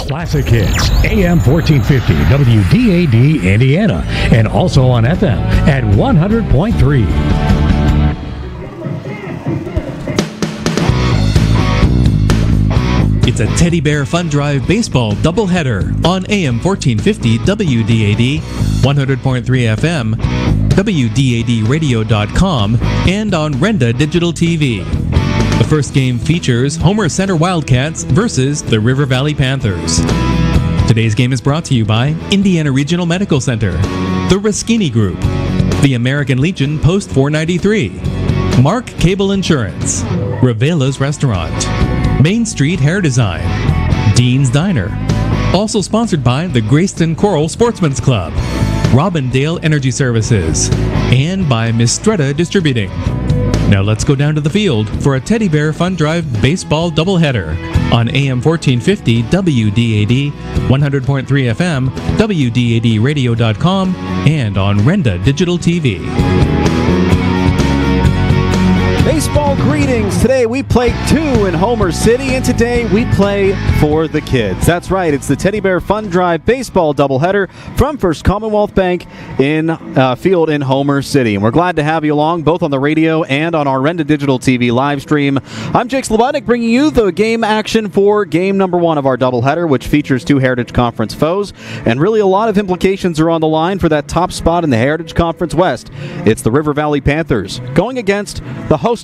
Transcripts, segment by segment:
Classic Hits, AM 1450, WDAD, Indiana, and also on FM at 100.3. It's a Teddy Bear Fun Drive baseball doubleheader on AM 1450 WDAD, 100.3 FM, WDADradio.com, and on Renda Digital TV. The first game features Homer Center Wildcats versus the River Valley Panthers. Today's game is brought to you by Indiana Regional Medical Center, the Ruskini Group, the American Legion Post 493, Mark Cable Insurance, Ravela's Restaurant, Main Street Hair Design, Dean's Diner. Also sponsored by the Grayston Coral Sportsman's Club, Robindale Energy Services, and by Mistretta Distributing. Now let's go down to the field for a Teddy Bear Fun Drive baseball doubleheader on AM 1450 WDAD, 100.3 FM, WDADradio.com, and on Renda Digital TV. Baseball greetings. Today we play 2 in Homer City, and today we play for the kids. That's right, it's the Teddy Bear Fun Drive baseball doubleheader from First Commonwealth Bank Field in Homer City. And we're glad to have you along, both on the radio and on our Renda Digital TV live stream. I'm Jake Slobodnik, bringing you the game action for game number 1 of our doubleheader, which features 2 Heritage Conference foes. And really a lot of implications are on the line for that top spot in the Heritage Conference West. It's the River Valley Panthers going against the hosting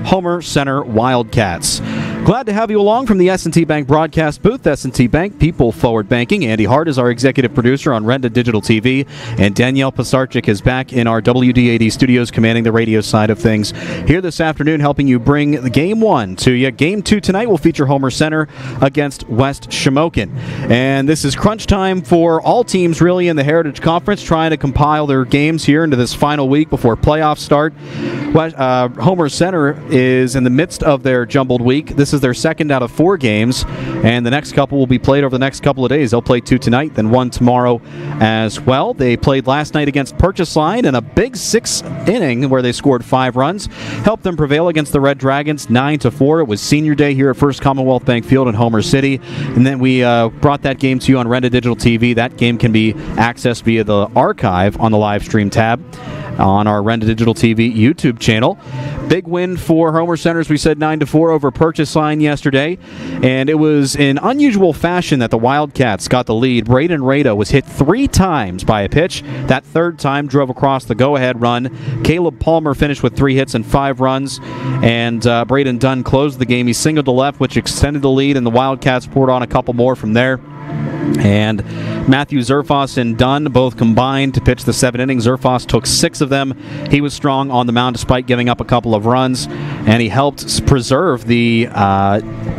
Homer Center Wildcats. Glad to have you along from the S&T Bank broadcast booth. S&T Bank, People Forward Banking. Andy Hart is our executive producer on Renda Digital TV, and Danielle Pisarczyk is back in our WDAD studios commanding the radio side of things here this afternoon, helping you bring the Game 1 to you. Game 2 tonight will feature Homer Center against West Shamokin. And this is crunch time for all teams really in the Heritage Conference, trying to compile their games here into this final week before playoffs start. Homer Center is in the midst of their jumbled week. This is their second out of 4 games, and the next couple will be played over the next couple of days. They'll play 2 tonight, then 1 tomorrow as well. They played last night against Purchase Line in a big 6th inning where they scored 5 runs, helped them prevail against the Red Dragons 9-4. It was senior day here at First Commonwealth Bank Field in Homer City, and then we brought that game to you on Renda Digital TV. That game can be accessed via the archive on the live stream tab on our Renda Digital TV YouTube channel. Big win for Homer Center, as we said, 9-4 over Purchase Line yesterday, and it was in unusual fashion that the Wildcats got the lead. Braden Rado was hit 3 times by a pitch. That 3rd time drove across the go-ahead run. Caleb Palmer finished with 3 hits and 5 runs, and Braden Dunn closed the game. He singled to left, which extended the lead, and the Wildcats poured on a couple more from there. And Matthew Zerfas and Dunn both combined to pitch the 7 innings. Zerfas took 6 of them. He was strong on the mound despite giving up a couple of runs, and he helped preserve the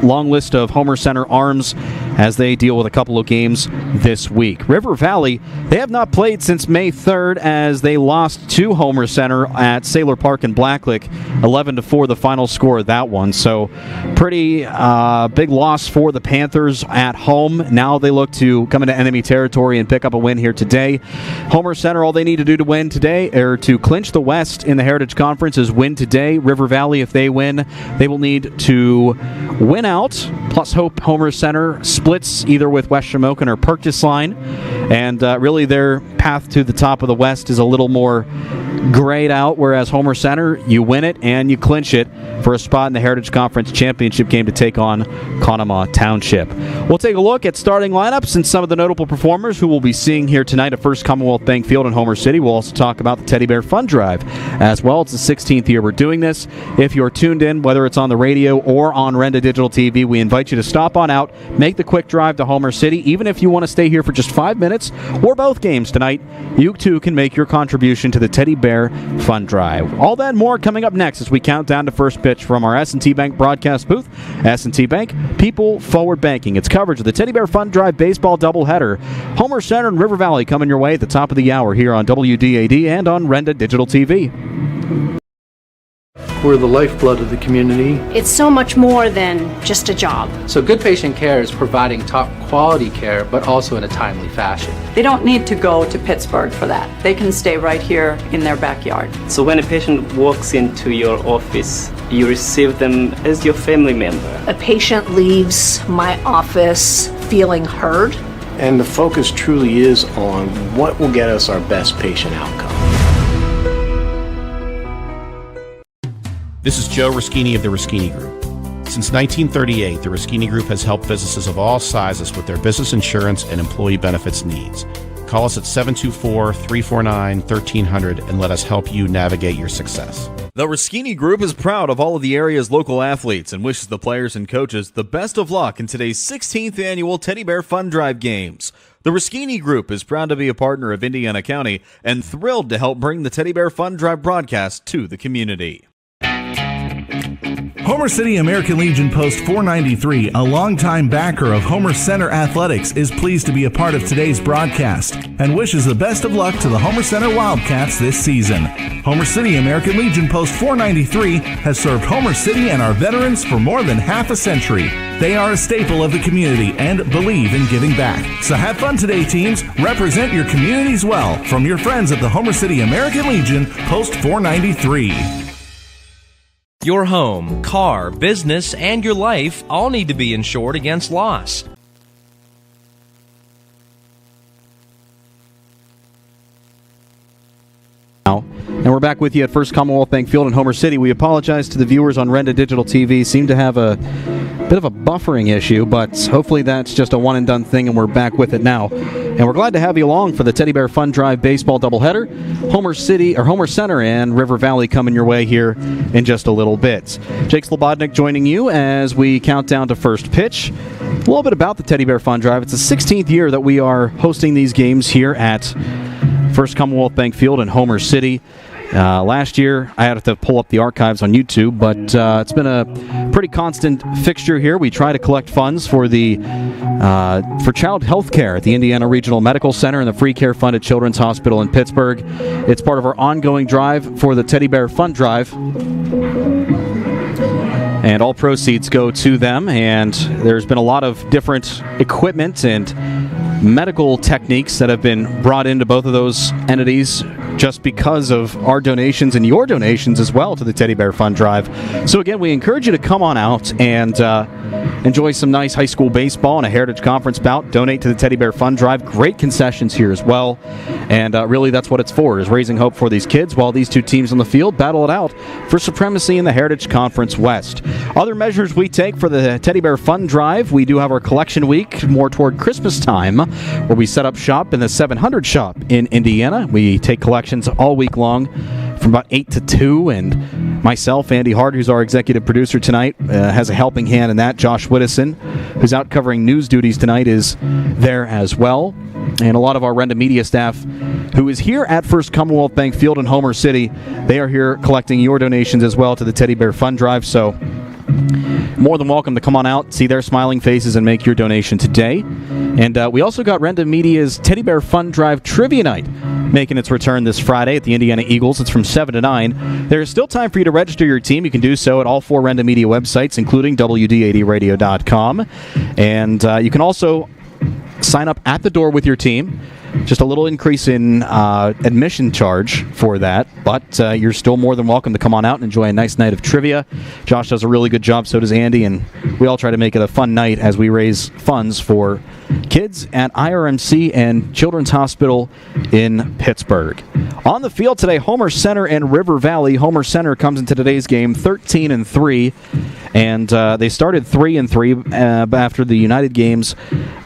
long list of Homer Center arms as they deal with a couple of games this week. River Valley, they have not played since May 3rd as they lost to Homer Center at Sailor Park in Blacklick, 11-4 the final score of that one. So pretty big loss for the Panthers at home. Now they look to come into enemy territory and pick up a win here today. Homer Center, all they need to do to win today, or to clinch the West in the Heritage Conference, is win today. River Valley, if they win, they will need to win out, plus hope Homer Center splits either with West Shamokin or Purchase Line. And really their path to the top of the West is a little more grayed out, whereas Homer Center, you win it and you clinch it for a spot in the Heritage Conference Championship game to take on Conemaugh Township. We'll take a look at starting lineups and some of the notable performers who we'll be seeing here tonight at First Commonwealth Bank Field in Homer City. We'll also talk about the Teddy Bear Fun Drive as well. It's the 16th year we're doing this. If you're tuned in, whether it's on the radio or on Renda Digital TV, we invite you to stop on out, make the quick drive to Homer City. Even if you want to stay here for just 5 minutes or both games tonight, you too can make your contribution to the Teddy Bear Fun Drive. All that and more coming up next as we count down to first pitch from our S&T Bank broadcast booth. S&T Bank, People Forward Banking. It's coverage of the Teddy Bear Fun Drive baseball doubleheader. Homer Center and River Valley coming your way at the top of the hour here on WDAD and on Renda Digital TV. We're the lifeblood of the community. It's so much more than just a job. So good patient care is providing top quality care, but also in a timely fashion. They don't need to go to Pittsburgh for that. They can stay right here in their backyard. So when a patient walks into your office, you receive them as your family member. A patient leaves my office feeling heard. And the focus truly is on what will get us our best patient outcome. This is Joe Ruschini of the Ruschini Group. Since 1938, the Ruschini Group has helped businesses of all sizes with their business insurance and employee benefits needs. Call us at 724-349-1300 and let us help you navigate your success. The Ruschini Group is proud of all of the area's local athletes and wishes the players and coaches the best of luck in today's 16th annual Teddy Bear Fun Drive Games. The Ruschini Group is proud to be a partner of Indiana County and thrilled to help bring the Teddy Bear Fun Drive broadcast to the community. Homer City American Legion Post 493, a longtime backer of Homer Center Athletics, is pleased to be a part of today's broadcast and wishes the best of luck to the Homer Center Wildcats this season. Homer City American Legion Post 493 has served Homer City and our veterans for more than half a century. They are a staple of the community and believe in giving back. So have fun today, teams. Represent your communities well. From your friends at the Homer City American Legion Post 493. Your home, car, business, and your life all need to be insured against loss. And we're back with you at First Commonwealth Bank Field in Homer City. We apologize to the viewers on Renda Digital TV. Seem to have a bit of a buffering issue, but hopefully that's just a one-and-done thing, and we're back with it now. And we're glad to have you along for the Teddy Bear Fun Drive Baseball Doubleheader. Homer Center and River Valley coming your way here in just a little bit. Jake Slobodnik joining you as we count down to first pitch. A little bit about the Teddy Bear Fun Drive. It's the 16th year that we are hosting these games here at First Commonwealth Bank Field in Homer City. Last year, I had to pull up the archives on YouTube, but it's been a pretty constant fixture here. We try to collect funds for for child health care at the Indiana Regional Medical Center and the Free Care Fund at Children's Hospital in Pittsburgh. It's part of our ongoing drive for the Teddy Bear Fun Drive. And all proceeds go to them, and there's been a lot of different equipment and medical techniques that have been brought into both of those entities just because of our donations and your donations as well to the Teddy Bear Fun Drive. So again, we encourage you to come on out and enjoy some nice high school baseball and a Heritage Conference bout. Donate to the Teddy Bear Fun Drive. Great concessions here as well. And really that's what it's for, is raising hope for these kids while these two teams on the field battle it out for supremacy in the Heritage Conference West. Other measures we take for the Teddy Bear Fun Drive, we do have our collection week more toward Christmas time, where we set up shop in the 700 shop in Indiana. We take collections all week long from about 8 to 2, and myself, Andy Hart, who's our executive producer tonight, has a helping hand in that. Josh Whittison, who's out covering news duties tonight, is there as well. And a lot of our Renda Media staff, who is here at First Commonwealth Bank Field in Homer City, they are here collecting your donations as well to the Teddy Bear Fun Drive. So more than welcome to come on out, see their smiling faces, and make your donation today. And we also got Renda Media's Teddy Bear Fun Drive Trivia Night making its return this Friday at the Indiana Eagles. It's from 7 to 9. There is still time for you to register your team. You can do so at all 4 Renda Media websites, including WDADradio.com. And you can also sign up at the door with your team. Just a little increase in admission charge for that, but you're still more than welcome to come on out and enjoy a nice night of trivia. Josh does a really good job, so does Andy, and we all try to make it a fun night as we raise funds for kids at IRMC and Children's Hospital in Pittsburgh. On the field today, Homer Center and River Valley. Homer Center comes into today's game 13-3, and they started 3-3 after the United games.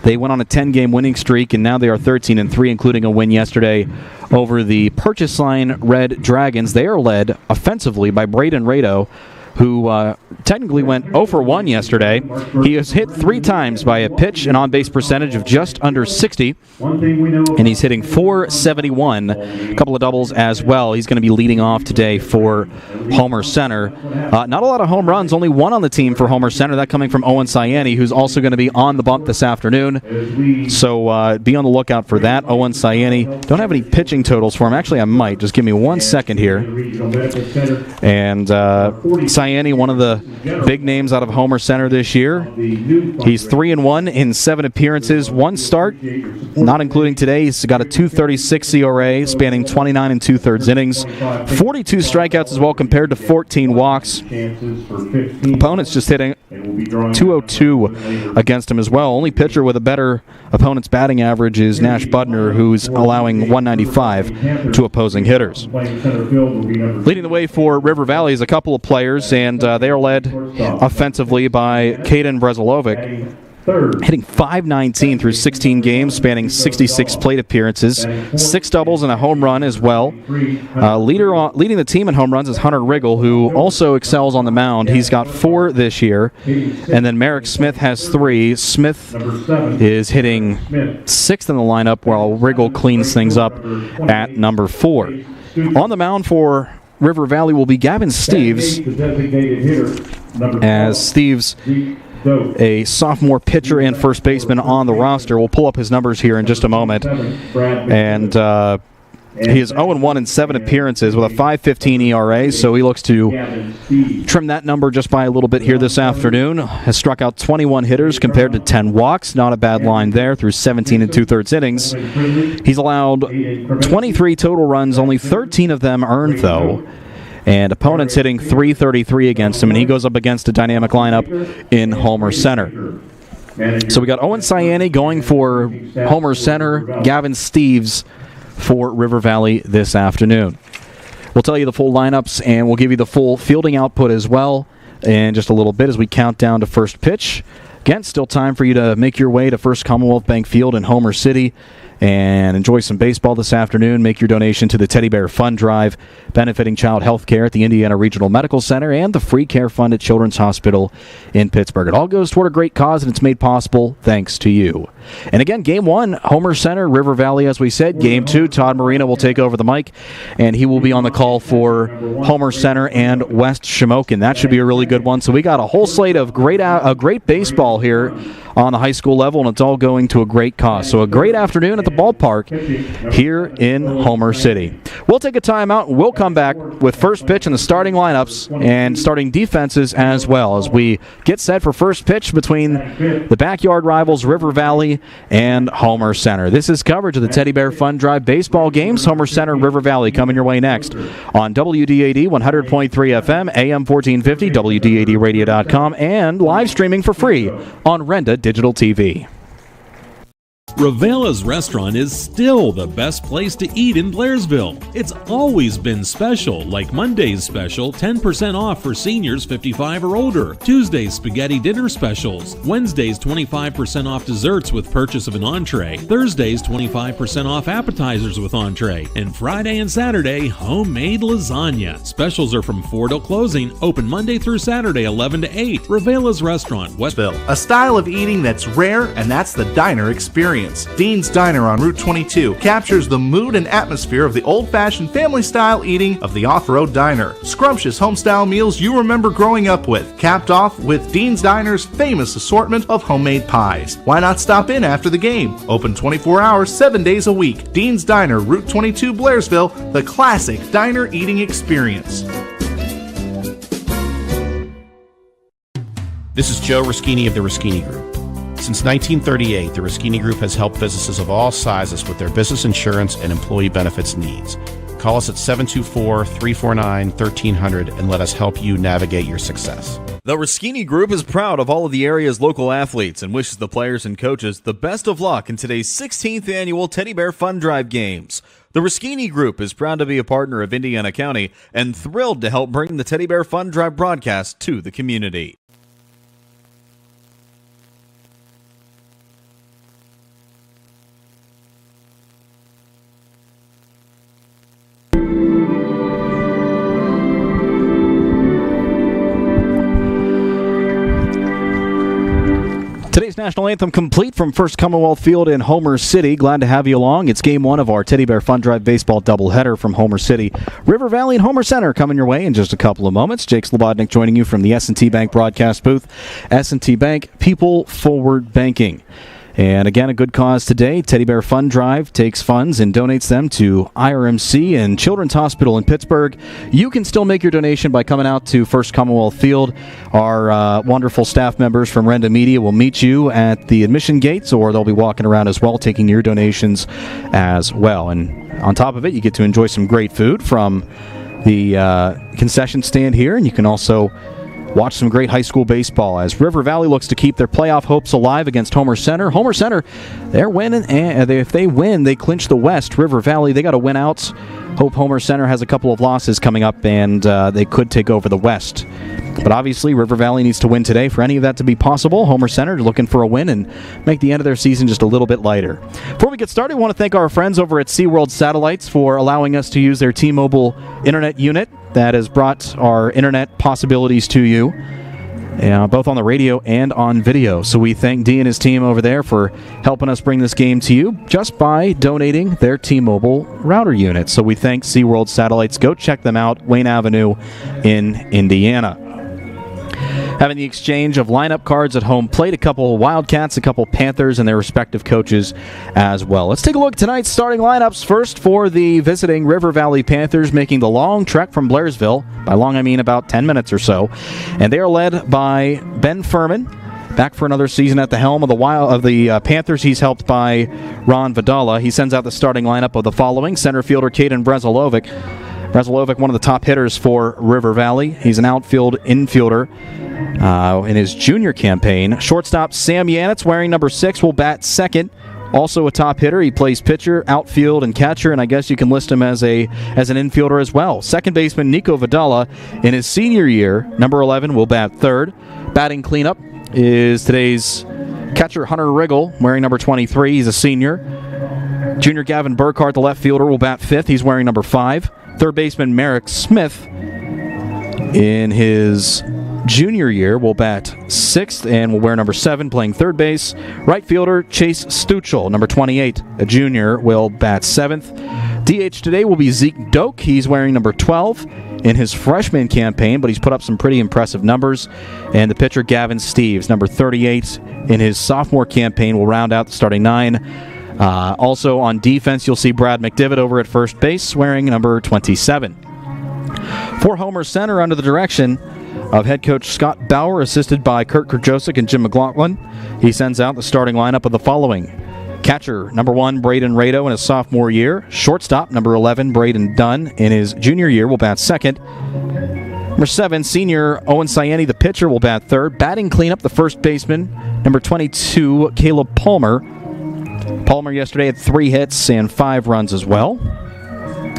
They went on a 10-game winning streak, and now they are 13-3, including a win yesterday over the Purchase Line Red Dragons. They are led offensively by Braden Rado, who technically went 0 for 1 yesterday. He was hit 3 times by a pitch, an on-base percentage of just under 60, and he's hitting .471, a couple of doubles as well. He's going to be leading off today for Homer Center. Not a lot of home runs, only 1 on the team for Homer Center, that coming from Owen Cyani, who's also going to be on the bump this afternoon. So be on the lookout for that. Owen Cyani. Don't have any pitching totals for him. Actually, I might. Just give me 1 second here. And Cyani, one of the big names out of Homer Center this year. He's 3-1 in 7 appearances, 1 start, not including today. He's got a 2.36 ERA, spanning 29 and 2/3 innings, 42 strikeouts as well compared to 14 walks. Opponents just hitting .202 against him as well. Only pitcher with a better opponent's batting average is Nash Budner, who's allowing 195 to opposing hitters. Leading the way for River Valley is a couple of players, and they are led offensively by Kaden Brezilovic, hitting .519 through 16 games, spanning 66 plate appearances, 6 doubles and a home run as well. Leading the team in home runs is Hunter Riggle, who also excels on the mound. He's got 4 this year. And then Merrick Smith has 3. Smith is hitting 6th in the lineup, while Riggle cleans things up at number 4. On the mound for River Valley will be Gavin Steves, as Steves, a sophomore pitcher and first baseman on the roster. We'll pull up his numbers here in just a moment. And he is 0-1 in 7 appearances with a 5.15 ERA, so he looks to trim that number just by a little bit here this afternoon. Has struck out 21 hitters compared to 10 walks. Not a bad line there through 17 and 2/3 innings. He's allowed 23 total runs, only 13 of them earned, though. And opponents hitting .333 against him, and he goes up against a dynamic lineup in Homer Center. So we got Owen Cyani going for Homer Center, Gavin Steves for River Valley this afternoon. We'll tell you the full lineups, and we'll give you the full fielding output as well in just a little bit as we count down to first pitch. Again, still time for you to make your way to First Commonwealth Bank Field in Homer City and enjoy some baseball this afternoon. Make your donation to the Teddy Bear Fund Drive, benefiting child health care at the Indiana Regional Medical Center and the Free Care Fund at Children's Hospital in Pittsburgh. It all goes toward a great cause, and it's made possible thanks to you. And again, Game 1, Homer Center, River Valley, as we said. Game 2, Todd Marina will take over the mic, and he will be on the call for Homer Center and West Shamokin. That should be a really good one. So we got a whole slate of great baseball here on the high school level, and it's all going to a great cause. So a great afternoon at the ballpark here in Homer City. We'll take a timeout, and we'll come back with first pitch and the starting lineups and starting defenses as well as we get set for first pitch between the backyard rivals River Valley and Homer Center. This is coverage of the Teddy Bear Fund Drive baseball games. Homer Center, River Valley coming your way next on WDAD 100.3 FM, AM 1450, WDADradio.com, and live streaming for free on Renda Digital TV. Ravela's Restaurant is still the best place to eat in Blairsville. It's always been special, like Monday's special, 10% off for seniors 55 or older. Tuesday's spaghetti dinner specials. Wednesday's 25% off desserts with purchase of an entree. Thursday's 25% off appetizers with entree. And Friday and Saturday, homemade lasagna. Specials are from 4 till closing, open Monday through Saturday 11 to 8. Ravela's Restaurant, Westville. A style of eating that's rare, and that's the diner experience. Dean's Diner on Route 22 captures the mood and atmosphere of the old-fashioned family-style eating of the off-road diner. Scrumptious home-style meals you remember growing up with, capped off with Dean's Diner's famous assortment of homemade pies. Why not stop in after the game? Open 24 hours, 7 days a week. Dean's Diner, Route 22, Blairsville, the classic diner eating experience. This is Joe Ruschini of the Ruschini Group. Since 1938, the Ruschini Group has helped businesses of all sizes with their business insurance and employee benefits needs. Call us at 724-349-1300 and let us help you navigate your success. The Ruschini Group is proud of all of the area's local athletes and wishes the players and coaches the best of luck in today's 16th annual Teddy Bear Fund Drive games. The Ruschini Group is proud to be a partner of Indiana County and thrilled to help bring the Teddy Bear Fund Drive broadcast to the community. Today's national anthem complete from First Commonwealth Field in Homer City. Glad to have you along. It's Game 1 of our Teddy Bear Fund Drive baseball doubleheader from Homer City. River Valley and Homer Center coming your way in just a couple of moments. Jake Slobodnik joining you from the S&T Bank broadcast booth. S&T Bank, people forward banking. And again, a good cause today. Teddy Bear Fund Drive takes funds and donates them to IRMC and Children's Hospital in Pittsburgh. You can still make your donation by coming out to First Commonwealth Field. Our wonderful staff members from Renda Media will meet you at the admission gates, or they'll be walking around as well, taking your donations as well. And on top of it, you get to enjoy some great food from the concession stand here, and you can also watch some great high school baseball as River Valley looks to keep their playoff hopes alive against Homer Center. Homer Center, they're winning, and if they win, they clinch the West. River Valley, they got to win out. Hope Homer Center has a couple of losses coming up, and they could take over the West. But obviously, River Valley needs to win today for any of that to be possible. Homer Center looking for a win and make the end of their season just a little bit lighter. Before we get started, I want to thank our friends over at SeaWorld Satellites for allowing us to use their T-Mobile internet unit that has brought our internet possibilities to you, both on the radio and on video. So we thank Dee and his team over there for helping us bring this game to you just by donating their T-Mobile router unit. So we thank SeaWorld Satellites. Go check them out, Wayne Avenue in Indiana. Having the exchange of lineup cards at home plate, a couple Wildcats, a couple Panthers, and their respective coaches as well. Let's take a look at tonight's starting lineups. First for the visiting River Valley Panthers, making the long trek from Blairsville. By long, I mean about 10 minutes or so. And they are led by Ben Furman, back for another season at the helm of the Panthers. He's helped by Ron Vidala. He sends out the starting lineup of the following: center fielder Caden Brezilovic. Brezilovic, one of the top hitters for River Valley. He's an outfield infielder in his junior campaign. Shortstop Sam Yanitz, wearing number 6, will bat second. Also a top hitter. He plays pitcher, outfield, and catcher, and I guess you can list him as an infielder as well. Second baseman Nico Vidala, in his senior year, number 11, will bat third. Batting cleanup is today's catcher Hunter Riggle, wearing number 23. He's a senior. Junior Gavin Burkhart, the left fielder, will bat fifth. He's wearing number 5. Third baseman Merrick Smith, in his junior year, will bat sixth and will wear number 7, playing third base. Right fielder Chase Stuchel, number 28, a junior, will bat 7th. DH today will be Zeke Doak. He's wearing number 12 in his freshman campaign, but he's put up some pretty impressive numbers. And the pitcher Gavin Steves, number 38 in his sophomore campaign, will round out the starting 9. Also on defense, you'll see Brad McDivitt over at first base, wearing number 27. For Homer Center, under the direction of head coach Scott Bauer, assisted by Kurt Krajosik and Jim McLaughlin, he sends out the starting lineup of the following: catcher, number 1, Braden Rado, in his sophomore year. Shortstop, number 11, Braden Dunn, in his junior year, will bat second. Number 7, senior Owen Sayeni, the pitcher, will bat third. Batting cleanup, the first baseman, number 22, Caleb Palmer. Palmer yesterday had 3 hits and 5 runs as well.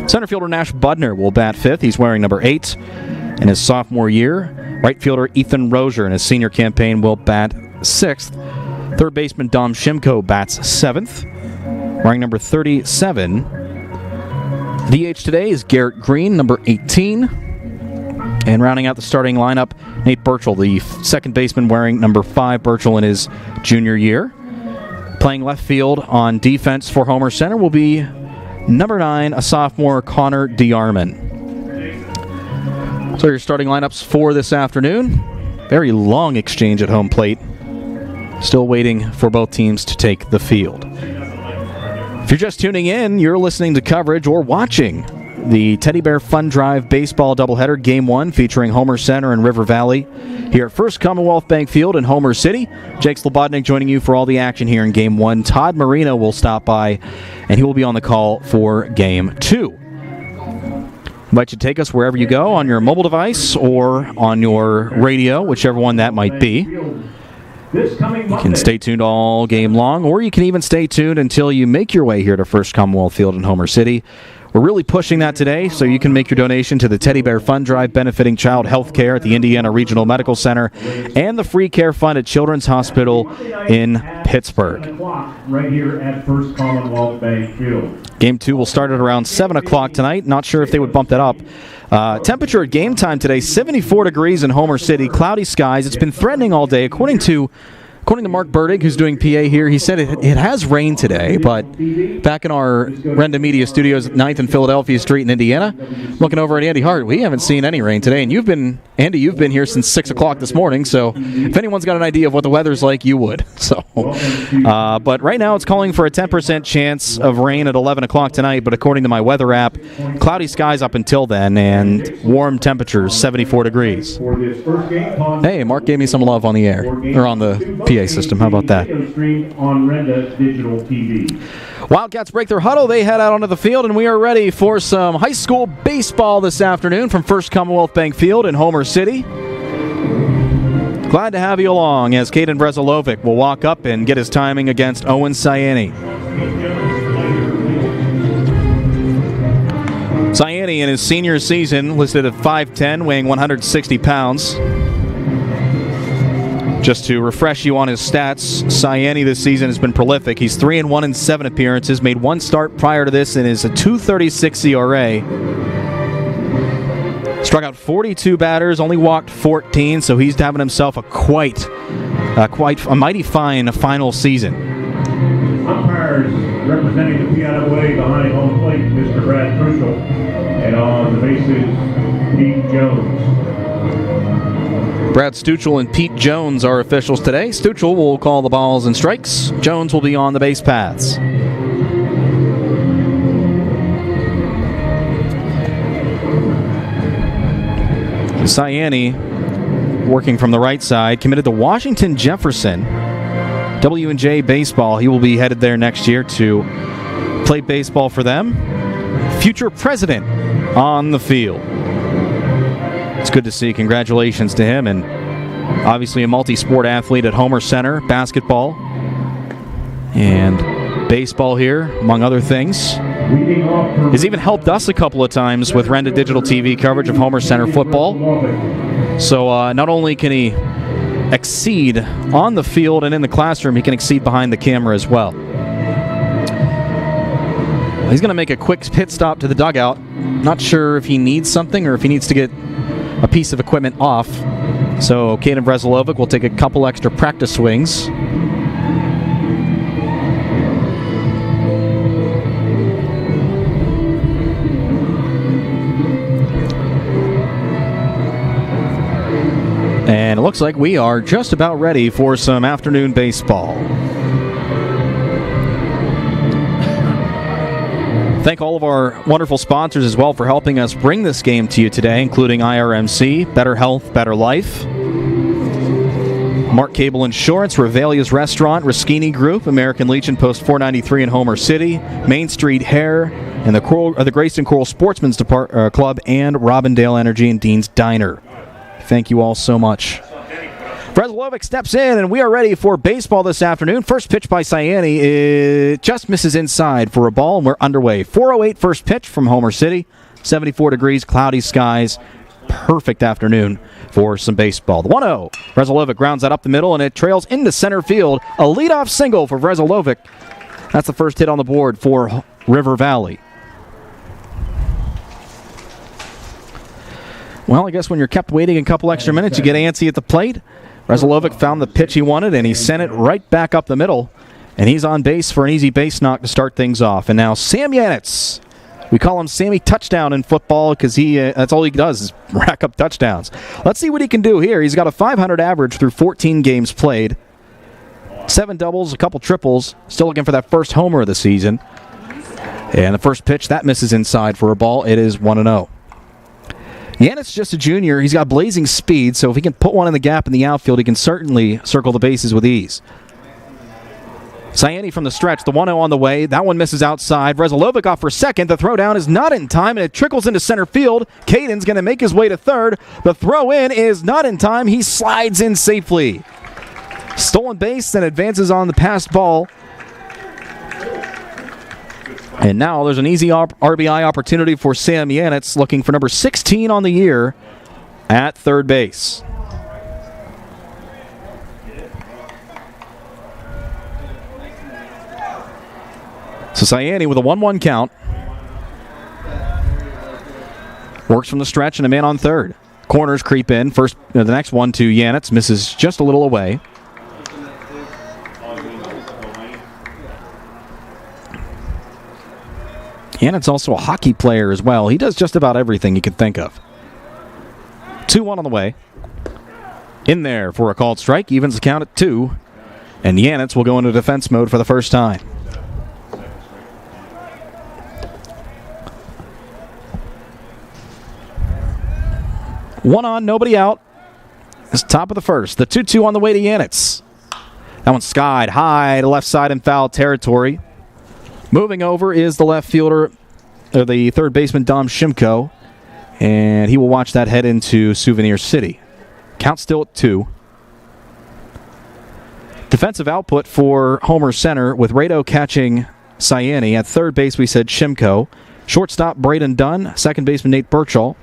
Center fielder Nash Budner will bat fifth. He's wearing number 8 in his sophomore year. Right fielder Ethan Rozier in his senior campaign will bat 6th. Third baseman Dom Shimko bats 7th, wearing number 37. DH today is Garrett Green, number 18. And rounding out the starting lineup, Nate Burchell, the second baseman, wearing number 5. Burchell in his junior year. Playing left field on defense for Homer Center will be number 9, a sophomore, Connor DeArmond. So your starting lineups for this afternoon. Very long exchange at home plate. Still waiting for both teams to take the field. If you're just tuning in, you're listening to coverage or watching the Teddy Bear Fun Drive Baseball Doubleheader Game 1 featuring Homer Center and River Valley here at First Commonwealth Bank Field in Homer City. Jake Slobodnik joining you for all the action here in Game 1. Todd Marino will stop by, and he will be on the call for Game 2. Invite you to take us wherever you go, on your mobile device or on your radio, whichever one that might be. You can stay tuned all game long, or you can even stay tuned until you make your way here to First Commonwealth Field in Homer City. We're really pushing that today, so you can make your donation to the Teddy Bear Fund Drive benefiting child health care at the Indiana Regional Medical Center and the Free Care Fund at Children's Hospital in Pittsburgh. Right here at First Commonwealth Bank Field. Game 2 will start at around 7 o'clock tonight. Not sure if they would bump that up. Temperature at game time today, 74 degrees in Homer City, cloudy skies. It's been threatening all day. According to According to Mark Burdig, who's doing PA here, he said it has rained today, but back in our Renda Media Studios at 9th and Philadelphia Street in Indiana, looking over at Andy Hart, we haven't seen any rain today. And you've been here since 6 o'clock this morning, so if anyone's got an idea of what the weather's like, you would. So, but right now it's calling for a 10% chance of rain at 11 o'clock tonight, but according to my weather app, cloudy skies up until then and warm temperatures, 74 degrees. Hey, Mark gave me some love on the air, or on the PA system. How about that? Wildcats break their huddle. They head out onto the field, and we are ready for some high school baseball this afternoon from First Commonwealth Bank Field in Homer City. Glad to have you along as Caden Brezilovic will walk up and get his timing against Owen Sayani. Sayani in his senior season listed at 5'10", weighing 160 pounds. Just to refresh you on his stats, Sayani this season has been prolific. He's 3-1 in 7 appearances, made 1 start prior to this and is a .236 ERA. Struck out 42 batters, only walked 14, so he's having himself a mighty fine final season. Umpires representing the PIAA behind home plate, Mr. Brad Crucial, and on the bases, Pete Jones. Brad Stuchel and Pete Jones are officials today. Stuchel will call the balls and strikes. Jones will be on the base paths. Sayani, working from the right side, committed to Washington Jefferson. W&J Baseball. He will be headed there next year to play baseball for them. Future president on the field. It's good to see. Congratulations to him, and obviously a multi-sport athlete at Homer Center, basketball and baseball here, among other things. He's even helped us a couple of times with Renda Digital TV coverage of Homer Center football. So not only can he exceed on the field and in the classroom, he can exceed behind the camera as well. He's going to make a quick pit stop to the dugout. Not sure if he needs something or if he needs to get a piece of equipment off. So Caden Brezilovic will take a couple extra practice swings. And it looks like we are just about ready for some afternoon baseball. Thank all of our wonderful sponsors as well for helping us bring this game to you today, including IRMC, Better Health, Better Life, Mark Cable Insurance, Revelia's Restaurant, Ruskini Group, American Legion Post 493 in Homer City, Main Street Hair, and the Grayson Coral Sportsman's Club, and Robindale Energy and Dean's Diner. Thank you all so much. Brezilovic steps in, and we are ready for baseball this afternoon. First pitch by Sayani, it just misses inside for a ball, and we're underway. 4:08 first pitch from Homer City. 74 degrees, cloudy skies. Perfect afternoon for some baseball. The 1-0. Brezilovic grounds that up the middle, and it trails into center field. A leadoff single for Brezilovic. That's the first hit on the board for River Valley. Well, I guess when you're kept waiting a couple extra minutes, you get antsy at the plate. Brezilovic found the pitch he wanted, and he sent it right back up the middle. And he's on base for an easy base knock to start things off. And now Sam Yanitz. We call him Sammy Touchdown in football because that's all he does is rack up touchdowns. Let's see what he can do here. He's got a .500 average through 14 games played. 7 doubles, a couple triples. Still looking for that first homer of the season. And the first pitch, that misses inside for a ball. It is 1-0. Yannick's just a junior. He's got blazing speed, so if he can put one in the gap in the outfield, he can certainly circle the bases with ease. Sayani from the stretch, the 1-0 on the way. That one misses outside. Brezilovic off for second. The throw down is not in time, and it trickles into center field. Caden's going to make his way to third. The throw in is not in time. He slides in safely. Stolen base, then advances on the passed ball. And now there's an easy RBI opportunity for Sam Yanitz, looking for number 16 on the year at third base. So Sayani with a 1-1 count. Works from the stretch and a man on third. Corners creep in. First, the next one to Yanitz. Misses just a little away. And it's also a hockey player as well. He does just about everything you can think of. 2-1 on the way. In there for a called strike. Evens the count at 2. And Yanitz will go into defense mode for the first time. One on, nobody out. It's top of the first. The 2-2 on the way to Yanitz. That one's skied high to left side in foul territory. Moving over is the left fielder, or the third baseman, Dom Shimko. And he will watch that head into Souvenir City. Count still at 2. Defensive output for Homer Center with Rado catching Ciani. At third base, we said Shimko. Shortstop, Braden Dunn. Second baseman, Nate Burchell.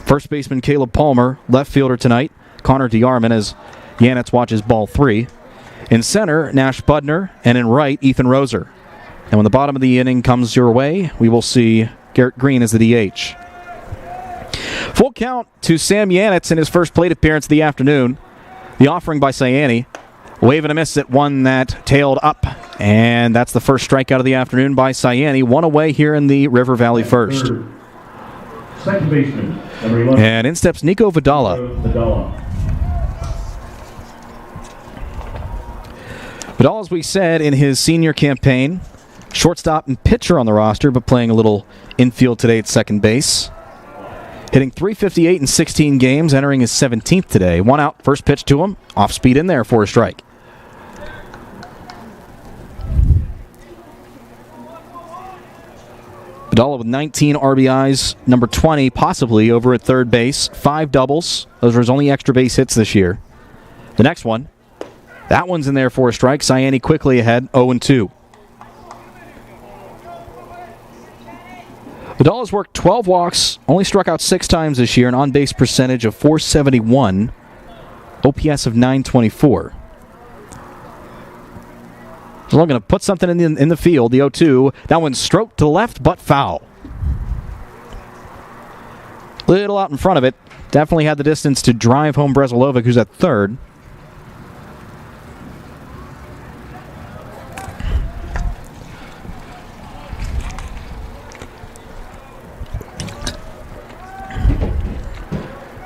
First baseman, Caleb Palmer. Left fielder tonight, Connor DeArmond, as Yanitz watches ball 3. In center, Nash Budner. And in right, Ethan Roser. And when the bottom of the inning comes your way, we will see Garrett Green as the DH. Full count to Sam Yanitz in his first plate appearance of the afternoon. The offering by Ciani. Wave and a miss at one that tailed up. And that's the first strikeout of the afternoon by Ciani. One away here in the River Valley first. Second baseman, number 11. And in steps Nico Vidala. Vidala, as we said, in his senior campaign, shortstop and pitcher on the roster, but playing a little infield today at second base. Hitting .358 in 16 games, entering his 17th today. One out, first pitch to him. Off speed in there for a strike. Vidala with 19 RBIs, number 20 possibly over at third base. 5 doubles. Those were his only extra base hits this year. The next one, that one's in there for a strike. Ciani quickly ahead, 0-2. Vidala's worked 12 walks, only struck out 6 times this year, an on-base percentage of .471, OPS of .924. So I'm going to put something in the field, the 0-2. That one's stroked to the left, but foul. Little out in front of it. Definitely had the distance to drive home Brezilovic, who's at third.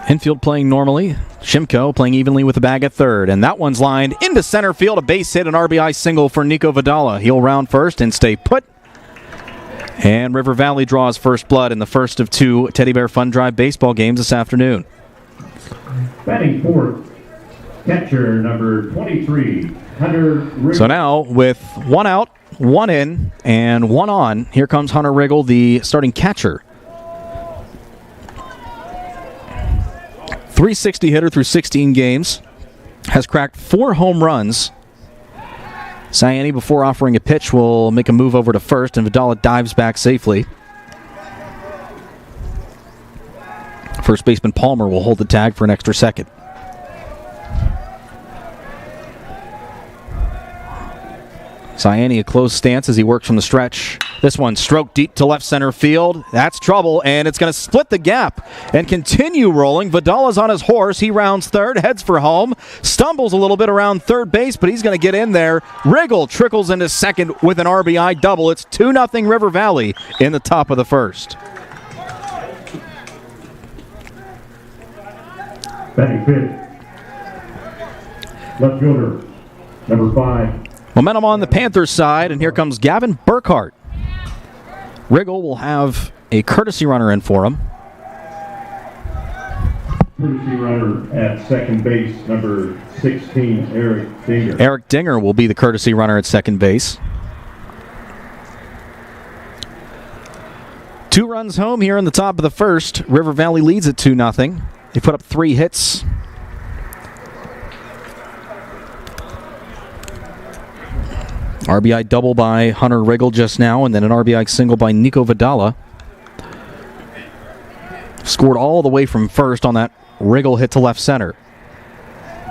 Infield playing normally. Shimko playing evenly with the bag at third. And that one's lined into center field. A base hit, an RBI single for Nico Vidala. He'll round first and stay put. And River Valley draws first blood in the first of 2 Teddy Bear Fun Drive baseball games this afternoon. Batting fourth, catcher number 23, Hunter Riggle. So now with 1 out, 1 in, and 1 on, here comes Hunter Riggle, the starting catcher. .360 hitter through 16 games. Has cracked 4 home runs. Ciani, before offering a pitch, will make a move over to first, and Vidala dives back safely. First baseman Palmer will hold the tag for an extra second. Ciani a closed stance as he works from the stretch. This one stroked deep to left center field. That's trouble, and it's going to split the gap and continue rolling. Vidala's on his horse. He rounds third, heads for home, stumbles a little bit around third base, but he's going to get in there. Riggle trickles into second with an RBI double. It's 2-0 River Valley in the top of the first. Batting fifth, left fielder, number 5. Momentum on the Panthers side, and here comes Gavin Burkhart. Riggle will have a courtesy runner in for him. Courtesy runner at second base, number 16, Eric Dinger. Eric Dinger will be the courtesy runner at second base. 2 runs home here in the top of the first. River Valley leads at 2-0. They put up 3 hits. RBI double by Hunter Riggle just now, and then an RBI single by Nico Vidala. Scored all the way from first on that Riggle hit to left center.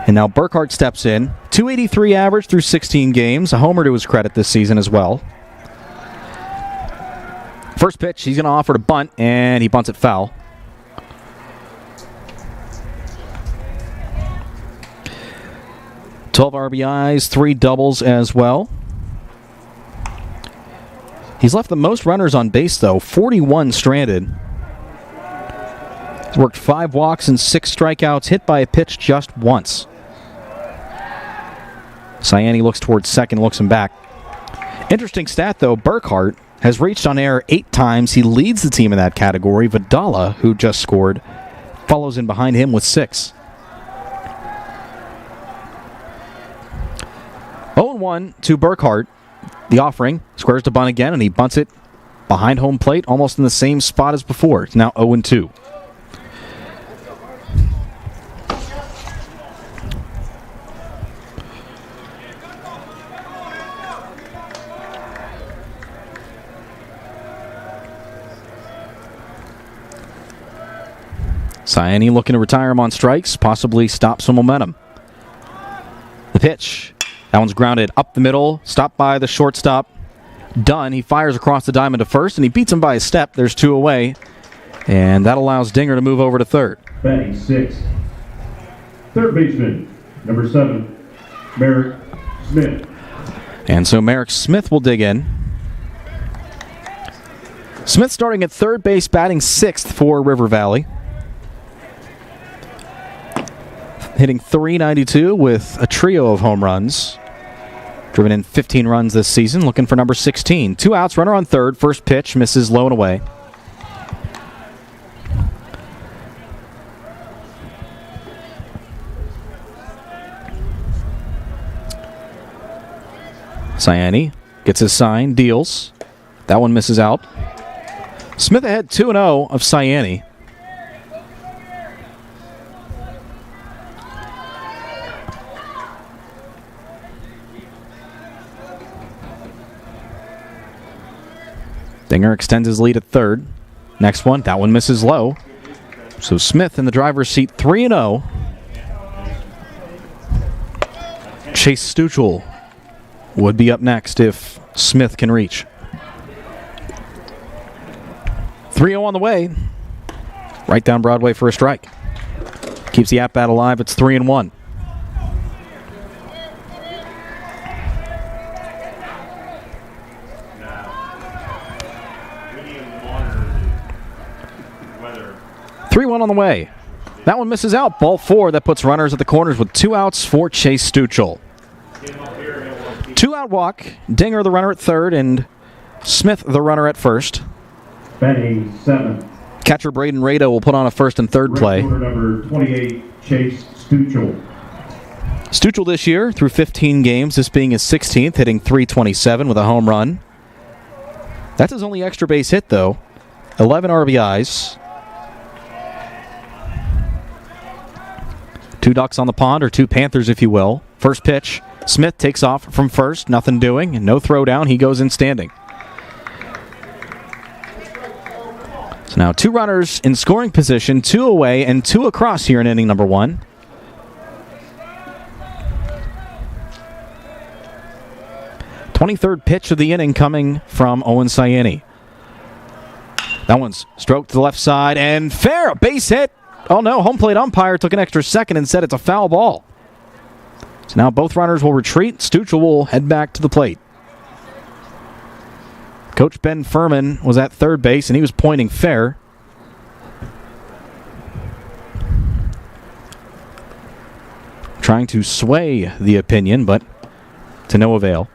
And now Burkhart steps in. .283 average through 16 games. A homer to his credit this season as well. First pitch, he's going to offer to bunt, and he bunts it foul. .12 RBIs, 3 doubles as well. He's left the most runners on base, though, 41 stranded. He's worked 5 walks and 6 strikeouts, hit by a pitch just once. Ciani looks towards second, looks him back. Interesting stat, though, Burkhart has reached on air 8 times. He leads the team in that category. Vidala, who just scored, follows in behind him with 6. 0-1 to Burkhart. The offering, squares to bunt again, and he bunts it behind home plate, almost in the same spot as before. It's now 0-2. Ciani looking to retire him on strikes, possibly stop some momentum. The pitch. That one's grounded up the middle, stopped by the shortstop. Dunn, he fires across the diamond to first, and he beats him by a step. There's 2 away, and that allows Dinger to move over to third. Batting 6th. Third baseman, number 7, Merrick Smith. And so Merrick Smith will dig in. Smith starting at third base, batting 6th for River Valley. Hitting .392 with a trio of home runs. Driven in 15 runs this season, looking for number 16. 2 outs, runner on third. First pitch misses low and away. Ciani gets his sign, deals. That one misses out. Smith ahead 2-0 of Ciani. Dinger extends his lead at third. Next one, that one misses low. So Smith in the driver's seat, 3-0. Chase Stuchel would be up next if Smith can reach. 3-0 on the way. Right down Broadway for a strike. Keeps the at-bat alive. It's 3-1. On the way. That one misses out. Ball 4. That puts runners at the corners with 2 outs for Chase Stuchel. 2-out walk. Dinger the runner at third and Smith the runner at first. Batting 7th. Catcher Braden Rado will put on a first and third play. Number 28, Chase Stuchel. Stuchel this year through 15 games, this being his 16th, hitting .327 with a home run. That's his only extra base hit, though. 11 RBIs. 2 ducks on the pond, or 2 Panthers, if you will. First pitch, Smith takes off from first, nothing doing, and no throw down. He goes in standing. So now 2 runners in scoring position, 2 away, and 2 across here in inning number 1. '23rd pitch of the inning coming from Owen Ciani. That one's stroked to the left side, and fair, a base hit. Oh no, home plate umpire took an extra second and said it's a foul ball. So now both runners will retreat. Stuchel will head back to the plate. Coach Ben Furman was at third base, and he was pointing fair. Trying to sway the opinion, but to no avail.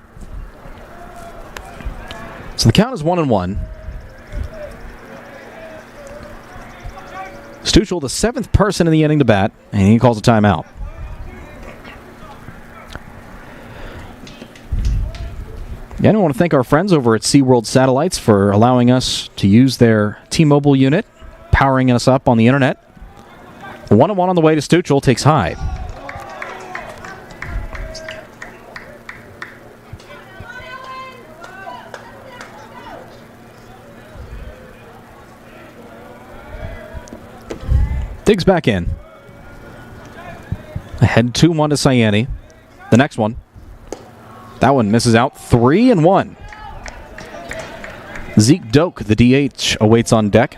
So the count is 1-1. Stuchel, the 7th person in the inning to bat, and he calls a timeout. Again, I want to thank our friends over at SeaWorld Satellites for allowing us to use their T-Mobile unit, powering us up on the internet. 1-1 on the way to Stuchel, takes high. Digs back in. Ahead 2-1 to Ciani. The next one. That one misses out. 3-1. Zeke Doak, the DH, awaits on deck.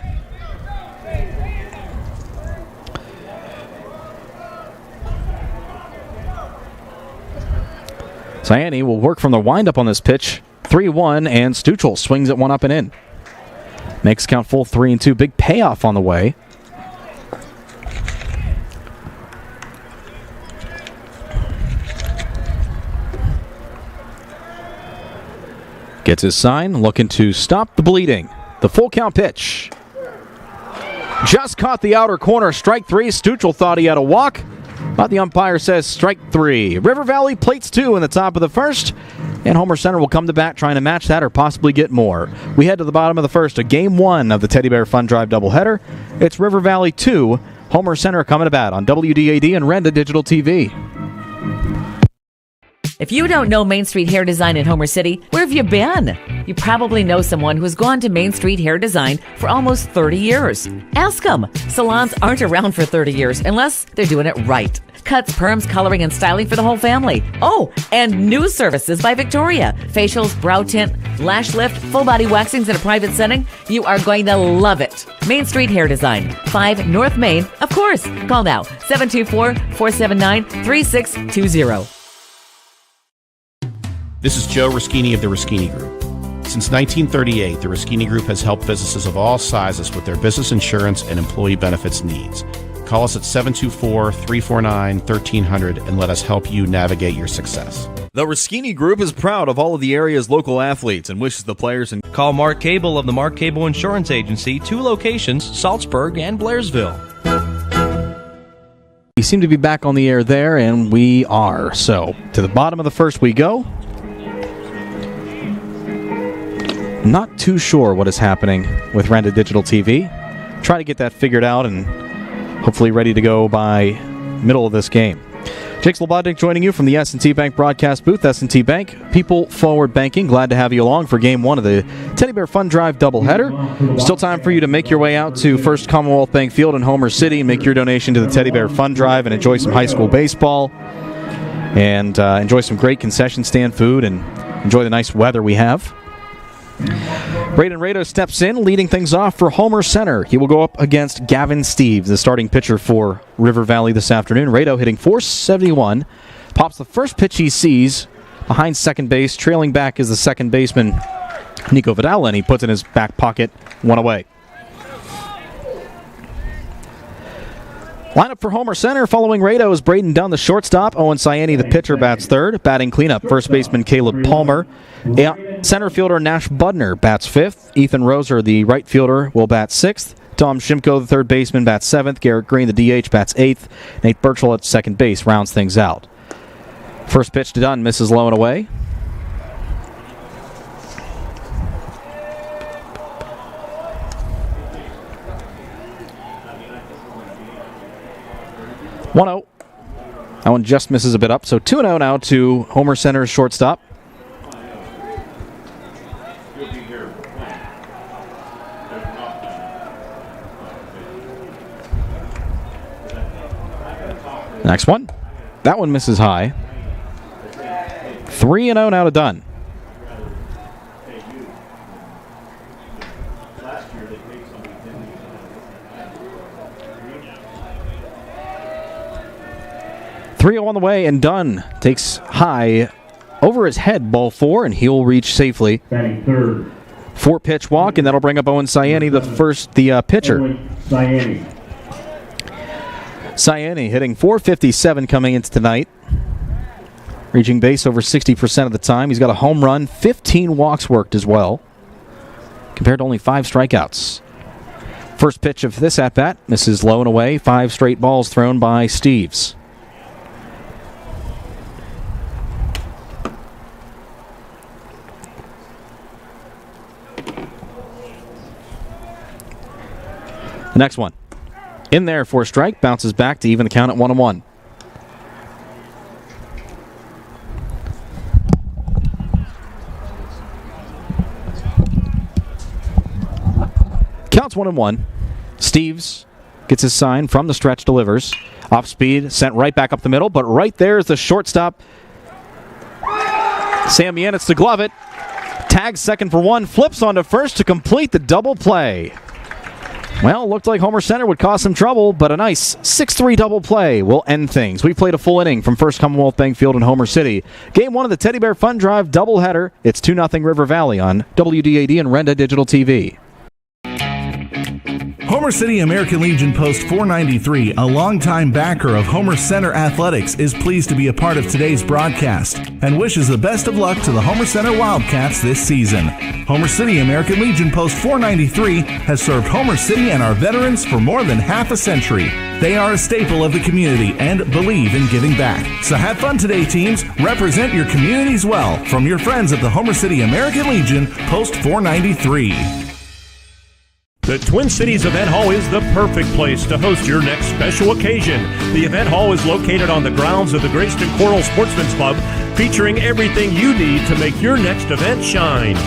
Ciani will work from the windup on this pitch. 3-1, and Stuchel swings at one up and in. Makes count full 3-2. Big payoff on the way. Gets his sign, looking to stop the bleeding. The full count pitch. Just caught the outer corner, strike 3. Stuchel thought he had a walk, but the umpire says strike 3. River Valley plates 2 in the top of the first, and Homer Center will come to bat trying to match that or possibly get more. We head to the bottom of the first, a game 1 of the Teddy Bear Fun Drive doubleheader. It's River Valley 2, Homer Center coming to bat on WDAD and Renda Digital TV. If you don't know Main Street Hair Design in Homer City, where have you been? You probably know someone who's gone to Main Street Hair Design for almost 30 years. Ask them. Salons aren't around for 30 years unless they're doing it right. Cuts, perms, coloring, and styling for the whole family. Oh, and new services by Victoria. Facials, brow tint, lash lift, full body waxings in a private setting. You are going to love it. Main Street Hair Design, 5 North Main, of course. Call now, 724-479-3620. This is Joe Ruschini of the Ruschini Group. Since 1938, the Ruschini Group has helped businesses of all sizes with their business insurance and employee benefits needs. Call us at 724-349-1300 and let us help you navigate your success. The Ruschini Group is proud of all of the area's local athletes and wishes the players and Call Mark Cable of the Mark Cable Insurance Agency, 2 locations, Salzburg and Blairsville. We seem to be back on the air there, and we are. So, to the bottom of the first we go. Not too sure what is happening with Renda Digital TV. Try to get that figured out and hopefully ready to go by middle of this game. Jake Slobodnik joining you from the S&T Bank broadcast booth. S&T Bank, people forward banking. Glad to have you along for game 1 of the Teddy Bear Fun Drive doubleheader. Still time for you to make your way out to First Commonwealth Bank Field in Homer City and make your donation to the Teddy Bear Fun Drive and enjoy some high school baseball and enjoy some great concession stand food and enjoy the nice weather we have. Braden Rado steps in, leading things off for Homer Center. He will go up against Gavin Steves, the starting pitcher for River Valley this afternoon. Rado hitting .471, pops the first pitch he sees behind second base. Trailing back is the second baseman, Nico Vidal, and he puts it in his back pocket, 1 away. Lineup for Homer Center following Rado is Braden Dunn, the shortstop. Owen Ciani, the pitcher, bats third. Batting cleanup, first baseman Caleb Palmer. Center fielder Nash Budner bats fifth. Ethan Roser, the right fielder, will bat sixth. Tom Shimko, the third baseman, bats seventh. Garrett Green, the DH, bats eighth. Nate Birchall at second base rounds things out. First pitch to Dunn, misses low and away. .1-0. That one just misses a bit up. So 2-0 now to Homer Center's shortstop. Next one. That one misses high. 3-0 now to Dunn. On the way, and Dunn takes high over his head, ball 4, and he'll reach safely. 4-pitch walk, and that'll bring up Owen Ciani, the pitcher. Ciani hitting .457 coming into tonight, reaching base over 60% of the time. He's got a home run, 15 walks worked as well, compared to only 5 strikeouts. First pitch of this at-bat misses low and away. 5 straight balls thrown by Steves. The next one. In there for a strike. Bounces back to even the count at 1-1. Counts 1-1. Steves gets his sign from the stretch, delivers. Off speed, sent right back up the middle, but right there is the shortstop. Sam Yanitz to glove it. Tags second for 1. Flips onto first to complete the double play. Well, looked like Homer Center would cause some trouble, but a nice 6-3 double play will end things. We played a full inning from First Commonwealth Bank Field in Homer City. Game 1 of the Teddy Bear Fun Drive doubleheader. It's 2-0 River Valley on WDAD and Renda Digital TV. Homer City American Legion Post 493, a longtime backer of Homer Center Athletics, is pleased to be a part of today's broadcast and wishes the best of luck to the Homer Center Wildcats this season. Homer City American Legion Post 493 has served Homer City and our veterans for more than half a century. They are a staple of the community and believe in giving back. So have fun today, teams. Represent your communities well. From your friends at the Homer City American Legion Post 493. The Twin Cities Event Hall is the perfect place to host your next special occasion. The event hall is located on the grounds of the Greyston Coral Sportsman's Club, featuring everything you need to make your next event shine.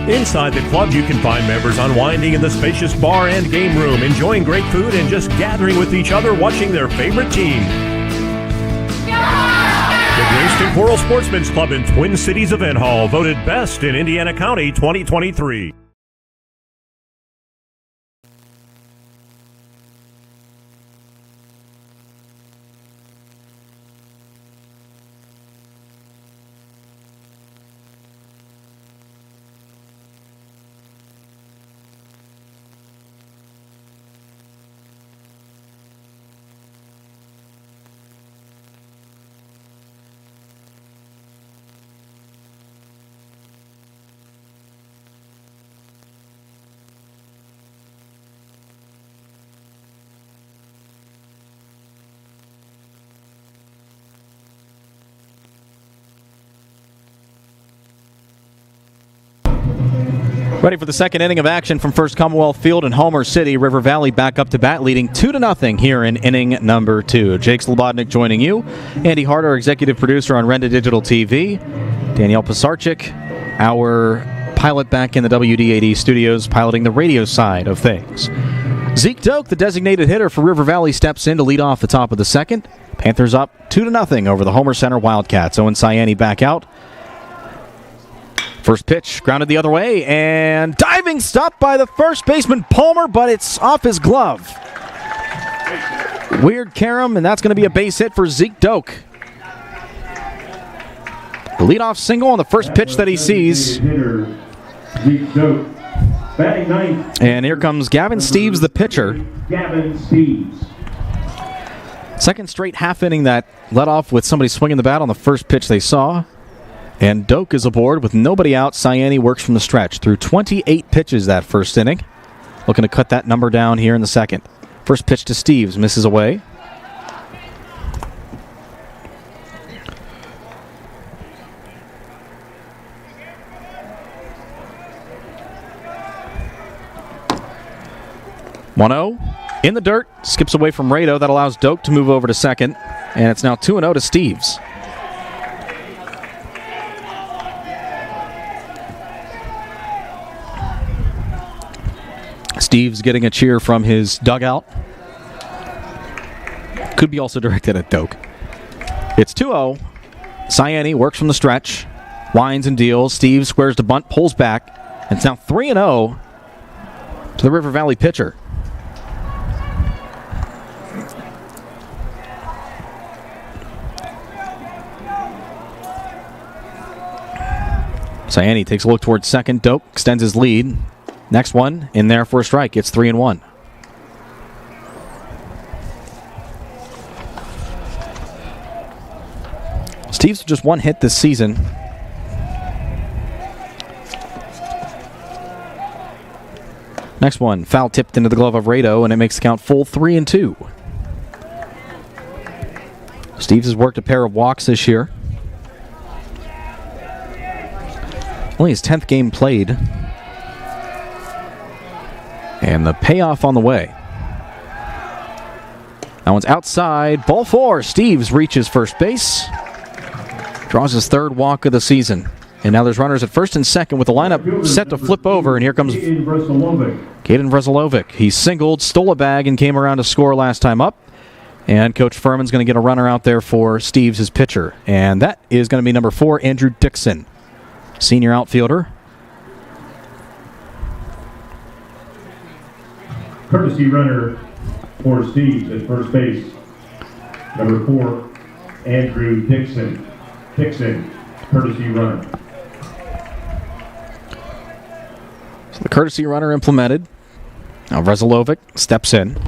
Inside the club, you can find members unwinding in the spacious bar and game room, enjoying great food and just gathering with each other watching their favorite team. The Greyston Coral Sportsman's Club in Twin Cities Event Hall, voted best in Indiana County 2023. Ready for the second inning of action from First Commonwealth Field in Homer City. River Valley back up to bat, leading 2-0 here in inning number 2. Jake Slobodnik joining you. Andy Hart, our executive producer on Renda Digital TV. Danielle Pisarczyk, our pilot back in the WDAD studios, piloting the radio side of things. Zeke Doak, the designated hitter for River Valley, steps in to lead off the top of the second. Panthers up 2-0 over the Homer Center Wildcats. Owen Sayani back out. First pitch, grounded the other way, and diving stop by the first baseman Palmer, but it's off his glove. Weird carom, and that's going to be a base hit for Zeke Doak. The leadoff single on the first pitch that he sees. And here comes Gavin Steeves, the pitcher. Gavin Steeves. Second straight half inning that led off with somebody swinging the bat on the first pitch they saw. And Doak is aboard with nobody out. Sayani works from the stretch through 28 pitches that first inning. Looking to cut that number down here in the second. First pitch to Steeves, misses away. (1-0) in the dirt, skips away from Rado. That allows Doak to move over to second, and it's now 2-0 to Steeves. Steve's getting a cheer from his dugout. Could be also directed at Doak. It's 2-0. Sayani works from the stretch. Winds and deals. Steve squares the bunt, pulls back. And it's now 3-0 to the River Valley pitcher. Sayani takes a look towards second. Doak extends his lead. Next one in there for a strike. It's 3-1. Steve's just one hit this season. Next one, foul tipped into the glove of Rado, and it makes the count full 3-2. Steve's has worked a pair of walks this year. Only his 10th game played. And the payoff on the way. That one's outside. Ball 4. Steeves reaches first base. Draws his third walk of the season. And now there's runners at first and second with the lineup set to flip over. And here comes Caden Vrezilovic. He singled, stole a bag, and came around to score last time up. And Coach Furman's going to get a runner out there for Steeves, his pitcher. And that is going to be number 4, Andrew Dixon, senior outfielder. courtesy runner for Steves at first base. Number 4, Andrew Dixon, courtesy runner. So the courtesy runner implemented. Now Vreselovic steps in.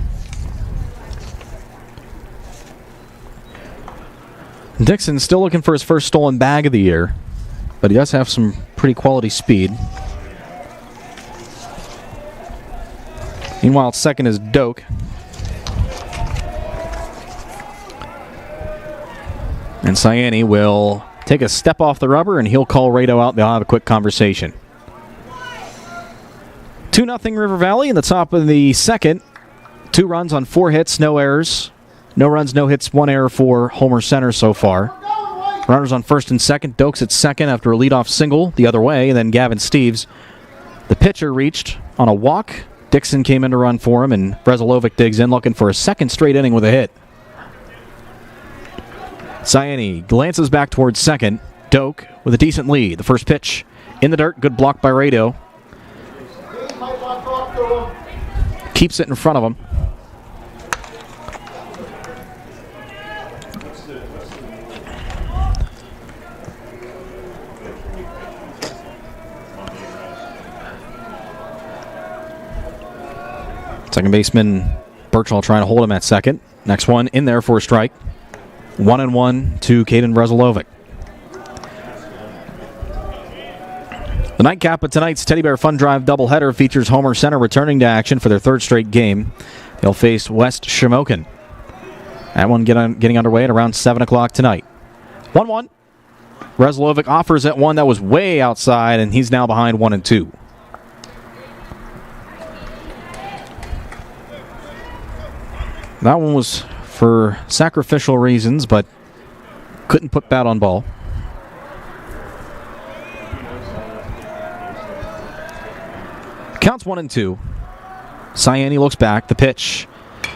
Dixon still looking for his first stolen bag of the year, but he does have some pretty quality speed. Meanwhile, second is Doak. And Ciani will take a step off the rubber, and he'll call Rado out. They'll have a quick conversation. 2-0 River Valley in the top of the second. 2 runs on 4 hits, no errors. No runs, no hits, 1 error for Homer Center so far. Runners on first and second. Doak's at second after a leadoff single the other way, and then Gavin Steves. The pitcher reached on a walk. Dixon came in to run for him, and Vreselovic digs in looking for a second straight inning with a hit. Ciani glances back towards second. Doak with a decent lead. The first pitch in the dirt. Good block by Rado. Keeps it in front of him. Second baseman Birchall trying to hold him at second. Next one in there for a strike. 1-1 to Caden Vreselovic. The nightcap of tonight's Teddy Bear Fun Drive doubleheader features Homer Center returning to action for their third straight game. They'll face West Shamokin. That one getting underway at around 7 o'clock tonight. 1-1. Vreselovic offers at one that was way outside, and he's now behind 1-2. That one was for sacrificial reasons, but couldn't put bat on ball. Counts 1-2. Ciani looks back. The pitch.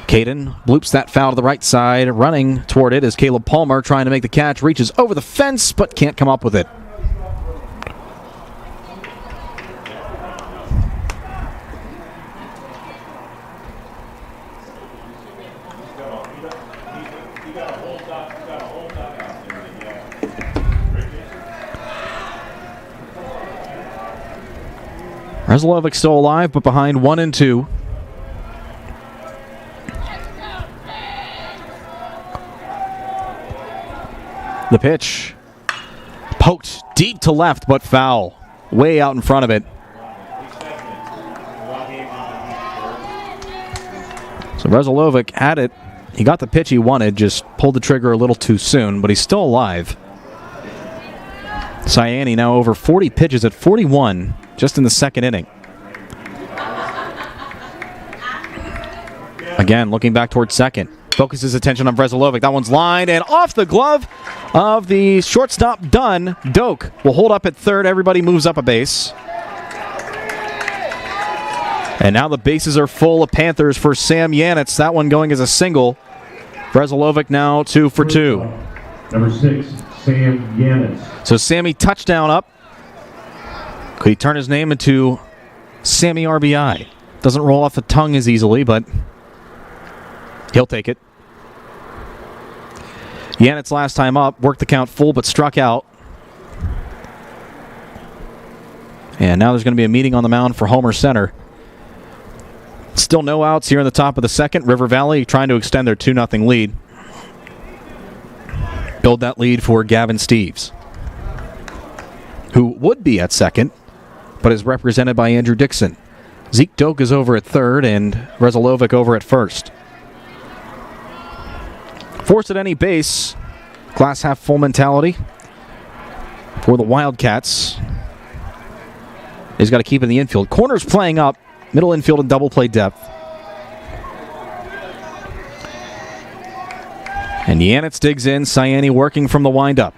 Caden bloops that foul to the right side. Running toward it is Caleb Palmer trying to make the catch. Reaches over the fence, but can't come up with it. Vreselovic still alive, but behind 1-2. The pitch. Poked deep to left, but foul. Way out in front of it. So Vreselovic had it. He got the pitch he wanted, just pulled the trigger a little too soon, but he's still alive. Ciani now over 40 pitches at 41. Just in the second inning. Again, looking back towards second. Focuses attention on Vreselovic. That one's lined and off the glove of the shortstop Dunn. Doak will hold up at third. Everybody moves up a base. And now the bases are full of Panthers for Sam Yanitz. That one going as a single. Vreselovic now 2 for 2. Number 6, Sam Yanitz. So Sammy touchdown up. Could he turn his name into Sammy RBI? Doesn't roll off the tongue as easily, but he'll take it. Yanitz last time up, worked the count full, but struck out. And now there's going to be a meeting on the mound for Homer Center. Still no outs here in the top of the second. River Valley trying to extend their 2-0 lead. Build that lead for Gavin Steves, who would be at second, but is represented by Andrew Dixon. Zeke Doak is over at third, and Vreselovic over at first. Force at any base. Glass half full mentality for the Wildcats. He's got to keep in the infield. Corners playing up. Middle infield and double play depth. And Yanitz digs in. Ciani working from the windup.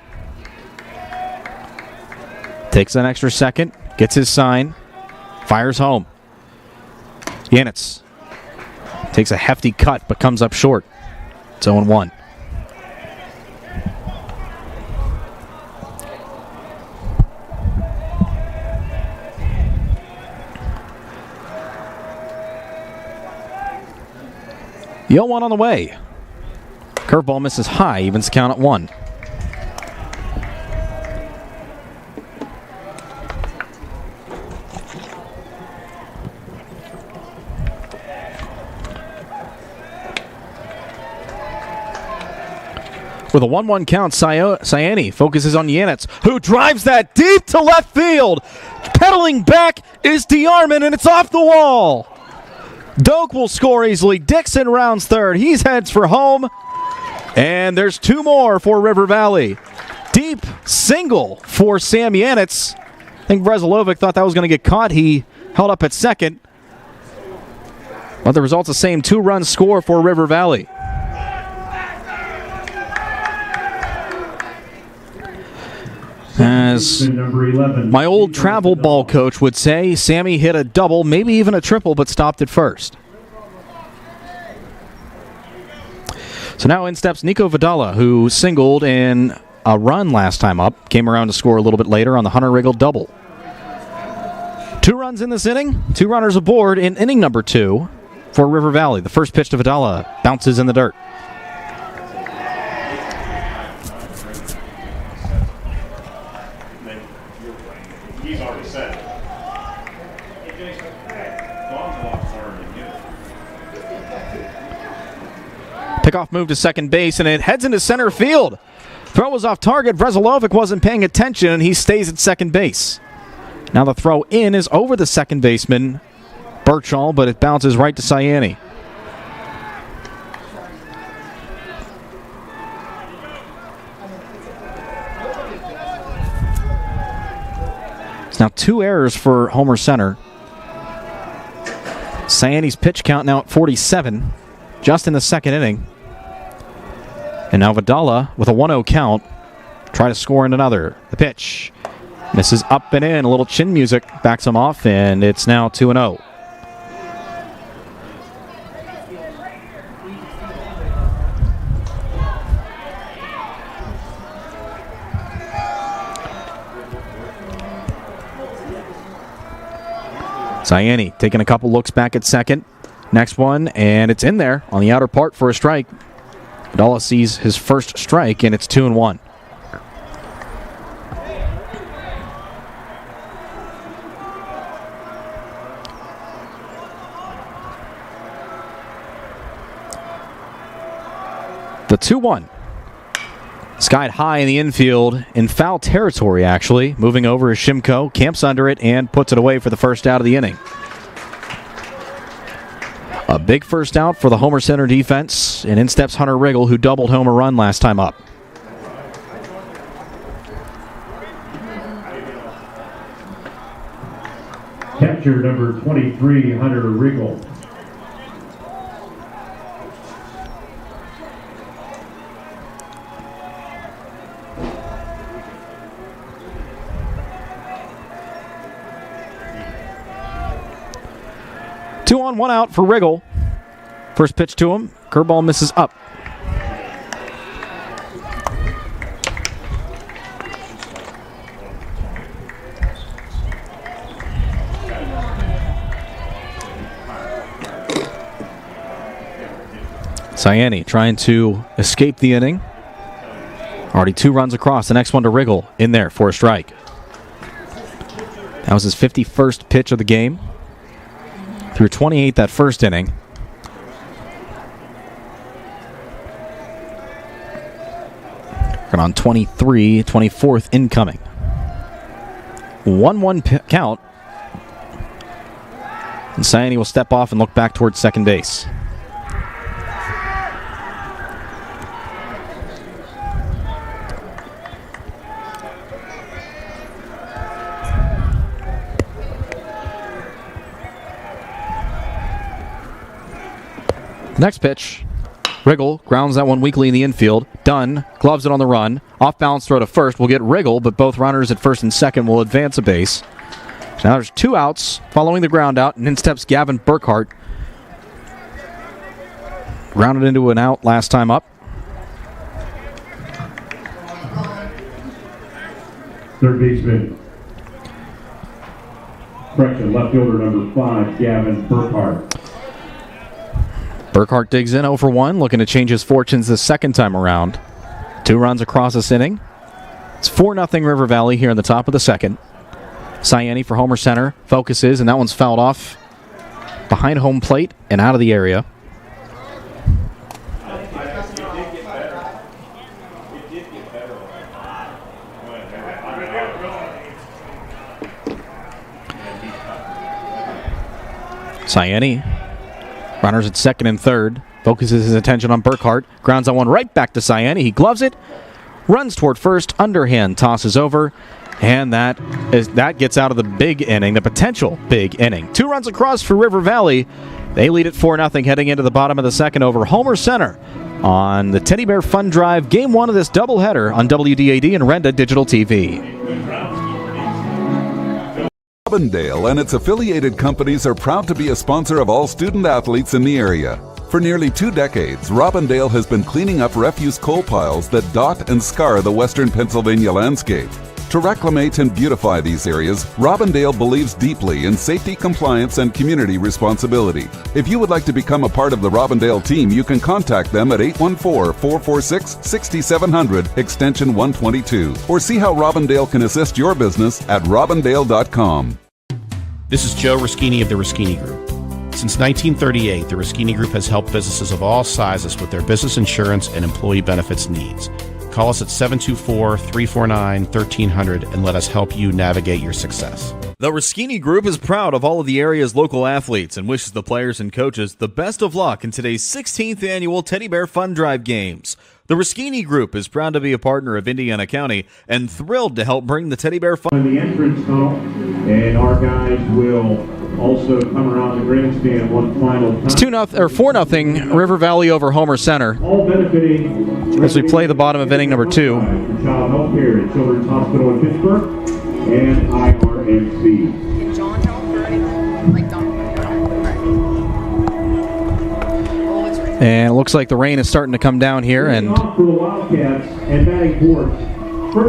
Takes an extra second. Gets his sign. Fires home. Yanitz takes a hefty cut, but comes up short. It's 0-1. The 0-1 on the way. Curveball misses high, evens the count at 1. With a 1-1 count, Sayani focuses on Yanitz, who drives that deep to left field. Pedaling back is DeArmond, and it's off the wall. Doak will score easily. Dixon rounds third. He heads for home. And there's 2 more for River Valley. Deep single for Sam Yanitz. I think Brezilovic thought that was going to get caught. He held up at second. But the result's the same. 2-run score for River Valley. As my old travel ball coach would say, Sammy hit a double, maybe even a triple, but stopped at first. So now in steps Nico Vidala, who singled in a run last time up. Came around to score a little bit later on the Hunter Riggle double. 2 runs in this inning, 2 runners aboard in inning number 2 for River Valley. The first pitch to Vidala bounces in the dirt. Pickoff move to second base, and it heads into center field. Throw was off target. Brezilovic wasn't paying attention, and he stays at second base. Now the throw in is over the second baseman, Birchall, but it bounces right to Sayani. It's now 2 errors for Homer Center. Sayani's pitch count now at 47, just in the second inning. And now Vidala, with a 1-0 count, try to score in another. The pitch misses up and in. A little chin music backs him off, and it's now 2-0. Sayani taking a couple looks back at second. Next one, and it's in there on the outer part for a strike. Vidala sees his first strike, and it's 2-1. The 2-1. Skied high in the infield, in foul territory actually. Moving over is Shimko, camps under it, and puts it away for the first out of the inning. A big first out for the Homer Center defense, and in steps Hunter Riggle, who doubled home a run last time up. Catcher number 23, Hunter Riggle. Two on, 1 out for Riggle. First pitch to him. Curveball misses up. Sayani trying to escape the inning. Already 2 runs across. The next one to Riggle in there for a strike. That was his 51st pitch of the game. Through 28 that first inning. And on 23, 24th incoming. 1-1 count. And Sayani will step off and look back towards second base. Next pitch, Riggle grounds that one weakly in the infield. Dunn gloves it on the run. Off balance throw to first will get Riggle, but both runners at first and second will advance a base. Now there's 2 outs following the ground out, and in steps Gavin Burkhart. Grounded into an out last time up. Third baseman. Correction, left fielder number 5, Gavin Burkhart. Burkhart digs in 0 for 1, looking to change his fortunes the second time around. 2 runs across this inning. It's 4-0 River Valley here in the top of the second. Ciani for Homer Center focuses, and that one's fouled off behind home plate and out of the area. Ciani, runners at second and third, focuses his attention on Burkhart, grounds on one right back to Ciani. He gloves it, runs toward first, underhand tosses over, and that gets out of the big inning, the potential big inning. 2 runs across for River Valley. They lead at 4-0 heading into the bottom of the second over Homer Center on the Teddy Bear Fun Drive, Game 1 of this doubleheader on WDAD and Renda Digital TV. Robindale and its affiliated companies are proud to be a sponsor of all student athletes in the area. For nearly 2 decades, Robindale has been cleaning up refuse coal piles that dot and scar the western Pennsylvania landscape. To reclimate and beautify these areas, Robindale believes deeply in safety, compliance, and community responsibility. If you would like to become a part of the Robindale team, you can contact them at 814-446-6700, extension 122, or see how Robindale can assist your business at robindale.com. This is Joe Ruschini of the Ruschini Group. Since 1938, the Ruschini Group has helped businesses of all sizes with their business insurance and employee benefits needs. Call us at 724-349-1300 and let us help you navigate your success. The Ruschini Group is proud of all of the area's local athletes and wishes the players and coaches the best of luck in today's 16th annual Teddy Bear Fun Drive games. The Ruschini Group is proud to be a partner of Indiana County and thrilled to help bring the Teddy Bear Fun. In the entrance tunnel, and our guys will also come around the grandstand one final time. It's 4-0 River Valley over Homer Center. All benefiting as we play the bottom of inning number 2. Child Health Care at Children's Hospital in Pittsburgh and IRMC. Can John help or anything? Like And it looks like the rain is starting to come down here, and we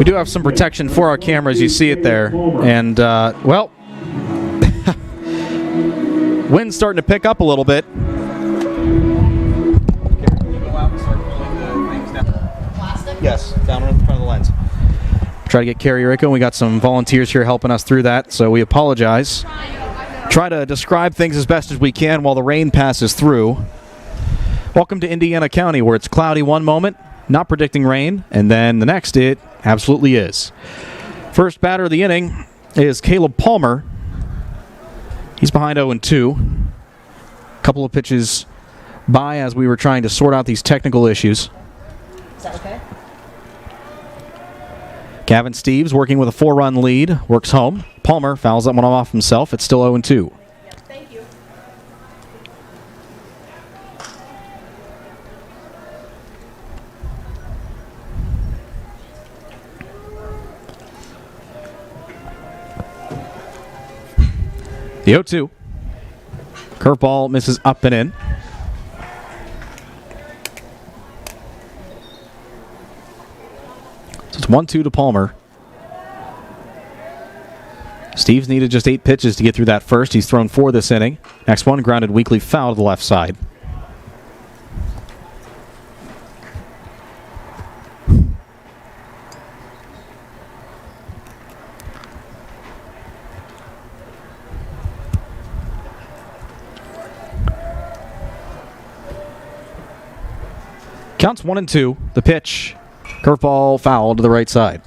do have some protection for our cameras. You see it there, and wind's starting to pick up a little bit. Yes, down in front of the lens. Try to get Carrie Rico, and we got some volunteers here helping us through that, so we apologize. Try to describe things as best as we can while the rain passes through. Welcome to Indiana County, where it's cloudy one moment, not predicting rain, and then the next it absolutely is. First batter of the inning is Caleb Palmer. He's behind 0-2. A couple of pitches by as we were trying to sort out these technical issues. Is that okay? Gavin Steves working with a 4-run lead, works home. Palmer fouls that one off himself. It's still 0-2. Thank you. The 0-2. Curveball misses up and in. So it's 1-2 to Palmer. Steves needed just 8 pitches to get through that first. He's thrown 4 this inning. Next one grounded weakly foul to the left side. Counts 1-2. The pitch. Curveball foul to the right side.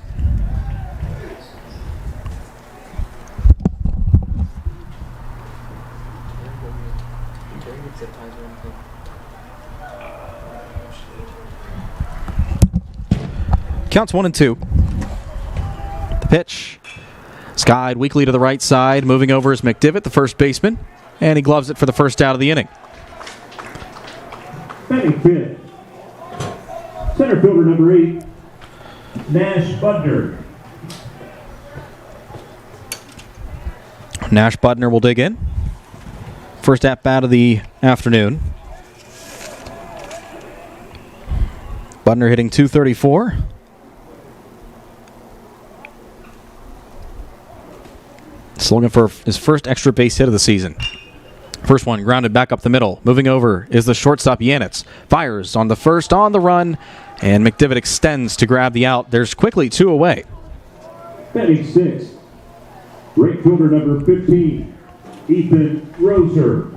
Counts 1-2. The pitch. Skied weakly to the right side. Moving over is McDivitt, the first baseman. And he gloves it for the first out of the inning. Batting fifth, center fielder number 8, Nash Budner. Nash Budner will dig in. First at bat of the afternoon. Budner hitting .234. He's looking for his first extra base hit of the season. First one grounded back up the middle. Moving over is the shortstop Yanitz. Fires on the first on the run, and McDivitt extends to grab the out. There's quickly 2 away. Batting 6, right fielder number 15, Ethan Roser.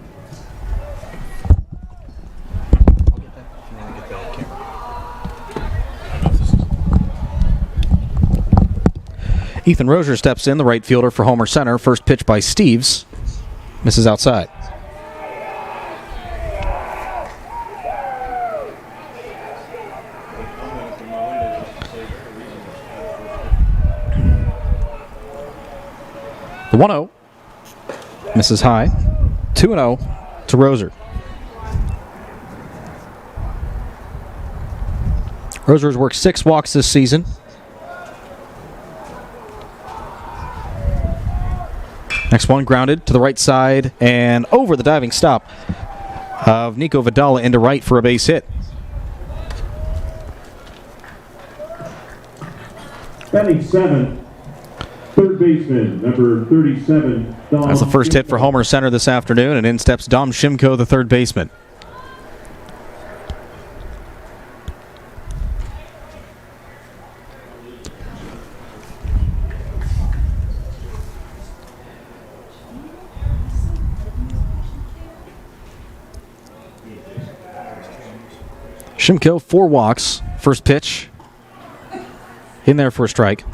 Ethan Rozier steps in, the right fielder for Homer Center. First pitch by Steves. Misses outside. The 1-0. Misses high. 2-0 to Rozier. Rozier's worked 6 walks this season. Next one grounded to the right side and over the diving stop of Nico Vidala into right for a base hit. Batting 7, third baseman, number 37, Dom. That's the first hit for Homer Center this afternoon, and in steps Dom Shimko, the third baseman. Shimko, 4 walks. First pitch. In there for a strike.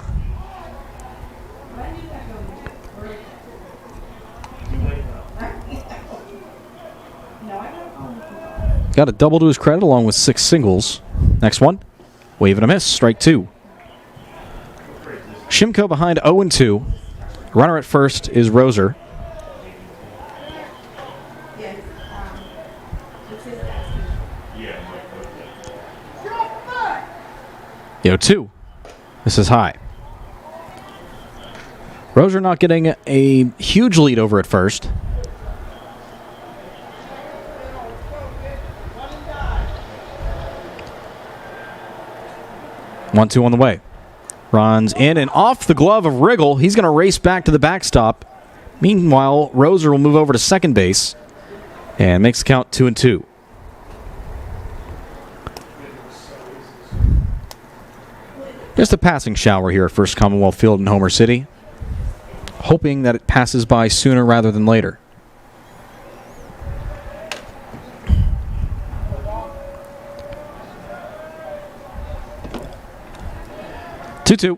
Got a double to his credit along with 6 singles. Next one. Wave and a miss. Strike 2. Shimko behind 0-2. Runner at first is Rozier. Yo, 2. This is high. Rozier not getting a huge lead over at first. One, 2 on the way. Runs in and off the glove of Riggle. He's going to race back to the backstop. Meanwhile, Rozier will move over to second base and makes the count 2-2. Just a passing shower here at First Commonwealth Field in Homer City. Hoping that it passes by sooner rather than later. Two.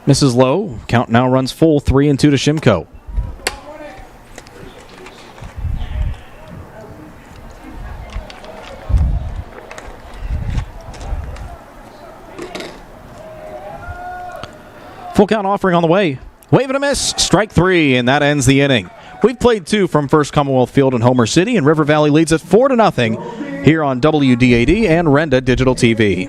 Misses low. Count now runs full. 3-2 to Shimko. Full count offering on the way. Wave and a miss. Strike 3, and that ends the inning. We've played 2 from First Commonwealth Field in Homer City, and River Valley leads it 4-0 here on WDAD and Renda Digital TV.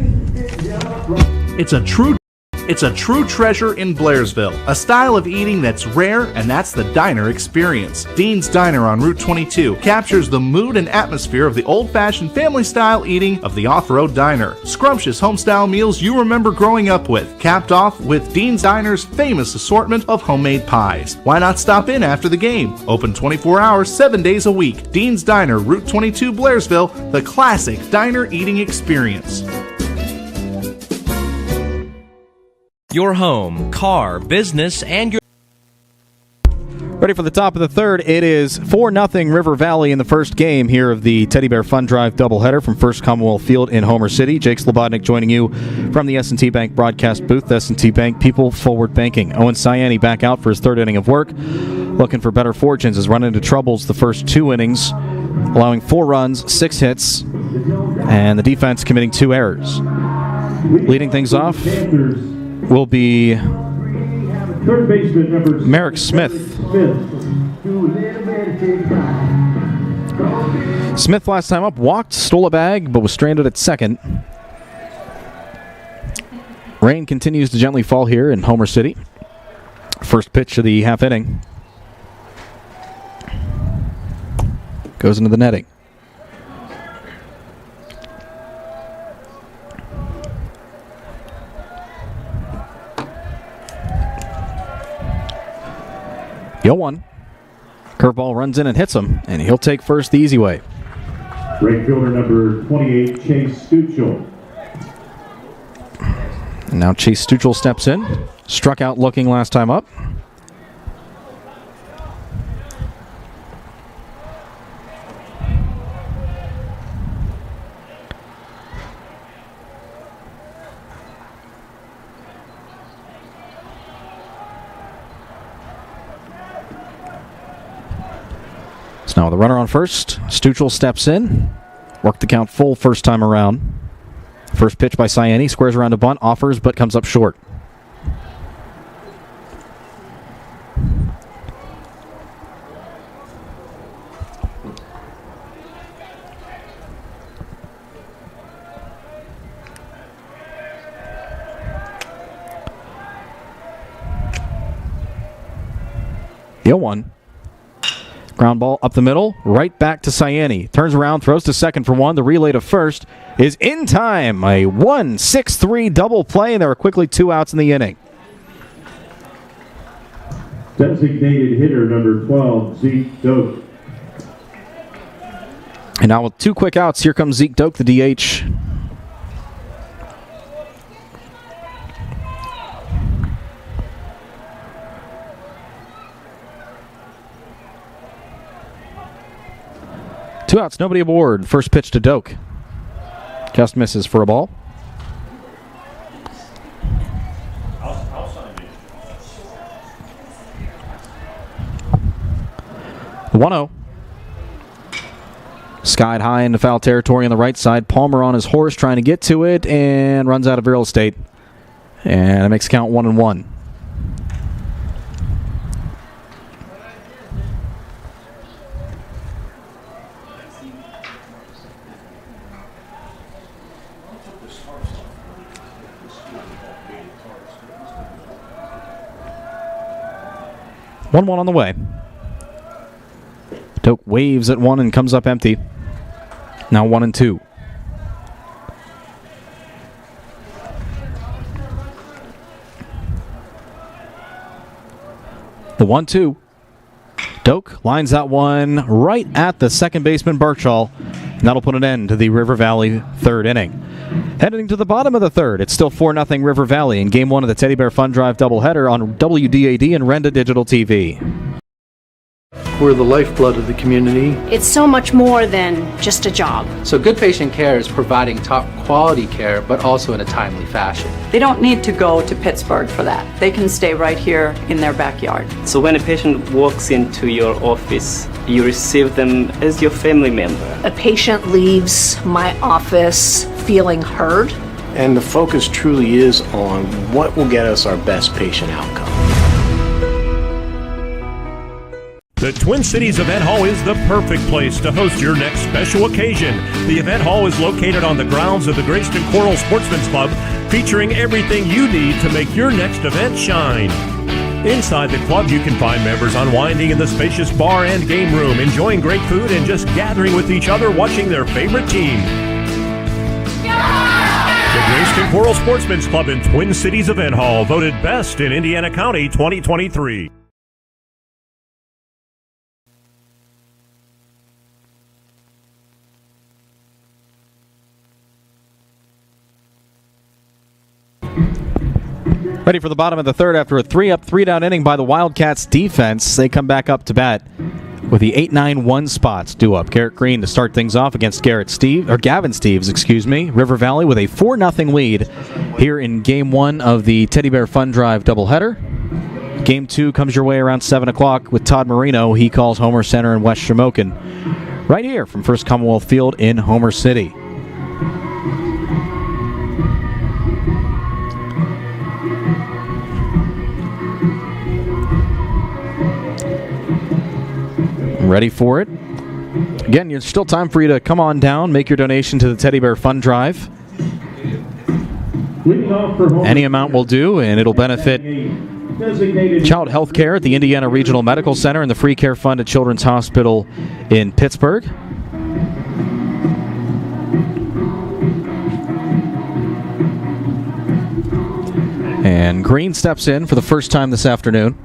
It's a true treasure in Blairsville, a style of eating that's rare, and that's the diner experience. Dean's Diner on Route 22 captures the mood and atmosphere of the old-fashioned family-style eating of the off-road diner. Scrumptious home-style meals you remember growing up with, capped off with Dean's Diner's famous assortment of homemade pies. Why not stop in after the game? Open 24 hours, 7 days a week. Dean's Diner, Route 22, Blairsville, the classic diner eating experience. Your home, car, business, and your... Ready for the top of the third. It is 4-0 River Valley in the first game here of the Teddy Bear Fun Drive doubleheader from First Commonwealth Field in Homer City. Jake Slobodnik joining you from the S&T Bank broadcast booth. S&T Bank, people forward banking. Owen Cyani back out for his third inning of work. Looking for better fortunes. Has run into troubles the first 2 innings, allowing 4 runs, 6 hits, and the defense committing 2 errors. Leading things off will be third baseman number Merrick Smith. Smith last time up walked, stole a bag, but was stranded at second. Rain continues to gently fall here in Homer City. First pitch of the half inning goes into the netting. Yo 1. Curveball runs in and hits him, and he'll take first the easy way. Right fielder number 28, Chase Stuchel. And now Chase Stuchel steps in. Struck out looking last time up. So now the runner on first. Stuchel steps in. Worked the count full first time around. First pitch by Cyani. Squares around a bunt. Offers, but comes up short. The 0-1. Ground ball up the middle, right back to Cyani. Turns around, throws to second for one. The relay to first is in time. A 1-6-3 double play, and there are quickly 2 outs in the inning. Designated hitter number 12, Zeke Doak. And now with 2 quick outs, here comes Zeke Doak, the DH. Two outs, nobody aboard. First pitch to Doak. Just misses for a ball. The 1-0. Skied high into foul territory on the right side. Palmer on his horse trying to get to it and runs out of real estate. And it makes count 1-1. One on the way. Doak waves at 1 and comes up empty. Now 1-2. The 1-2. Doak lines that one right at the second baseman Birchall. And that'll put an end to the River Valley third inning. Heading to the bottom of the third, it's still 4-0 River Valley in Game 1 of the Teddy Bear Fun Drive doubleheader on WDAD and Renda Digital TV. We're the lifeblood of the community. It's so much more than just a job. So good patient care is providing top quality care, but also in a timely fashion. They don't need to go to Pittsburgh for that. They can stay right here in their backyard. So when a patient walks into your office, you receive them as your family member. A patient leaves my office feeling heard. And the focus truly is on what will get us our best patient outcome. The Twin Cities Event Hall is the perfect place to host your next special occasion. The event hall is located on the grounds of the Greyston Coral Sportsman's Club, featuring everything you need to make your next event shine. Inside the club, you can find members unwinding in the spacious bar and game room, enjoying great food and just gathering with each other watching their favorite team. The Greyston Coral Sportsman's Club in Twin Cities Event Hall, voted best in Indiana County 2023. Ready for the bottom of the third after a 3-up, 3-down inning by the Wildcats defense. They come back up to bat with the 8-9-1 spots due up. Garrett Green to start things off against Gavin Steves, River Valley with a 4-0 lead here in Game 1 of the Teddy Bear Fun Drive doubleheader. Game 2 comes your way around 7 o'clock with Todd Marino. He calls Homer Center in West Shamokin. Right here from First Commonwealth Field in Homer City. Ready for it. Again, there's still time for you to come on down, make your donation to the Teddy Bear Fun Drive. Any amount will do, and it'll benefit child health care at the Indiana Regional Medical Center and the Free Care Fund at Children's Hospital in Pittsburgh. And Green steps in for the first time this afternoon.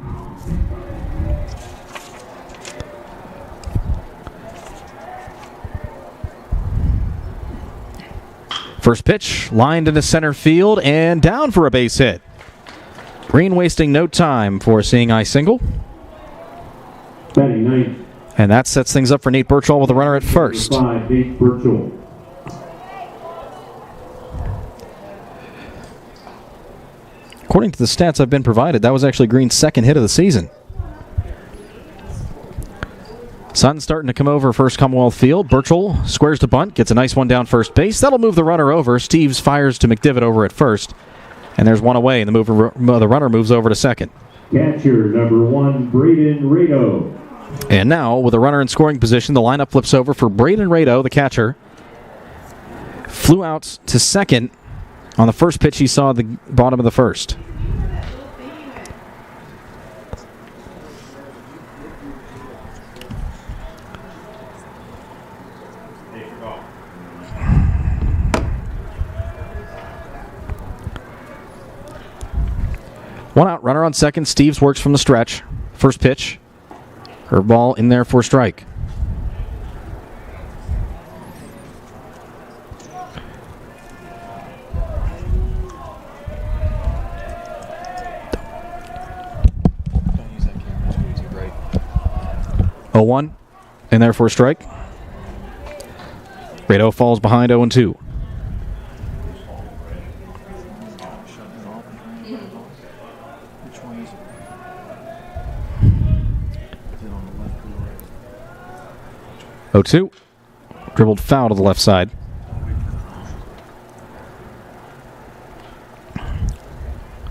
First pitch, lined into center field and down for a base hit. Green wasting no time for a seeing eye single. Batting ninth. And that sets things up for Nate Birchall with a runner at first. 5, Nate Birchall. According to the stats I've been provided, that was actually Green's second hit of the season. Sun's starting to come over First Commonwealth Field. Birchall squares to bunt, gets a nice one down first base. That'll move the runner over. Steves fires to McDivitt over at first. And there's one away, and the runner moves over to second. Catcher number 1, Braden Rado. And now, with a runner in scoring position, the lineup flips over for Braden Rado, the catcher. Flew out to second. On the first pitch, he saw the bottom of the first. One out, runner on second. Steves works from the stretch. First pitch. Curveball in there for strike. Oh, 1 in there for a strike. Rado falls behind 0-2. Oh-2. Dribbled foul to the left side.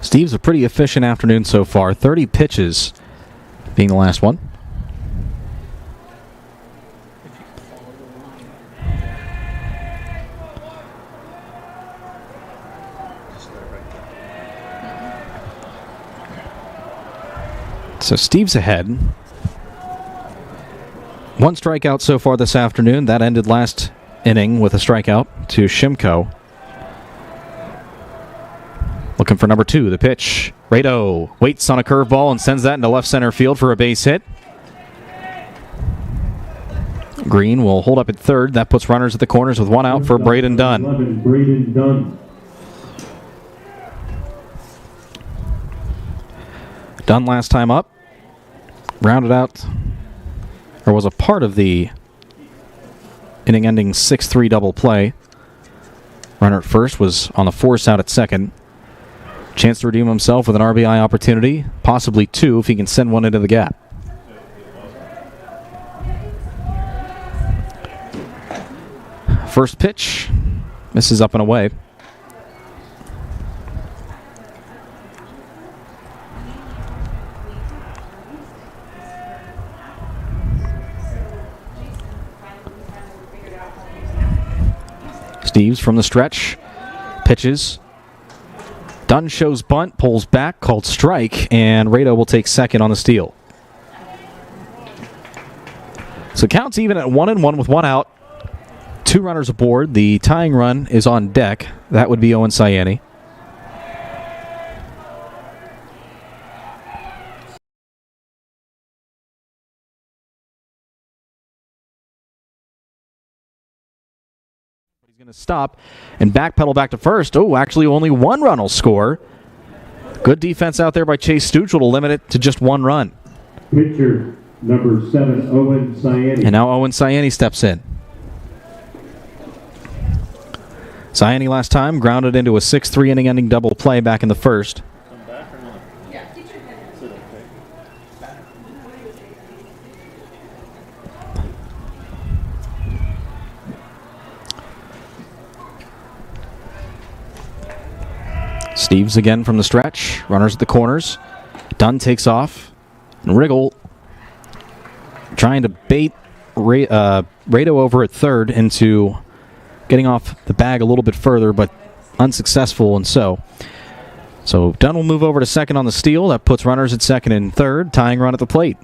Steve's a pretty efficient afternoon so far. 30 pitches being the last one. So Steve's ahead. One strikeout so far this afternoon. That ended last inning with a strikeout to Shimko. Looking for number 2, the pitch. Rado waits on a curveball and sends that into left center field for a base hit. Green will hold up at third. That puts runners at the corners with one out for Braden Dunn. 11, Braden Dunn. Dunn last time up. Rounded out, or was a part of the inning-ending 6-3 double play. Runner at first was on the force out at second. Chance to redeem himself with an RBI opportunity, possibly 2 if he can send one into the gap. First pitch, misses up and away. Steves from the stretch, pitches. Dunn shows bunt, pulls back, called strike, and Rado will take second on the steal. So counts even at 1-1 with one out. 2 runners aboard. The tying run is on deck. That would be Owen Sayani. Going to stop and backpedal back to first. Oh, actually only 1 run will score. Good defense out there by Chase Stuchel to limit it to just 1 run. Pitcher number 7, Owen Sayani. And now Owen Sayani steps in. Sayani last time grounded into a 6-3 inning-ending double play back in the first. Steves again from the stretch. Runners at the corners. Dunn takes off. And Riggle trying to bait Rado over at third into getting off the bag a little bit further, but unsuccessful, and so Dunn will move over to second on the steal. That puts runners at second and third, tying run at the plate.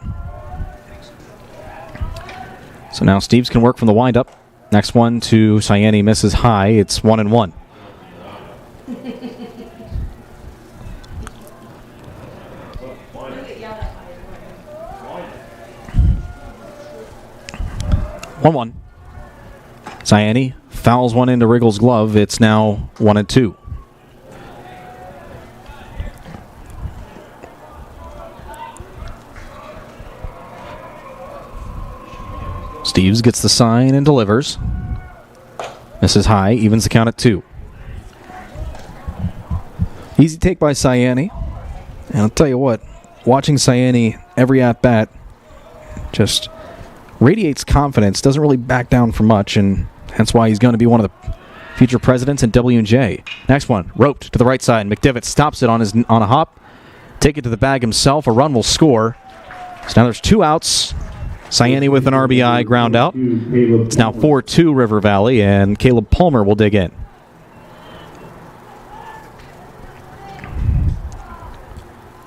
So now Steves can work from the windup. Next one to Sayani, misses high. It's 1-1. Ciani fouls one into Riggle's glove. It's now 1-2. Steves gets the sign and delivers. Misses high, evens the count at 2. Easy take by Ciani. And I'll tell you what, watching Ciani every at-bat just radiates confidence, doesn't really back down for much, and hence why he's going to be one of the future presidents in W&J. Next one, roped to the right side. McDivitt stops it on a hop. Take it to the bag himself. A run will score. So now there's 2 outs. Ciani with an RBI ground out. It's now 4-2 River Valley, and Caleb Palmer will dig in.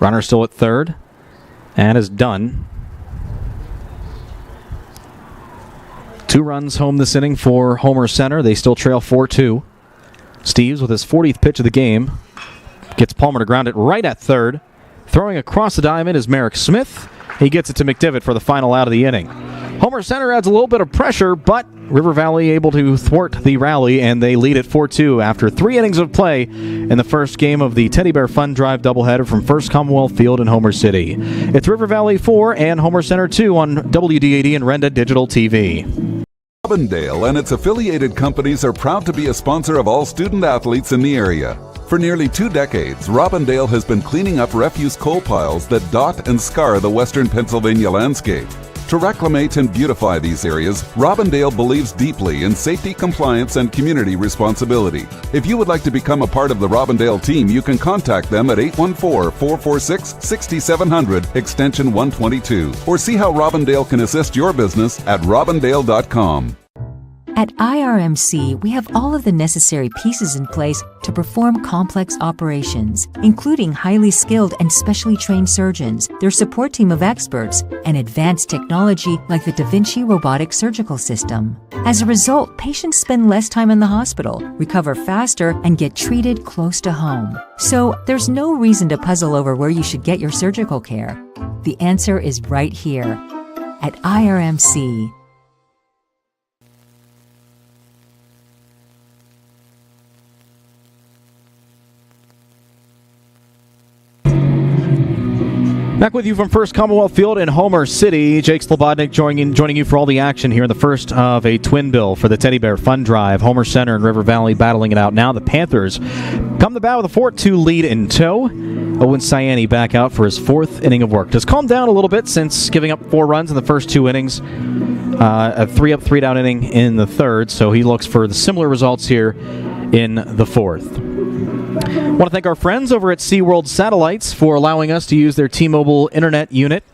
Runner still at third, and is done. 2 runs home this inning for Homer Center. They still trail 4-2. Steves with his 40th pitch of the game gets Palmer to ground it right at third. Throwing across the diamond is Merrick Smith. He gets it to McDivitt for the final out of the inning. Homer Center adds a little bit of pressure, but River Valley able to thwart the rally, and they lead at 4-2 after 3 innings of play in the first game of the Teddy Bear Fun Drive doubleheader from First Commonwealth Field in Homer City. It's River Valley 4 and Homer Center 2 on WDAD and Renda Digital TV. Robindale and its affiliated companies are proud to be a sponsor of all student athletes in the area. For nearly 2 decades, Robindale has been cleaning up refuse coal piles that dot and scar the western Pennsylvania landscape. To reclimate and beautify these areas, Robindale believes deeply in safety, compliance, and community responsibility. If you would like to become a part of the Robindale team, you can contact them at 814-446-6700, extension 122, or see how Robindale can assist your business at robindale.com. At IRMC, we have all of the necessary pieces in place to perform complex operations, including highly skilled and specially trained surgeons, their support team of experts, and advanced technology like the Da Vinci robotic surgical system. As a result, patients spend less time in the hospital, recover faster, and get treated close to home. So there's no reason to puzzle over where you should get your surgical care. The answer is right here at IRMC. Back with you from First Commonwealth Field in Homer City. Jake Slobodnik joining you for all the action here in the first of a twin bill for the Teddy Bear Fun Drive. Homer Center and River Valley battling it out now. The Panthers come to bat with a 4-2 lead in tow. Owen Ciani back out for his 4th inning of work. Just calmed down a little bit since giving up 4 runs in the first 2 innings. A 3-up, 3-down inning in the third, so he looks for the similar results here in the 4th. I want to thank our friends over at SeaWorld Satellites for allowing us to use their T-Mobile internet unit,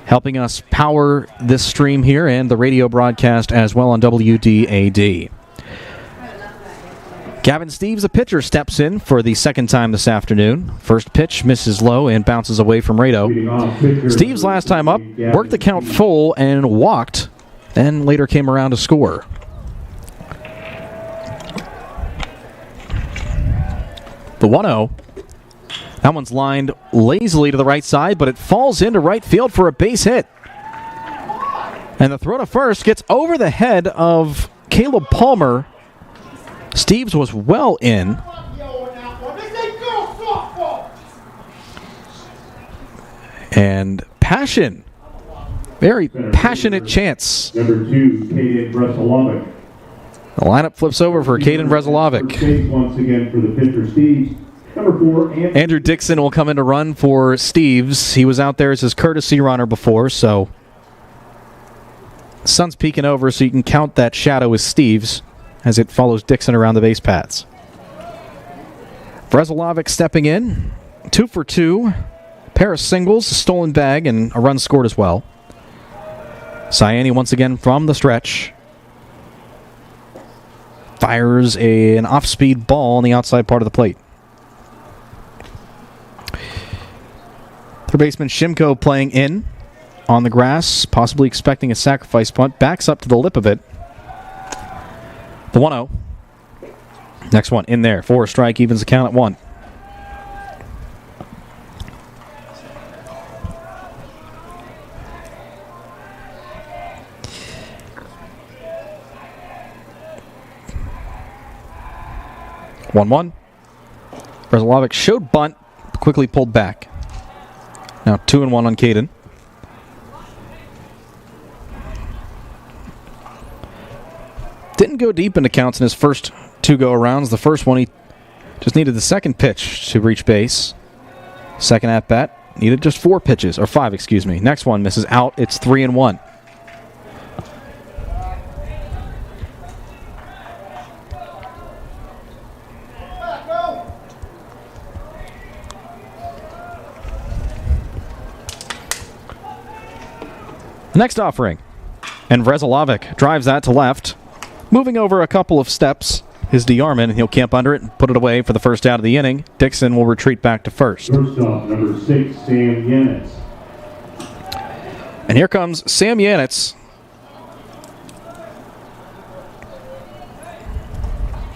helping us power this stream here and the radio broadcast as well on WDAD. Gavin Steves, a pitcher, steps in for the second time this afternoon. First pitch misses low and bounces away from Rado. Steves last time up worked the count full and walked, then later came around to score. The 1-0. That one's lined lazily to the right side, but it falls into right field for a base hit. And the throw to first gets over the head of Caleb Palmer. Steves was well in. And passion. Very passionate chance. Number 2, Caden Bresalovic. The lineup flips over for Caden Bresalovic. Once again for the pitcher, Steves. Number 4, Andrew Dixon will come in to run for Steves. He was out there as his courtesy runner before, so the sun's peeking over, so you can count that shadow as Steves as it follows Dixon around the base paths. Bresalovic stepping in, 2 for 2, pair of singles, a stolen bag, and a run scored as well. Ciani once again from the stretch. Fires an off-speed ball on the outside part of the plate. Third baseman Shimko playing in on the grass, possibly expecting a sacrifice punt. Backs up to the lip of it. The 1-0. Next one in there. 4 strike, evens the count at 1. 1-1. Brezalovic showed bunt, quickly pulled back. Now 2-1 on Caden. Didn't go deep into counts in his first 2 go-arounds. The first one, he just needed the second pitch to reach base. Second at-bat, needed just 4 pitches, or 5, excuse me. Next one misses out. It's 3-1. Next offering. And Vrezelovic drives that to left. Moving over a couple of steps is DeArmond, and he'll camp under it and put it away for the first out of the inning. Dixon will retreat back to first. First off, number 6, Sam Yanitz. And here comes Sam Yanitz.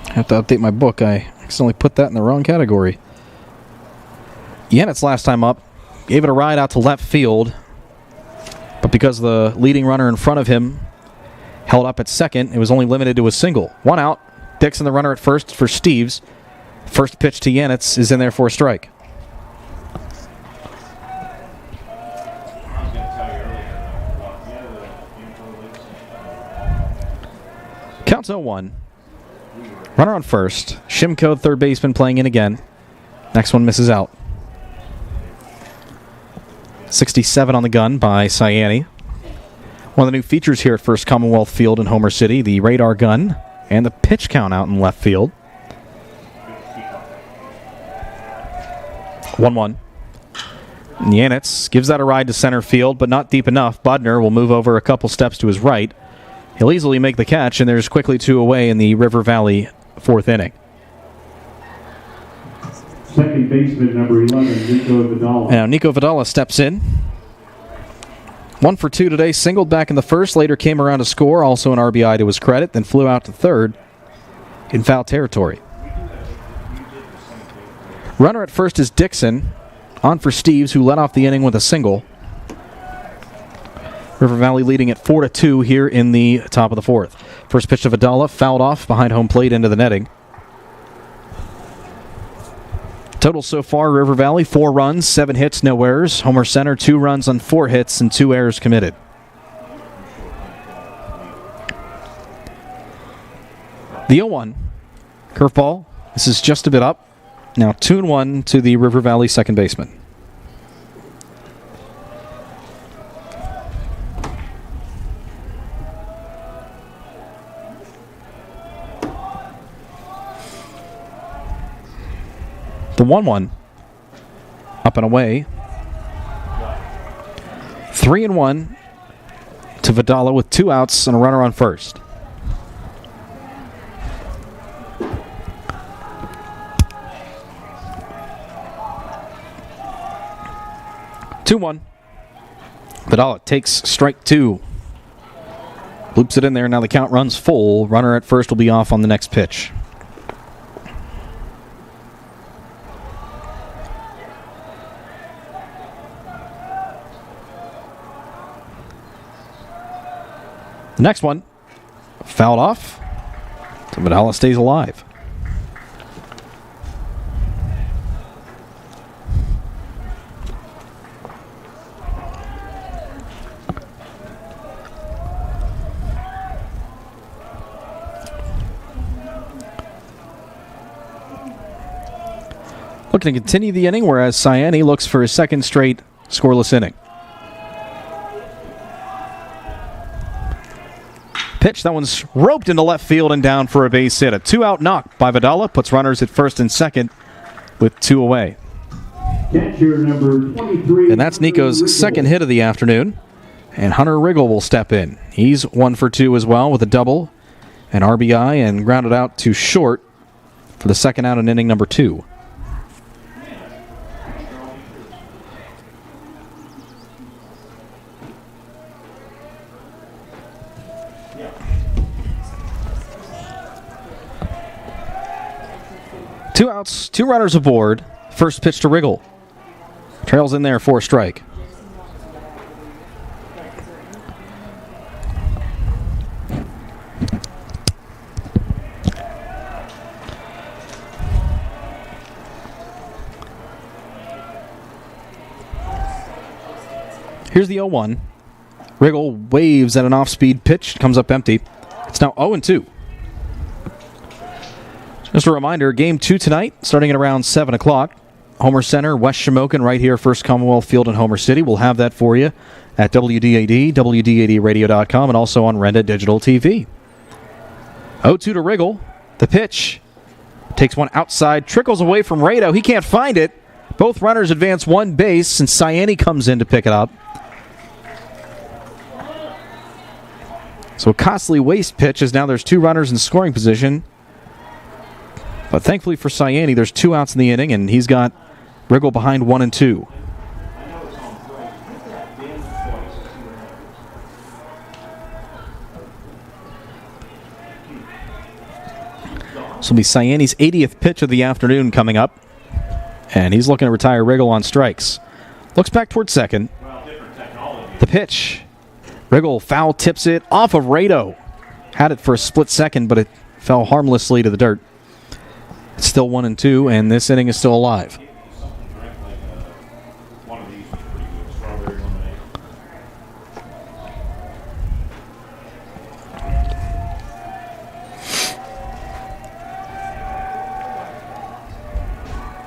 I have to update my book. I accidentally put that in the wrong category. Yanitz last time up gave it a ride out to left field, but because the leading runner in front of him held up at second, it was only limited to a single. 1 out. Dixon, the runner at first for Steves. First pitch to Yanitz is in there for a strike. Counts 0-1. Runner on first. Shimko, third baseman, playing in again. Next one misses out. 67 on the gun by Cyani. One of the new features here at First Commonwealth Field in Homer City, the radar gun and the pitch count out in left field. 1-1. Yanitz gives that a ride to center field, but not deep enough. Budner will move over a couple steps to his right. He'll easily make the catch, and there's quickly 2 away in the River Valley 4th inning. Second baseman, number 11, Nico Vidala. Now Nico Vidala steps in. 1 for 2 today, singled back in the first, later came around to score, also an RBI to his credit, then flew out to third in foul territory. Runner at first is Dixon, on for Steves, who led off the inning with a single. River Valley leading at 4-2 here in the top of the 4th. First pitch to Vidala, fouled off behind home plate into the netting. Total so far, River Valley, 4 runs, 7 hits, no errors. Homer Center, 2 runs on 4 hits and 2 errors committed. The 0-1. Curveball. This is just a bit up. Now 2-1 to the River Valley second baseman. The 1-1, up and away. 3-1 to Vidala with 2 outs and a runner on first. Vidala takes strike 2. Loops it in there. Now the count runs full. Runner at first will be off on the next pitch. The next one, fouled off. So Vidala stays alive. Looking to continue the inning, whereas Cyani looks for his second straight scoreless inning. Pitch, that one's roped into left field and down for a base hit. A 2-out knock by Vidala puts runners at first and second with 2 away. Catcher number 23. And that's Nico's second hit of the afternoon. And Hunter Riggle will step in. He's 1 for 2 as well with a double, an RBI, and grounded out to short for the second out in inning number 2. Two outs, 2 runners aboard. First pitch to Riggle. Trails in there for a strike. Here's the 0-1. Riggle waves at an off-speed pitch. Comes up empty. It's now 0-2. Just a reminder, Game 2 tonight, starting at around 7 o'clock. Homer Center, West Shamokin, right here, First Commonwealth Field in Homer City. We'll have that for you at WDAD, WDADradio.com, and also on Renda Digital TV. 0-2 to Riggle. The pitch takes one outside, trickles away from Rado. He can't find it. Both runners advance one base, and Cyani comes in to pick it up. So a costly waste pitch, as now there's two runners in scoring position. But thankfully for Cyani, there's 2 outs in the inning, and he's got Riggle behind 1-2. This will be Cyani's 80th pitch of the afternoon coming up. And he's looking to retire Riggle on strikes. Looks back towards second. The pitch. Riggle foul tips it off of Rado. Had it for a split second, but it fell harmlessly to the dirt. It's still 1-2, and this inning is still alive.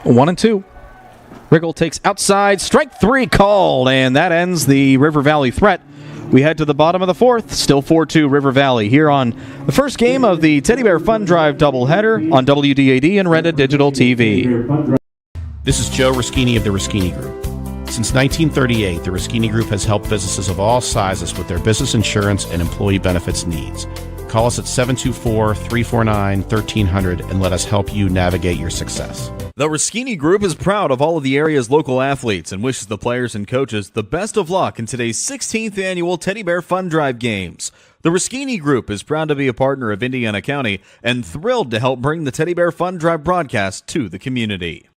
One and two. Riggle takes outside, strike 3 called, and that ends the River Valley threat. We head to the bottom of the 4th, still 4-2 River Valley, here on the first game of the Teddy Bear Fun Drive doubleheader on WDAD and Renda Digital TV. This is Joe Ruschini of the Ruschini Group. Since 1938, the Ruschini Group has helped businesses of all sizes with their business insurance and employee benefits needs. Call us at 724-349-1300 and let us help you navigate your success. The Ruschini Group is proud of all of the area's local athletes and wishes the players and coaches the best of luck in today's 16th annual Teddy Bear Fun Drive games. The Ruschini Group is proud to be a partner of Indiana County and thrilled to help bring the Teddy Bear Fun Drive broadcast to the community.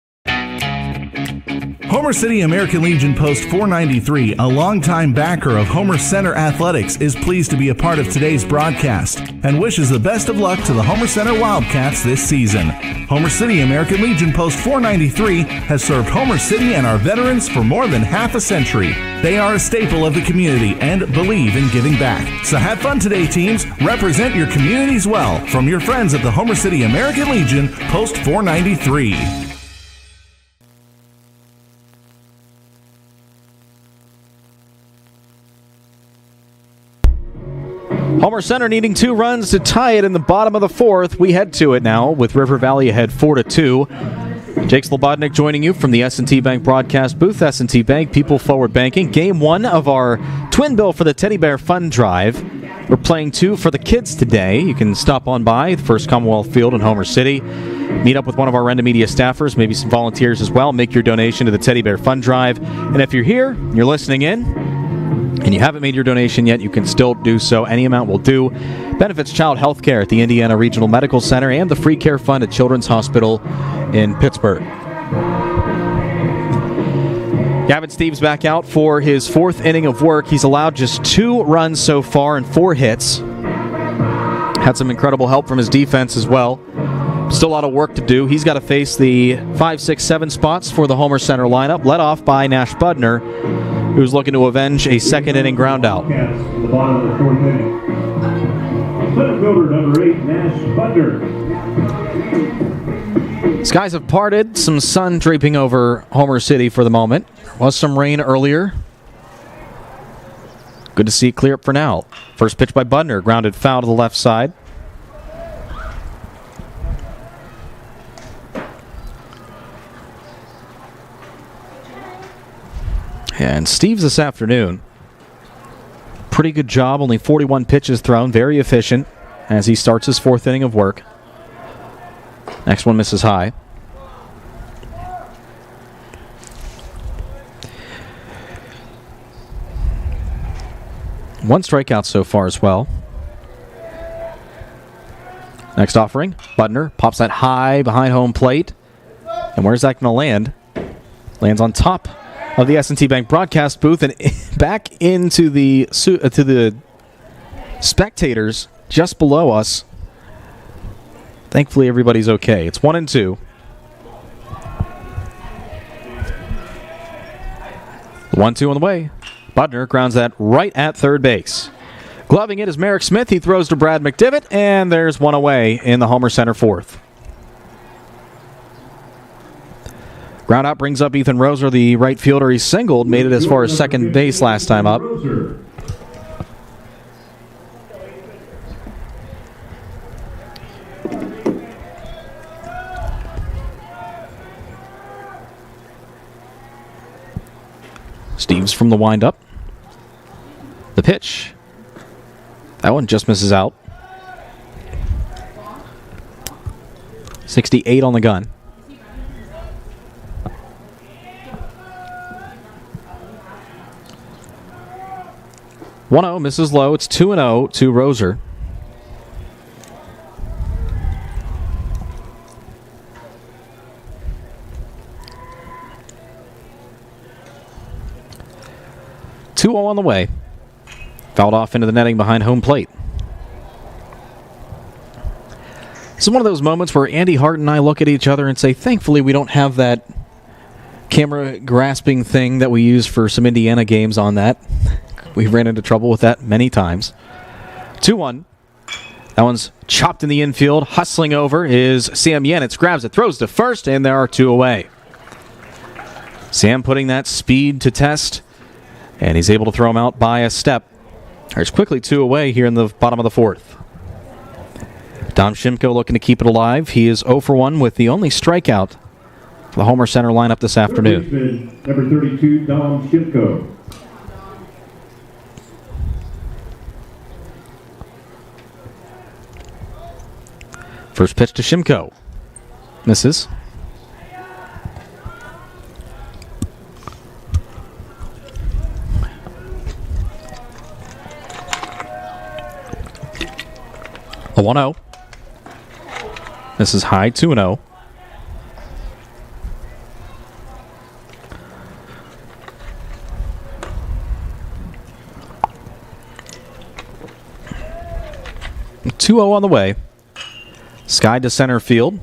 Homer City American Legion Post 493, a longtime backer of Homer Center Athletics, is pleased to be a part of today's broadcast and wishes the best of luck to the Homer Center Wildcats this season. Homer City American Legion Post 493 has served Homer City and our veterans for more than half a century. They are a staple of the community and believe in giving back. So have fun today, teams. Represent your communities well. From your friends at the Homer City American Legion Post 493. Homer Center needing 2 runs to tie it in the bottom of the 4th. We head to it now with River Valley ahead 4-2. Jake Slobodnik joining you from the S&T Bank broadcast booth. S&T Bank, People Forward Banking. Game 1 of our twin bill for the Teddy Bear Fun Drive. We're playing 2 for the kids today. You can stop on by the First Commonwealth Field in Homer City. Meet up with one of our Renda Media staffers, maybe some volunteers as well. Make your donation to the Teddy Bear Fun Drive. And if you're here, you're listening in, and you haven't made your donation yet, you can still do so. Any amount will do. Benefits child health care at the Indiana Regional Medical Center and the Free Care Fund at Children's Hospital in Pittsburgh. Gavin Steves back out for his 4th inning of work. He's allowed just 2 runs so far and 4 hits. Had some incredible help from his defense as well. Still a lot of work to do. He's got to face the 5, 6, 7 spots for the Homer Center lineup, led off by Nash Budner, who's looking to avenge a 2nd inning ground out. The bottom of the 4th inning. Center fielder number 8, Nash Budner. Skies have parted. Some sun draping over Homer City for the moment. There was some rain earlier. Good to see it clear up for now. First pitch by Budner, grounded foul to the left side. And Steves this afternoon, pretty good job. Only 41 pitches thrown. Very efficient as he starts his 4th inning of work. Next one misses high. One strikeout so far as well. Next offering, Budner pops that high behind home plate. And where's that going to land? Lands on top of the S&T Bank broadcast booth and back into the to the spectators just below us. Thankfully, everybody's okay. It's 1-2. The 1-2 on the way. Budner grounds that right at third base. Gloving it is Merrick Smith. He throws to Brad McDivitt, and there's one away in the Homer Center fourth. Ground out brings up Ethan Roser, the right fielder. He singled, made it as far as second base last time up. Steves from the windup. The pitch. That one just misses out. 68 on the gun. 1-0 misses low. It's 2-0 to Roser. On the way. Fouled off into the netting behind home plate. This is one of those moments where Andy Hart and I look at each other and say, thankfully we don't have that camera grasping thing that we use for some Indiana games on that. We've ran into trouble with that many times. 2-1. That one's chopped in the infield. Hustling over is Sam Yanitz. Grabs it, throws to first, and there are two away. Sam putting that speed to test. And he's able to throw him out by a step. There's quickly two away here in the bottom of the fourth. Dom Shimko looking to keep it alive. He is 0 for 1 with the only strikeout for the Homer Center lineup this afternoon. Number 32, Dom Shimko. First pitch to Shimko. Misses. A 1-0. This is high, 2-0. On the way. Sky to center field.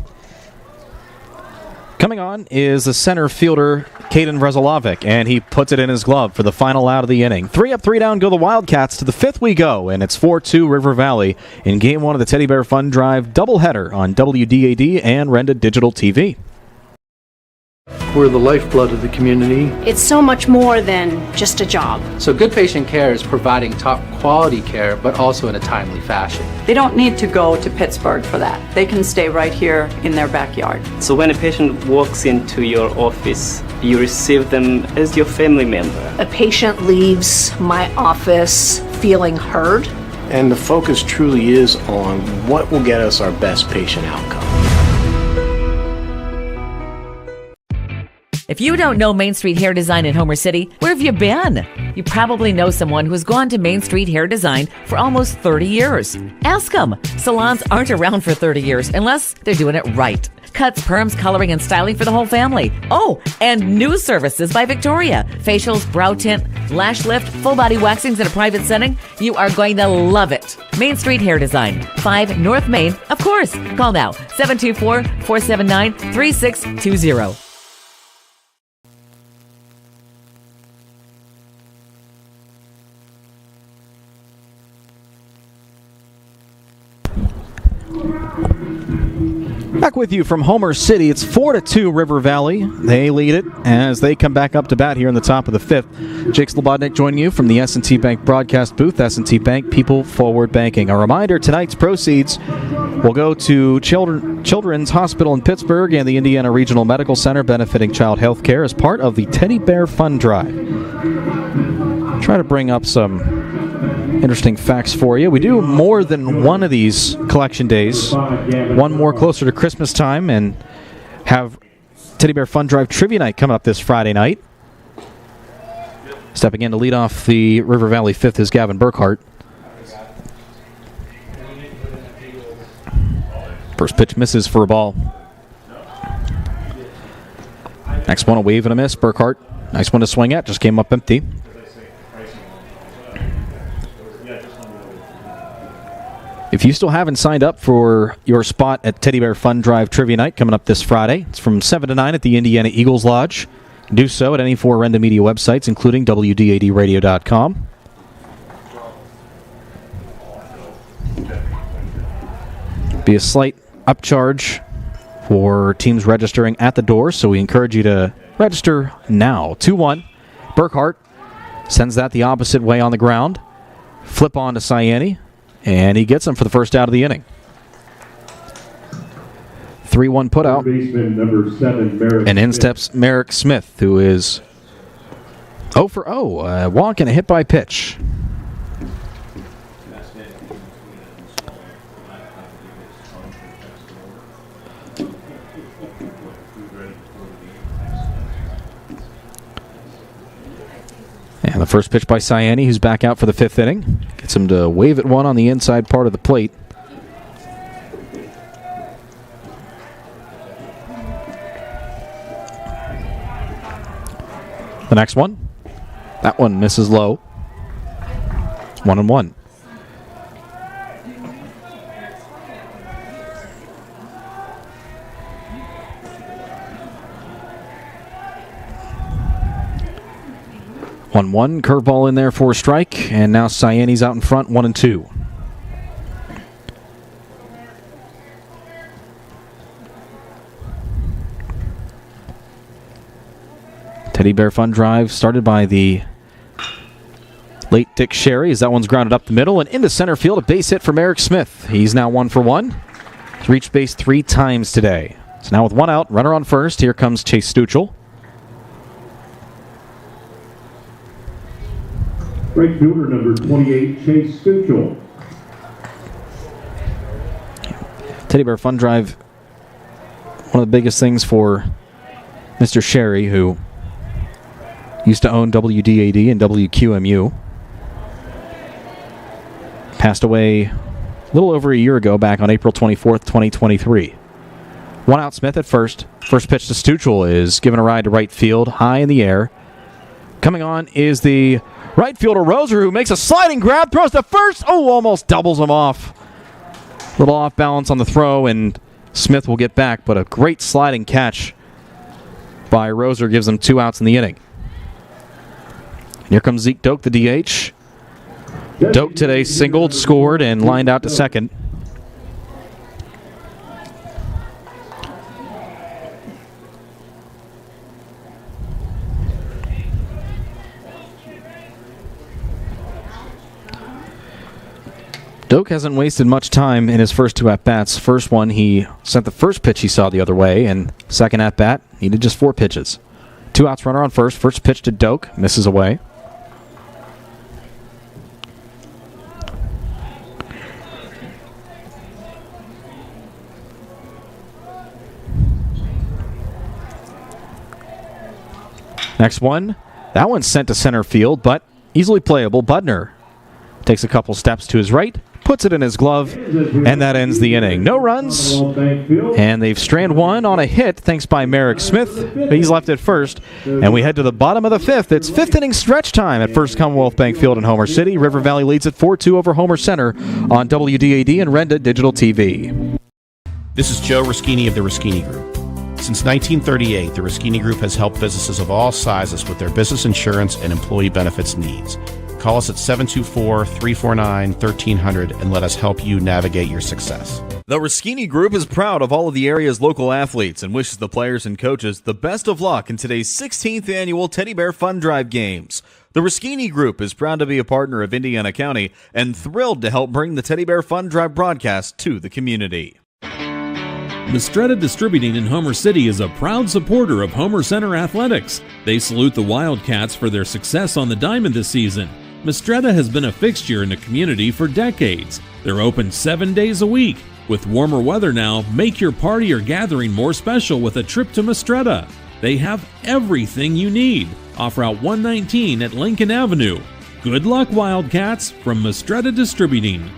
Coming on is the center fielder, Caden Vrezelovic, and he puts it in his glove for the final out of the inning. 3 up, 3 down go the Wildcats. To the fifth we go, and it's 4-2 River Valley in Game 1 of the Teddy Bear Fun Drive doubleheader on WDAD and Renda Digital TV. We're the lifeblood of the community. It's so much more than just a job. So good patient care is providing top quality care, but also in a timely fashion. They don't need to go to Pittsburgh for that. They can stay right here in their backyard. So when a patient walks into your office, you receive them as your family member. A patient leaves my office feeling heard. And the focus truly is on what will get us our best patient outcome. If you don't know Main Street Hair Design in Homer City, where have you been? You probably know someone who's gone to Main Street Hair Design for almost 30 years. Ask them. Salons aren't around for 30 years unless they're doing it right. Cuts, perms, coloring, and styling for the whole family. Oh, and new services by Victoria. Facials, brow tint, lash lift, full body waxings in a private setting. You are going to love it. Main Street Hair Design, 5 North Main, of course. Call now, 724-479-3620. Back with you from Homer City. It's 4-2 River Valley. They lead it as they come back up to bat here in the top of the fifth. Jake Slobodnik joining you from the S&T Bank broadcast booth. S&T Bank, People Forward Banking. A reminder, tonight's proceeds will go to Children's Hospital in Pittsburgh and the Indiana Regional Medical Center, benefiting child health care as part of the Teddy Bear Fun Drive. Try to bring up some interesting facts for you. We do more than one of these collection days. One more closer to Christmas time, and have Teddy Bear Fun Drive Trivia Night coming up this Friday night. Stepping in to lead off the River Valley fifth is Gavin Burkhart. First pitch misses for a ball. Next one, a wave and a miss. Burkhart, nice one to swing at, just came up empty. If you still haven't signed up for your spot at Teddy Bear Fun Drive Trivia Night coming up this Friday, it's from 7 to 9 at the Indiana Eagles Lodge. Do so at any four Renda Media websites, including WDADradio.com. Be a slight upcharge for teams registering at the door, so we encourage you to register now. 2-1. Burkhart sends that the opposite way on the ground. Flip on to Ciani, and he gets him for the first out of the inning. 3-1 put out. Number 7, Merrick and in steps Merrick Smith, who is 0 for 0. A walk and a hit by pitch. And the first pitch by Ciani, who's back out for the fifth inning. Gets him to wave at one on the inside part of the plate. The next one. That one misses low. 1-1. One curveball in there for a strike, and now Ciani's out in front, 1-2. Teddy Bear Fun Drive started by the late Dick Sherry, as that one's grounded up the middle and into center field. A base hit for Merrick Smith. He's now 1 for 1. He's reached base 3 times today. So now with one out, runner on first, here comes Chase Stuchel. Right fielder number 28, Chase Stuchel. Teddy Bear Fun Drive, one of the biggest things for Mr. Sherry, who used to own WDAD and WQMU. Passed away a little over a year ago, back on April 24th, 2023. One out, Smith at first. First pitch to Stuchel is given a ride to right field, high in the air. Coming on is the right fielder Roser, who makes a sliding grab, throws to first. Oh, almost doubles him off. A little off balance on the throw, and Smith will get back, but a great sliding catch by Roser gives them 2 outs in the inning. And here comes Zeke Doak, the DH. Doak today singled, scored, and lined out to second. Doak hasn't wasted much time in his first 2 at-bats. First one, he sent the first pitch he saw the other way, and second at-bat, he did just 4 pitches. 2 outs, runner on first. First pitch to Doak, misses away. Next one, that one's sent to center field, but easily playable. Budner takes a couple steps to his right, puts it in his glove, and that ends the inning. No runs, and they've stranded one on a hit, thanks by Merrick Smith. He's left at first, and we head to the bottom of the 5th. It's 5th inning stretch time at First Commonwealth Bank Field in Homer City. River Valley leads at 4-2 over Homer Center on WDAD and Renda Digital TV. This is Joe Ruschini of the Ruschini Group. Since 1938, the Ruschini Group has helped businesses of all sizes with their business insurance and employee benefits needs. Call us at 724-349-1300 and let us help you navigate your success. The Ruschini Group is proud of all of the area's local athletes and wishes the players and coaches the best of luck in today's 16th annual Teddy Bear Fun Drive games. The Ruschini Group is proud to be a partner of Indiana County and thrilled to help bring the Teddy Bear Fun Drive broadcast to the community. Mistretta Distributing in Homer City is a proud supporter of Homer Center Athletics. They salute the Wildcats for their success on the diamond this season. Mistretta has been a fixture in the community for decades. They're open 7 days a week. With warmer weather now, make your party or gathering more special with a trip to Mistretta. They have everything you need. Off Route 119 at Lincoln Avenue. Good luck, Wildcats, from Mistretta Distributing.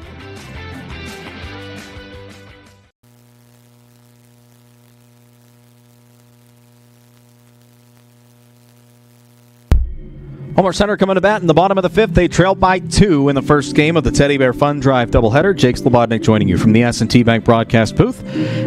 Homer Center coming to bat in the bottom of the 5th. They trailed by 2 in the first game of the Teddy Bear Fun Drive doubleheader. Jake Slobodnik joining you from the S&T Bank broadcast booth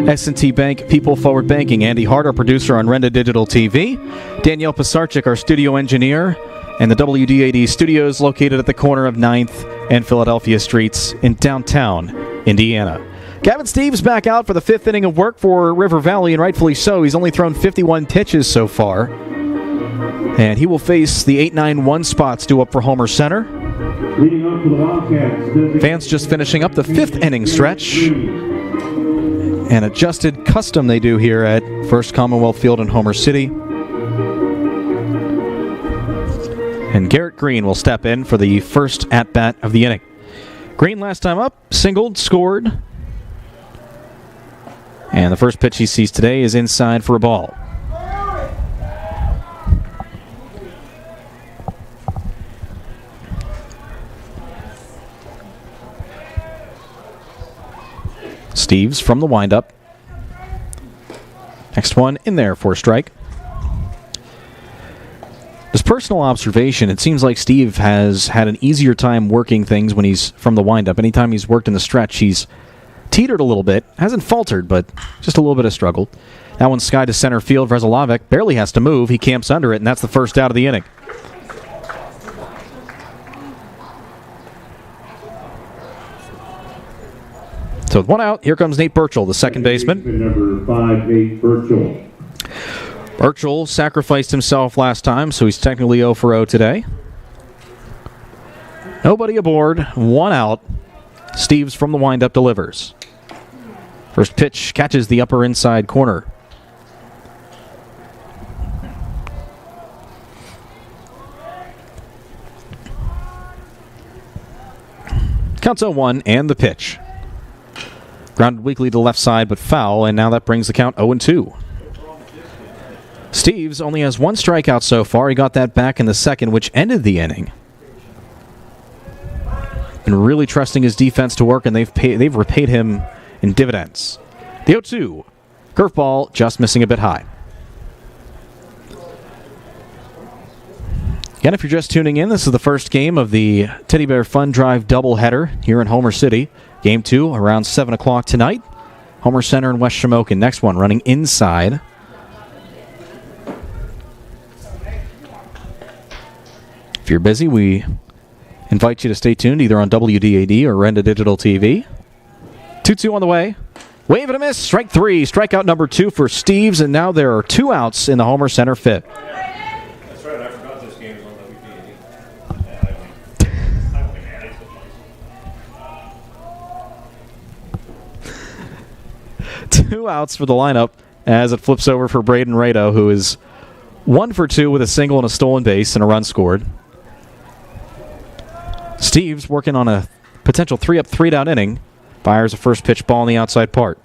S&T Bank, People Forward Banking. Andy Hart, our producer on Renda Digital TV. Danielle Pisarczyk, our studio engineer. And the WDAD studios located at the corner of 9th and Philadelphia Streets in downtown Indiana. Gavin Steves back out for the 5th inning of work for River Valley, and rightfully so. He's only thrown 51 pitches so far. And he will face the 8-9-1 spots due up for Homer Center. Leading up to the Wildcats. Fans just finishing up the 5th inning stretch. An adjusted custom they do here at First Commonwealth Field in Homer City. And Garrett Green will step in for the first at-bat of the inning. Green last time up, singled, scored. And the first pitch he sees today is inside for a ball. Steves from the windup. Next one in there for a strike. As personal observation, it seems like Steve has had an easier time working things when he's from the windup. Anytime he's worked in the stretch, he's teetered a little bit. Hasn't faltered, but just a little bit of struggle. That one's sky to center field. Vrezilovic barely has to move. He camps under it, and that's the first out of the inning. So with one out, here comes Nate Burchell, the second baseman. Number 5, Nate Burchell. Burchell sacrificed himself last time, so he's technically 0 for 0 today. Nobody aboard, one out. Steves from the windup delivers. First pitch catches the upper inside corner. Counts 0-1 and the pitch. Grounded weakly to the left side, but foul, and now that brings the count 0-2. Steves only has one strikeout so far. He got that back in the second, which ended the inning. Been really trusting his defense to work, and they've repaid him in dividends. The 0-2. Curveball just missing a bit high. Again, if you're just tuning in, this is the first game of the Teddy Bear Fun Drive doubleheader here in Homer City. Game 2 around 7 o'clock tonight. Homer Center and West Shamokin. Next one running inside. If you're busy, we invite you to stay tuned either on WDAD or Renda Digital TV. 2-2 on the way. Wave and a miss. Strike 3. Strikeout number 2 for Steves, and now there are 2 outs in the Homer Center fifth. That's right. I forgot this game is on WDAD. 2 outs for the lineup as it flips over for Braden Rado, who is 1 for 2 with a single and a stolen base and a run scored. Steves working on a potential 3-up, 3-down inning. Fires a first pitch ball on the outside part.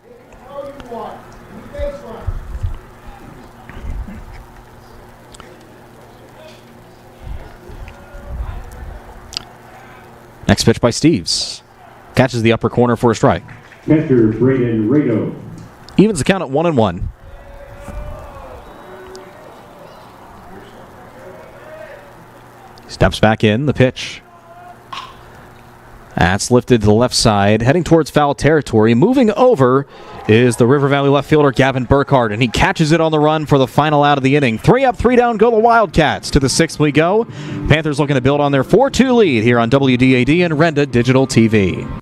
Next pitch by Steves. Catches the upper corner for a strike. Catcher Braden Rado. Evens the count at 1-1. Steps back in. The pitch. That's lifted to the left side, heading towards foul territory. Moving over is the River Valley left fielder Gavin Burkhardt, and he catches it on the run for the final out of the inning. 3-up, 3-down, go the Wildcats. To the 6th we go. Panthers looking to build on their 4-2 lead here on WDAD and Renda Digital TV.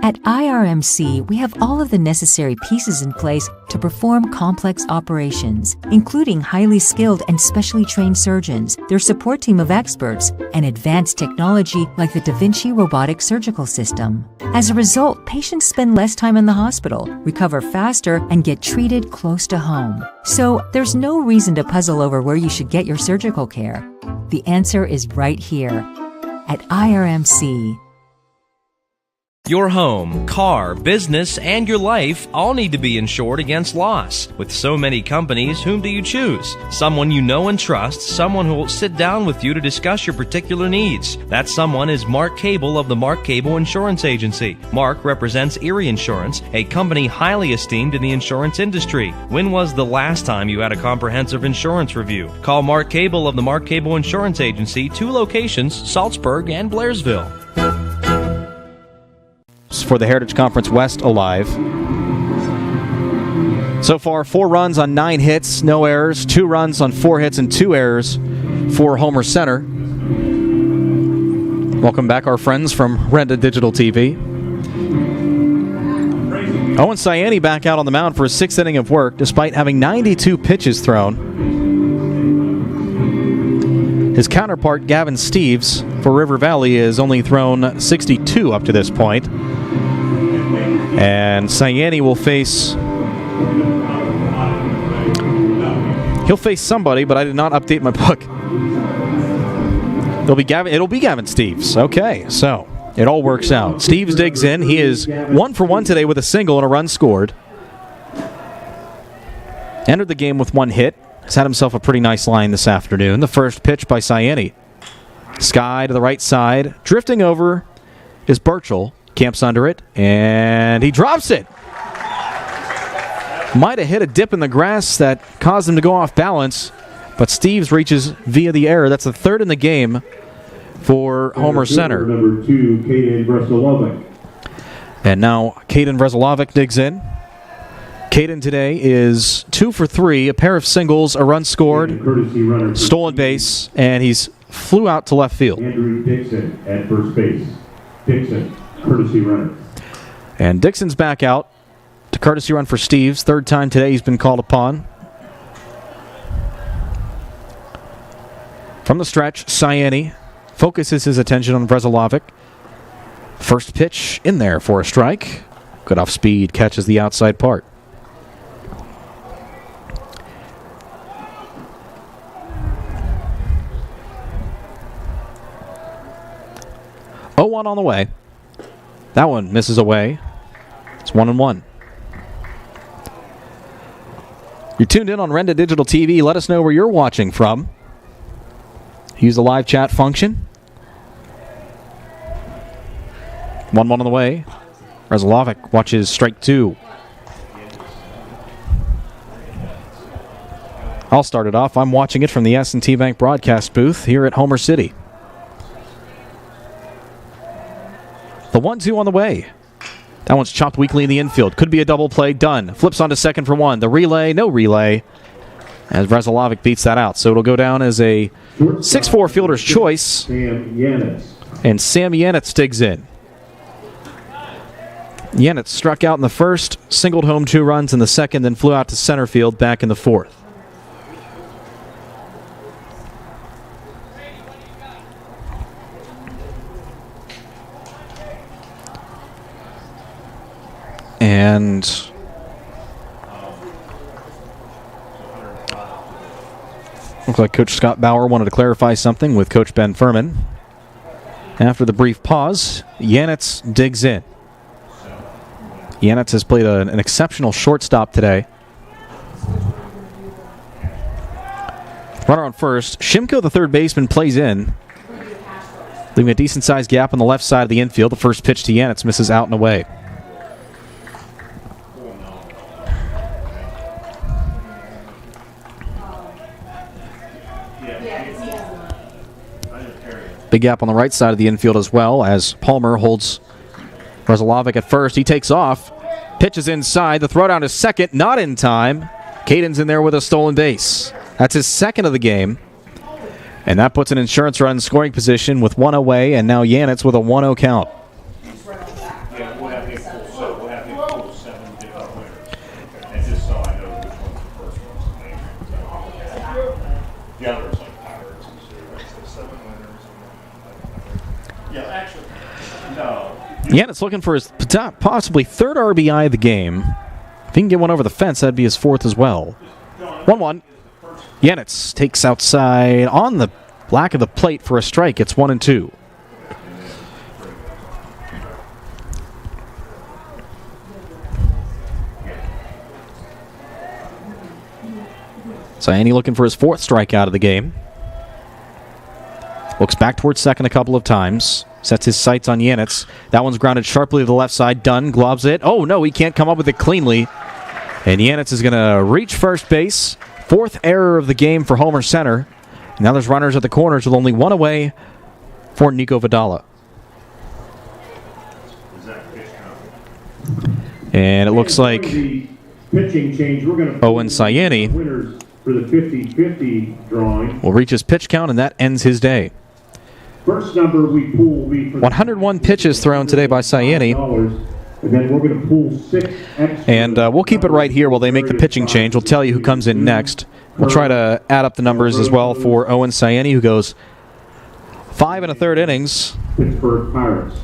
At IRMC, we have all of the necessary pieces in place to perform complex operations, including highly skilled and specially trained surgeons, their support team of experts, and advanced technology like the Da Vinci robotic surgical system. As a result, patients spend less time in the hospital, recover faster, and get treated close to home. So there's no reason to puzzle over where you should get your surgical care. The answer is right here at IRMC. Your home, car, business, and your life all need to be insured against loss. With so many companies, whom do you choose? Someone you know and trust, someone who will sit down with you to discuss your particular needs. That someone is Mark Cable of the Mark Cable Insurance Agency. Mark represents Erie Insurance, a company highly esteemed in the insurance industry. When was the last time you had a comprehensive insurance review? Call Mark Cable of the Mark Cable Insurance Agency, 2 locations, Salzburg and Blairsville. For the Heritage Conference West alive. So far, 4 runs on 9 hits, no errors. 2 runs on 4 hits and 2 errors for Homer Center. Welcome back, our friends from Renda Digital TV. Owen Sayani back out on the mound for his 6th inning of work, despite having 92 pitches thrown. His counterpart, Gavin Steves, for River Valley, has only thrown 62 up to this point. And Sayani will face... He'll face somebody, but I did not update my book. It'll be Gavin Steves. Okay, so it all works out. Steves digs in. He is 1 for 1 today with a single and a run scored. Entered the game with 1 hit. Has had himself a pretty nice line this afternoon. The first pitch by Sayani. Sky to the right side. Drifting over is Burchell. Camps under it, and he drops it. Might have hit a dip in the grass that caused him to go off balance, but Steves reaches via the error. That's the 3rd in the game for Homer Center. Number 2, Caden Breslavovic. And now Caden Breslavovic digs in. Caden today is 2 for 3, a pair of singles, a run scored, stolen base, and he's flew out to left field. Andrew Dixon at first base. Dixon, courtesy runner. And Dixon's back out to courtesy run for Steves. 3rd time today he's been called upon. From the stretch, Sayani focuses his attention on Breslavovic. First pitch in there for a strike. Good off speed, catches the outside part. Oh, 1 on the way. That one misses away. It's 1-1. You're tuned in on Renda Digital TV. Let us know where you're watching from. Use the live chat function. 1-1 on the way. Breslavovic watches strike 2. I'll start it off. I'm watching it from the S&T Bank broadcast booth here at Homer City. The 1-2 on the way. That one's chopped weakly in the infield. Could be a double play. Done. Flips onto second for 1. The relay, no relay. As Breslavovic beats that out. So it'll go down as a 6-4 fielder's choice. Sam Yanitz. And Sam Yanitz digs in. Yanitz struck out in the first, singled home 2 runs in the second, then flew out to center field back in the 4th. And looks like Coach Scott Bauer wanted to clarify something with Coach Ben Furman. After the brief pause, Yanitz digs in. Yanitz has played an exceptional shortstop today. Runner on first. Shimko, the third baseman, plays in, leaving a decent-sized gap on the left side of the infield. The first pitch to Yanitz misses out and away. Big gap on the right side of the infield as well, as Palmer holds Breslavovic at first. He takes off, pitches inside. The throw down to second, not in time. Caden's in there with a stolen base. That's his 2nd of the game. And that puts an insurance run in scoring position with 1 away, and now Yanitz with a 1-0 count. Yanitz looking for his possibly 3rd RBI of the game. If he can get one over the fence, that'd be his 4th as well. 1-1. Yanitz takes outside on the back of the plate for a strike. It's 1-2. Sayani looking for his 4th strikeout of the game. Looks back towards second a couple of times. Sets his sights on Yanitz. That one's grounded sharply to the left side. Dunn globs it. Oh, no, he can't come up with it cleanly. And Yanitz is going to reach first base. 4th error of the game for Homer Center. Now there's runners at the corners with only 1 away for Nico Vidala. And it looks like pitching change. We're going to Owen Sayani winners for the 50-50 drawing. will reach his pitch count, and that ends his day. First number we pool will be for 101 pitches thrown today by Sayani. And then we're going to pool 6 extra. And we'll keep it right here while they make the pitching change. We'll tell you who comes in next. We'll try to add up the numbers as well for Owen Sayani, who goes 5 1/3 innings. Pittsburgh Pirates.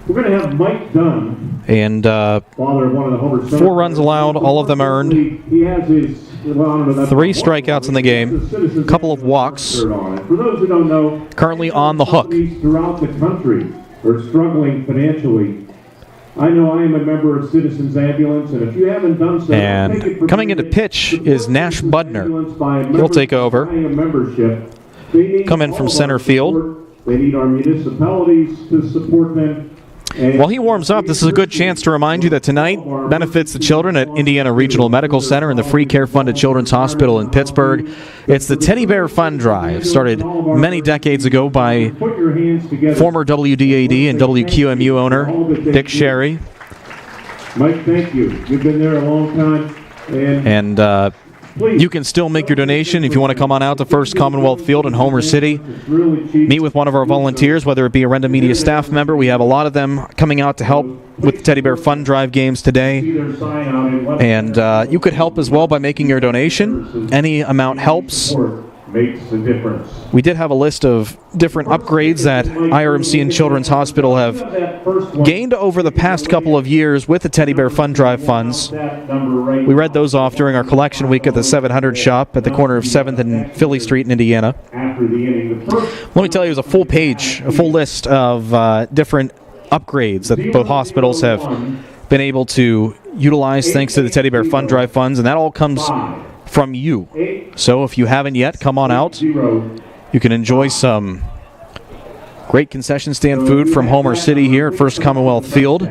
We're going to have Mike Dunn. And father of one of the Homer 4 runs allowed, all of them earned. He has his 3 strikeouts in the game, a couple of walks. For those who don't know, currently on the hook. Throughout the country are struggling financially. I know I am a member of Citizens Ambulance, and if you haven't done so, and coming into pitch is Nash Budner. He'll take over. Come in from center field. They need our municipalities to support them. While he warms up, this is a good chance to remind you that tonight benefits the children at Indiana Regional Medical Center and the Free Care Funded Children's Hospital in Pittsburgh. It's the Teddy Bear Fund Drive, started many decades ago by former WDAD and WQMU owner Dick Sherry. Mike, thank you. You've been there a long time. And you can still make your donation if you want to come on out to First Commonwealth Field in Homer City. Meet with one of our volunteers, whether it be a Renda Media staff member. We have a lot of them coming out to help with the Teddy Bear Fund Drive games today. And you could help as well by making your donation. Any amount helps. Makes a difference. We did have a list of different upgrades that IRMC and Children's Hospital have gained over the past couple of years with the Teddy Bear Fund Drive funds. We read those off during our collection week at the 700 shop at the corner of 7th and Philly Street in Indiana. Let me tell you, it was a full page, a full list of different upgrades that both hospitals have been able to utilize thanks to the Teddy Bear Fund Drive funds, and that all comes from you. So if you haven't yet, come on out. You can enjoy some great concession stand food from Homer City here at First Commonwealth Field.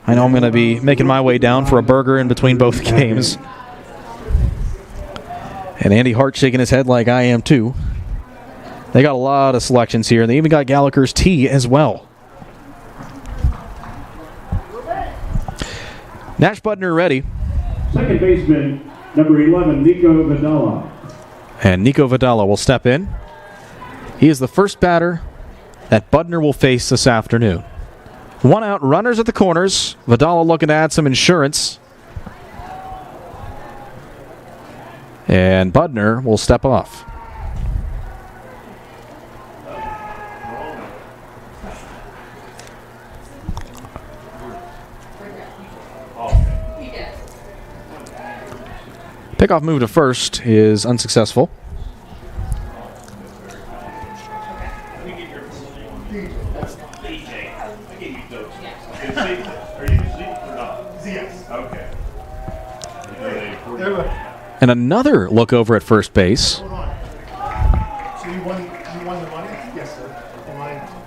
I know I'm going to be making my way down for a burger in between both games. And Andy Hart shaking his head like I am too. They got a lot of selections here. They even got Gallagher's tea as well. Nash Budner ready. Second baseman, number 11, Nico Vidala. And Nico Vidala will step in. He is the first batter that Budner will face this afternoon. 1 out, runners at the corners. Vidala looking to add some insurance. And Budner will step off. Pickoff move to first is unsuccessful. And another look over at first base. So you won the money? Yes, sir.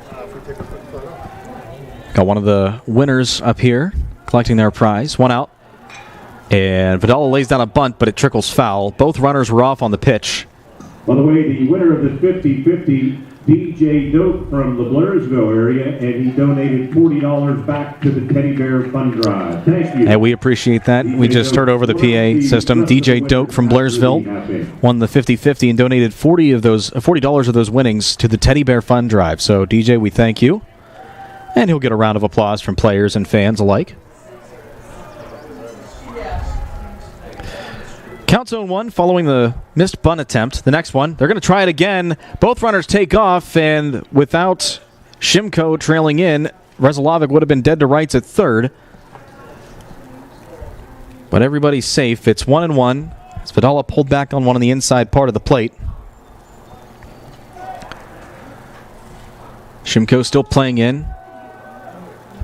For take a quick photo. Got one of the winners up here collecting their prize. 1 out. And Vidala lays down a bunt, but it trickles foul. Both runners were off on the pitch. By the way, the winner of the 50-50, DJ Doak from the Blairsville area, and he donated $40 back to the Teddy Bear Fund Drive. Thank you. And we appreciate that. We just heard over the PA system. DJ Doak from Blairsville won the 50-50 and donated $40 of those winnings to the Teddy Bear Fund Drive. So, DJ, we thank you. And he'll get a round of applause from players and fans alike. Count zone 1 following the missed bunt attempt. The next one, they're going to try it again. Both runners take off, and without Shimko trailing in, Rezalovic would have been dead to rights at third. But everybody's safe. It's 1-1. As Vidala pulled back on one on the inside part of the plate. Shimko still playing in.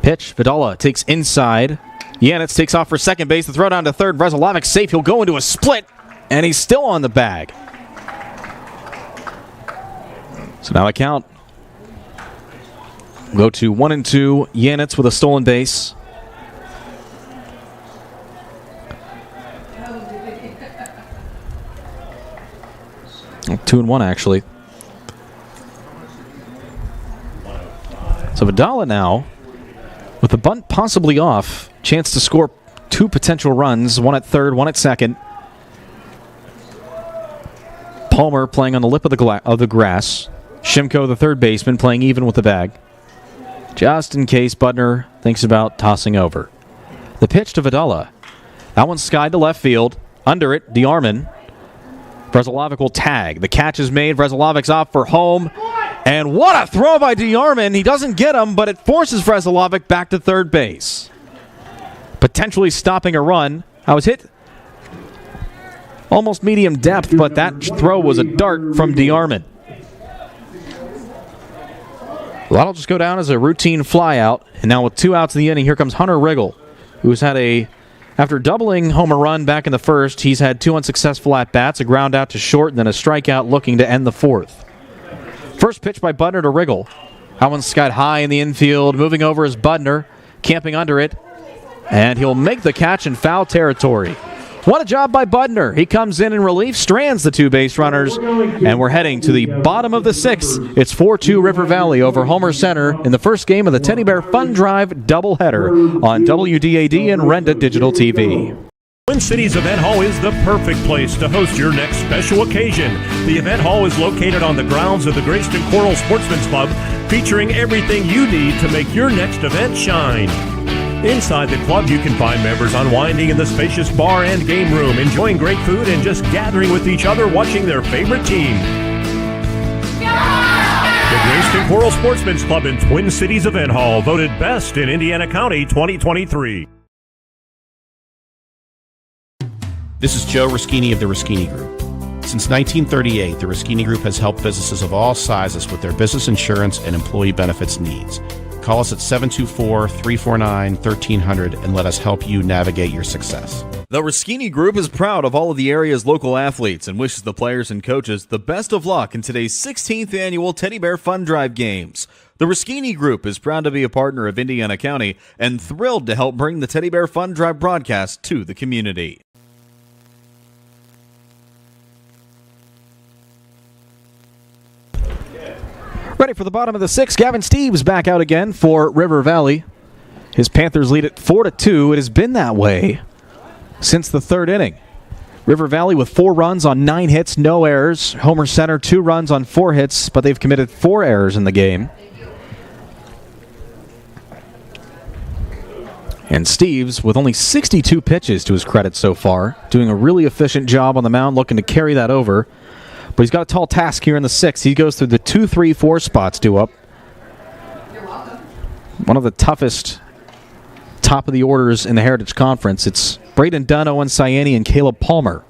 Pitch, Vidala takes inside. Yanitz takes off for second base. The throw down to third. Rezalovic safe. He'll go into a split, and he's still on the bag. So now a count. Go to 1-2. Yanitz with a stolen base. Oh, 2-1 actually. So Vidala now, with the bunt possibly off, chance to score 2 two potential runs, one at third, one at second. Palmer playing on the lip of the grass. Shimko, the third baseman, playing even with the bag. Just in case Budner thinks about tossing over. The pitch to Vidala. That one's skied to left field. Under it, DeArmond. Vrezilovic will tag. The catch is made. Vrezilovic's off for home. And what a throw by DeArmond. He doesn't get him, but it forces Vrezilovic back to third base. Potentially stopping a run. I was hit almost medium depth, but that throw was a dart from DeArmond. Well, that'll just go down as a routine flyout. And now with 2 outs in the inning, here comes Hunter Riggle, who's had after doubling home run back in the first, he's had 2 unsuccessful at-bats, a ground out to short, and then a strikeout looking to end the fourth. First pitch by Budner to Riggle. That one's skied high in the infield. Moving over is Budner, camping under it. And he'll make the catch in foul territory. What a job by Budner. He comes in relief, strands the 2 base runners, and we're heading to the bottom of the 6th. It's 4-2 River Valley over Homer Center in the first game of the Teddy Bear Fun Drive doubleheader on WDAD and Renda Digital TV. Twin Cities Event Hall is the perfect place to host your next special occasion. The event hall is located on the grounds of the Greyston Coral Sportsman's Club, featuring everything you need to make your next event shine. Inside the club, you can find members unwinding in the spacious bar and game room, enjoying great food and just gathering with each other watching their favorite team. The Greyston Coral Sportsman's Club in Twin Cities Event Hall, voted best in Indiana County 2023. This is Joe Ruschini of the Ruschini Group. Since 1938, the Ruschini Group has helped businesses of all sizes with their business insurance and employee benefits needs. Call us at 724-349-1300 and let us help you navigate your success. The Ruschini Group is proud of all of the area's local athletes and wishes the players and coaches the best of luck in today's 16th annual Teddy Bear Fun Drive games. The Ruschini Group is proud to be a partner of Indiana County and thrilled to help bring the Teddy Bear Fun Drive broadcast to the community. Ready for the bottom of the 6th. Gavin Steves back out again for River Valley. His Panthers lead it 4-2. It has been that way since the third inning. River Valley with 4 runs on 9 hits, no errors. Homer Center 2 runs on 4 hits, but they've committed 4 errors in the game. And Steves with only 62 pitches to his credit so far, doing a really efficient job on the mound, looking to carry that over. But he's got a tall task here in the 6th. He goes through the 2, 3, 4 spots due up. You're welcome. One of the toughest top of the orders in the Heritage Conference. It's Braden Dunn, Owen Sayani, and Caleb Palmer.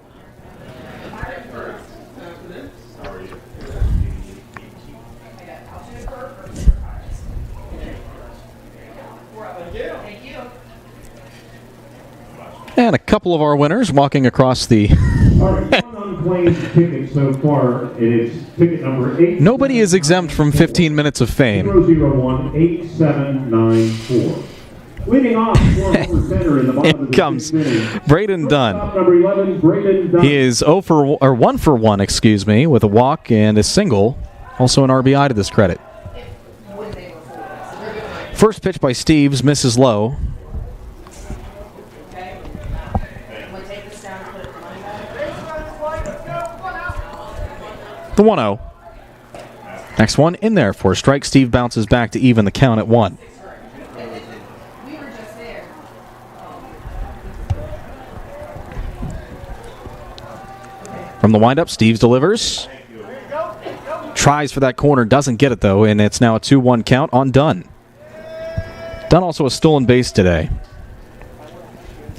And a couple of our winners walking across the... Ticket so far, and it's ticket number 8. Nobody is exempt from 15 minutes of fame. 001-8794. Leading off for Homer Center in the bottom of the comes 6th inning. Braden Dunn. Number 11, Braden Dunn. He is 1 for 1, with a walk and a single. Also an RBI to this credit. First pitch by Steves misses low. The 1-0. Next one in there for a strike. Steve bounces back to even the count at 1. From the windup, Steves delivers. Tries for that corner, doesn't get it though, and it's now a 2-1 count on Dunn. Dunn also a stolen base today,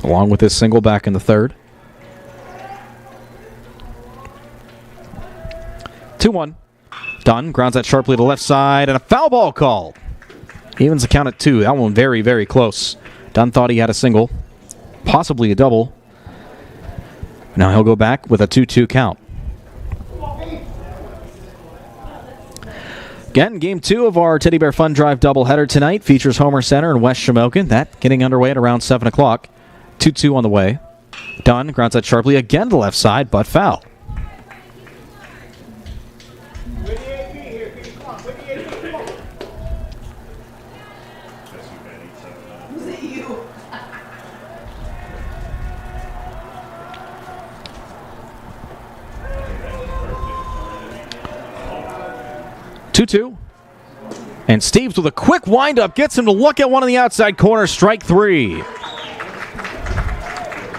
along with his single back in the third. 2-1. Dunn grounds that sharply to left side, and a foul ball called. Evens the count at 2. That one very, very close. Dunn thought he had a single, possibly a double. Now he'll go back with a 2-2 count. Again, Game 2 of our Teddy Bear Fun Drive doubleheader tonight features Homer Center and West Shamokin. That getting underway at around 7 o'clock. 2-2 on the way. Dunn grounds that sharply again to the left side, but foul. 2-2. And Steves with a quick windup gets him to look at one on the outside corner. Strike 3.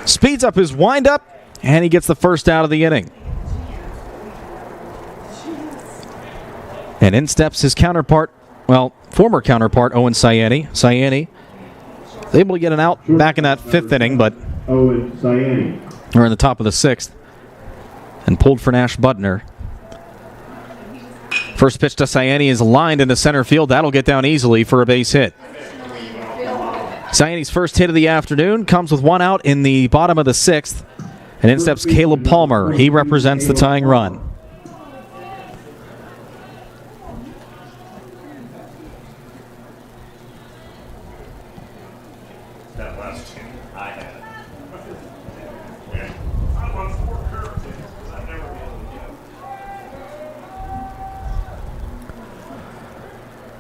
Speeds up his windup, and he gets the first out of the inning. And in steps his counterpart, former counterpart, Owen Ciani. Ciani able to get an out back in that 5th inning, but Owen Ciani. We're in the top of the 6th. And pulled for Nash Budner. First pitch to Ciani is lined into center field. That'll get down easily for a base hit. Ciani's first hit of the afternoon comes with one out in the bottom of the 6th. And in steps Caleb Palmer. He represents the tying run.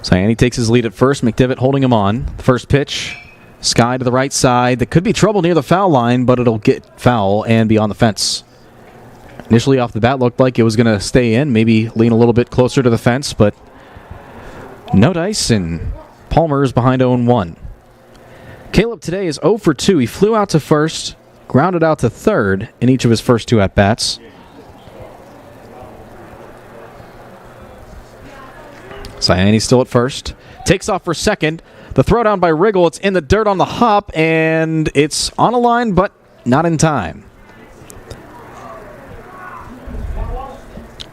Ciani takes his lead at first. McDivitt holding him on. First pitch, sky to the right side. That could be trouble near the foul line, but it'll get foul and be on the fence. Initially off the bat looked like it was going to stay in, maybe lean a little bit closer to the fence, but no dice, and Palmer is behind 0-1. Caleb today is 0 for 2. He flew out to first, grounded out to third in each of his first 2 at-bats. Ciani still at first. Takes off for second. The throw down by Riggle. It's in the dirt on the hop, and it's on a line, but not in time.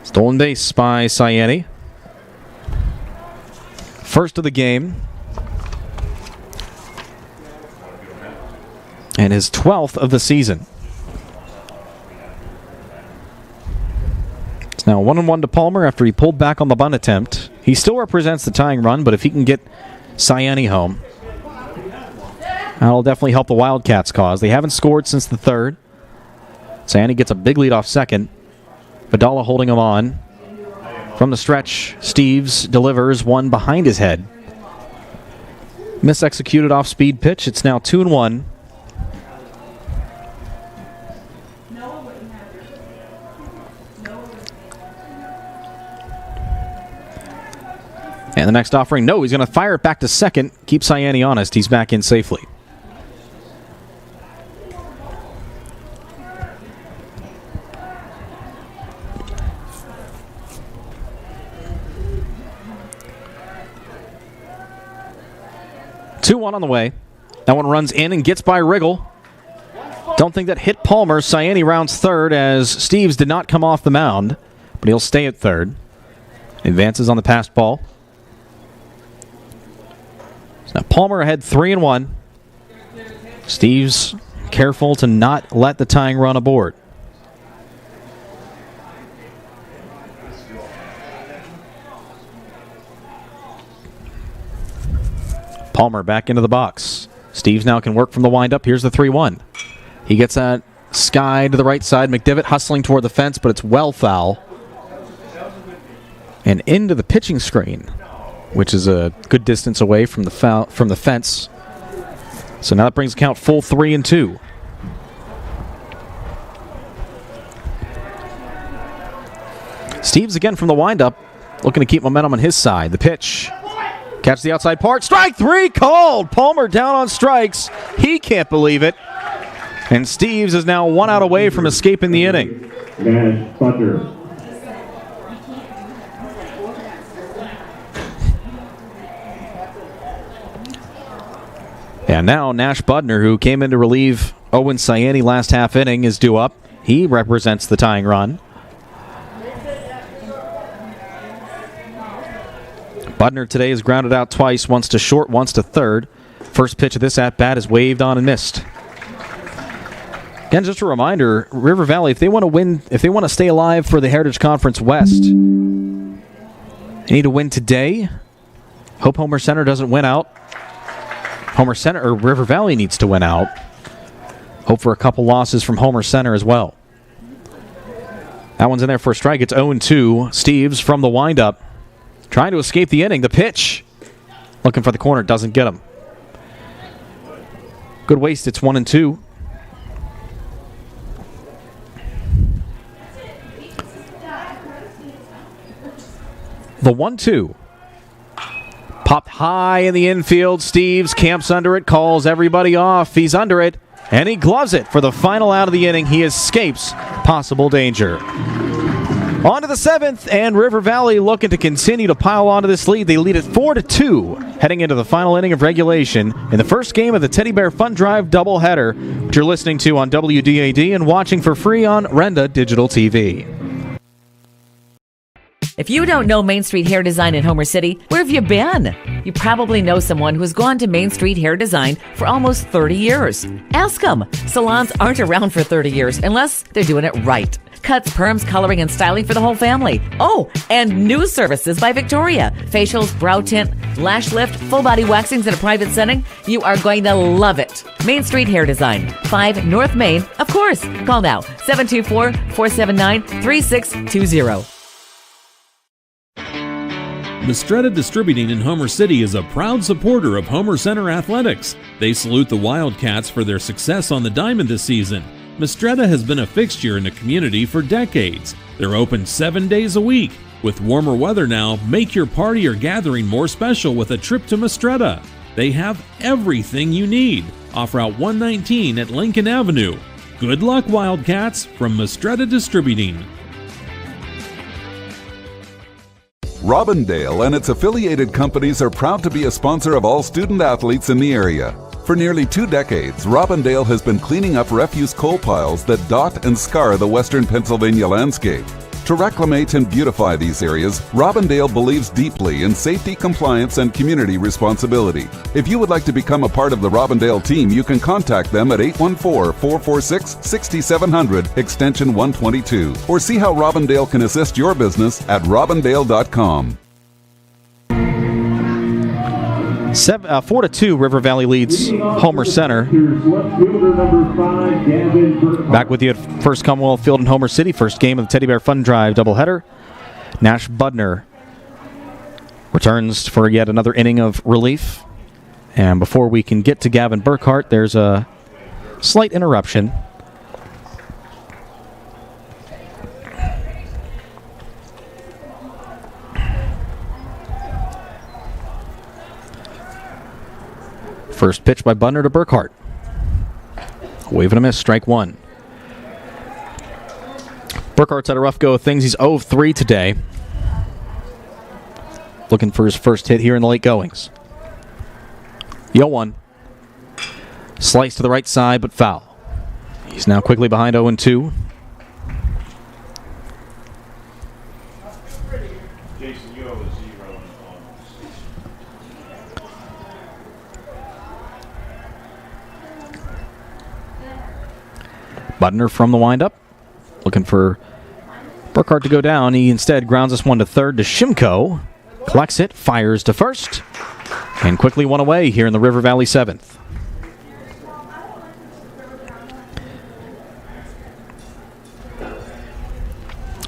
Stolen base by Ciani. First of the game. And his 12th of the season. It's now 1-1 to Palmer after he pulled back on the bunt attempt. He still represents the tying run, but if he can get Ciani home, that'll definitely help the Wildcats' cause. They haven't scored since the 3rd. Ciani gets a big lead off second. Vidala holding him on. From the stretch, Steves delivers one behind his head. Misexecuted off-speed pitch. It's now 2-1. And the next offering, no, he's going to fire it back to second. Keep Ciani honest. He's back in safely. Two-one on the way. That one runs in and gets by Riggle. Don't think that hit Palmer. Ciani rounds third as Steves did not come off the mound, but he'll stay at third. Advances on the passed ball. Now Palmer ahead 3-1. Steves careful to not let the tying run aboard. Palmer back into the box. Steves now can work from the windup. Here's the 3-1. He gets that sky to the right side. McDivitt hustling toward the fence, but it's well foul. And into the pitching screen, which is a good distance away from the fence. So now that brings the count full 3-2. Steves again from the windup, looking to keep momentum on his side. The pitch. Catch the outside part. Strike 3 called. Palmer down on strikes. He can't believe it. And Steves is now 1 out away from escaping the inning. Nash Budner. And now Nash Budner, who came in to relieve Owen Ciani last half inning, is due up. He represents the tying run. Budner today is grounded out twice, once to short, once to third. First pitch of this at-bat is waved on and missed. Again, just a reminder, River Valley, if they want to win, if they want to stay alive for the Heritage Conference West, they need to win today. Hope Homer Center doesn't win out. Homer Center, or River Valley needs to win out. Hope for a couple losses from Homer Center as well. That one's in there for a strike. It's 0-2. Steves from the windup, trying to escape the inning. The pitch, looking for the corner, doesn't get him. Good waste. It's 1-2. The 1-2. Popped high in the infield. Steves camps under it, calls everybody off. He's under it, and he gloves it for the final out of the inning. He escapes possible danger. On to the 7th, and River Valley looking to continue to pile onto this lead. They lead it 4-2, heading into the final inning of regulation in the first game of the Teddy Bear Fun Drive doubleheader, which you're listening to on WDAD and watching for free on Renda Digital TV. If you don't know Main Street Hair Design in Homer City, where have you been? You probably know someone who's gone to Main Street Hair Design for almost 30 years. Ask them. Salons aren't around for 30 years unless they're doing it right. Cuts, perms, coloring, and styling for the whole family. Oh, and new services by Victoria. Facials, brow tint, lash lift, full body waxings in a private setting. You are going to love it. Main Street Hair Design, 5 North Main, of course. Call now, 724-479-3620. Mistretta Distributing in Homer City is a proud supporter of Homer Center Athletics. They salute the Wildcats for their success on the diamond this season. Mistretta has been a fixture in the community for decades. They're open 7 days a week. With warmer weather now, make your party or gathering more special with a trip to Mistretta. They have everything you need. Offer out 119 at Lincoln Avenue. Good luck, Wildcats, from Mistretta Distributing. Robindale and its affiliated companies are proud to be a sponsor of all student athletes in the area. For nearly 2 decades, Robindale has been cleaning up refuse coal piles that dot and scar the western Pennsylvania landscape. To reclimate and beautify these areas, Robindale believes deeply in safety, compliance, and community responsibility. If you would like to become a part of the Robindale team, you can contact them at 814-446-6700, extension 122, or see how Robindale can assist your business at robindale.com. 4-2, River Valley leads Homer Center. Back with you at First Commonwealth Field in Homer City. First game of the Teddy Bear Fun Drive doubleheader. Nash Budner returns for yet another inning of relief. And before we can get to Gavin Burkhart, there's a slight interruption. First pitch by Budner to Burkhart. Wave and a miss, strike one. Burkhart's had a rough go of things. He's 0-3 today. Looking for his first hit here in the late goings. 0-1. Slice to the right side, but foul. He's now quickly behind 0-2. Budner from the windup, looking for Burkhart to go down. He instead grounds this one to third to Shimko. Collects it, fires to first, and quickly one away here in the River Valley 7th.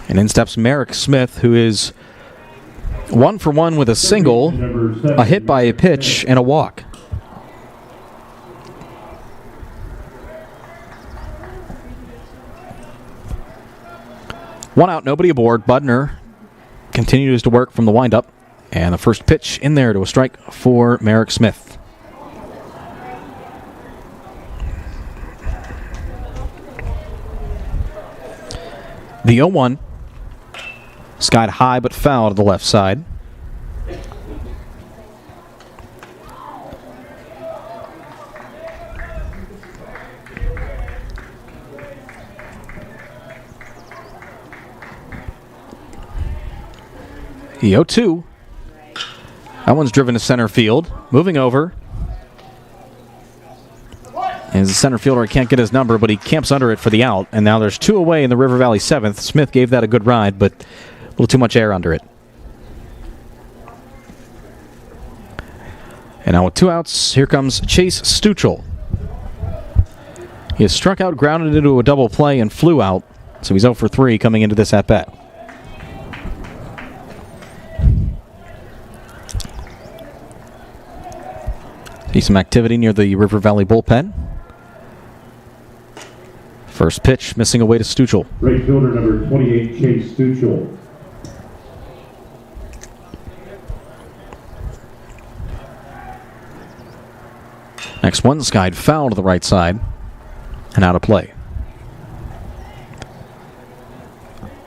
And in steps Merrick Smith, who is 1 for 1 with a single, a hit by a pitch, and a walk. One out, nobody aboard. Budner continues to work from the windup. And the first pitch in there to a strike for Merrick Smith. The 0-1. Skied high but foul to the left side. The 0-2. That one's driven to center field. Moving over. As a center fielder, I can't get his number, but he camps under it for the out. And now there's 2 away in the River Valley 7th. Smith gave that a good ride, but a little too much air under it. And now with 2 outs, here comes Chase Stuchel. He has struck out, grounded into a double play, and flew out. So he's 0 for 3 coming into this at-bat. See some activity near the River Valley bullpen. First pitch, missing away to Stuchel. Right fielder number 28, Chase Stuchel. Next one, skied foul to the right side and out of play.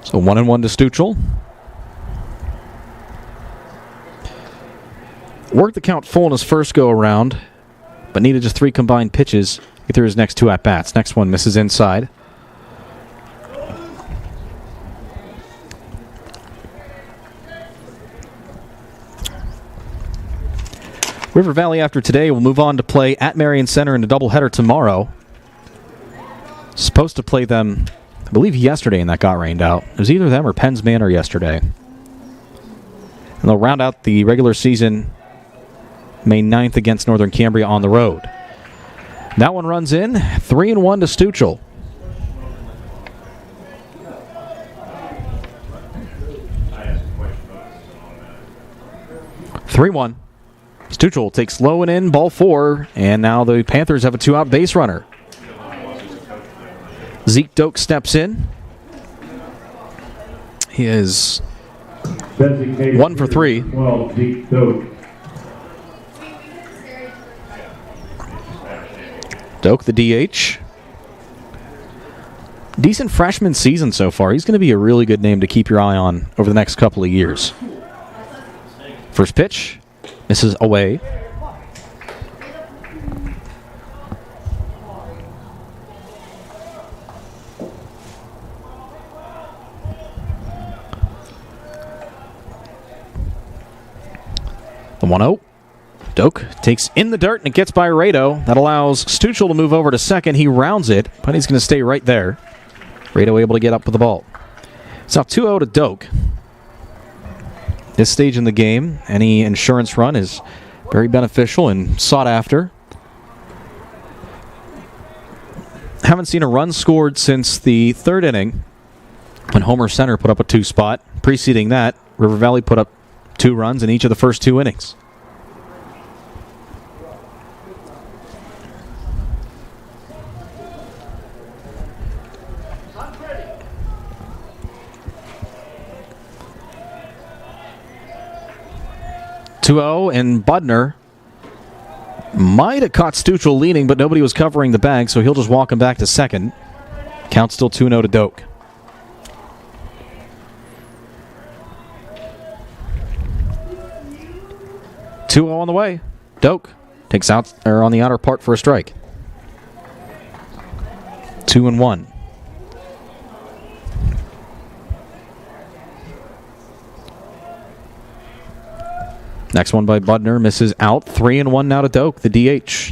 So 1-1 to Stuchel. Worked the count full in his first go-around, but needed just 3 combined pitches through his next 2 at-bats. Next one misses inside. River Valley, after today, will move on to play at Marion Center in a doubleheader tomorrow. Supposed to play them, I believe, yesterday, and that got rained out. It was either them or Penn's Manor yesterday. And they'll round out the regular season May 9th against Northern Cambria on the road. That one runs in, 3-1 to Stuchel. (3-1). Stuchel takes low and in, ball 4, and now the Panthers have a 2-out base runner. Zeke Doak steps in. He is 1 for 3. 12, Zeke Doak. Doak, the DH. Decent freshman season so far. He's going to be a really good name to keep your eye on over the next couple of years. First pitch. Misses away. The 1-0. Doak takes in the dirt and it gets by Rado. That allows Stuchel to move over to second. He rounds it, but he's going to stay right there. Rado able to get up with the ball. It's now 2-0 to Doak. This stage in the game, any insurance run is very beneficial and sought after. Haven't seen a run scored since the 3rd inning when Homer Center put up a 2 spot. Preceding that, River Valley put up 2 runs in each of the first 2 innings. And Budner might have caught Stuchel leaning, but nobody was covering the bag, so he'll just walk him back to second. Count still 2-0 to Doak. On the way. Doak takes out on the outer part for a strike. 2-1. Next one by Budner, misses out. 3-1 now to Doak, the DH.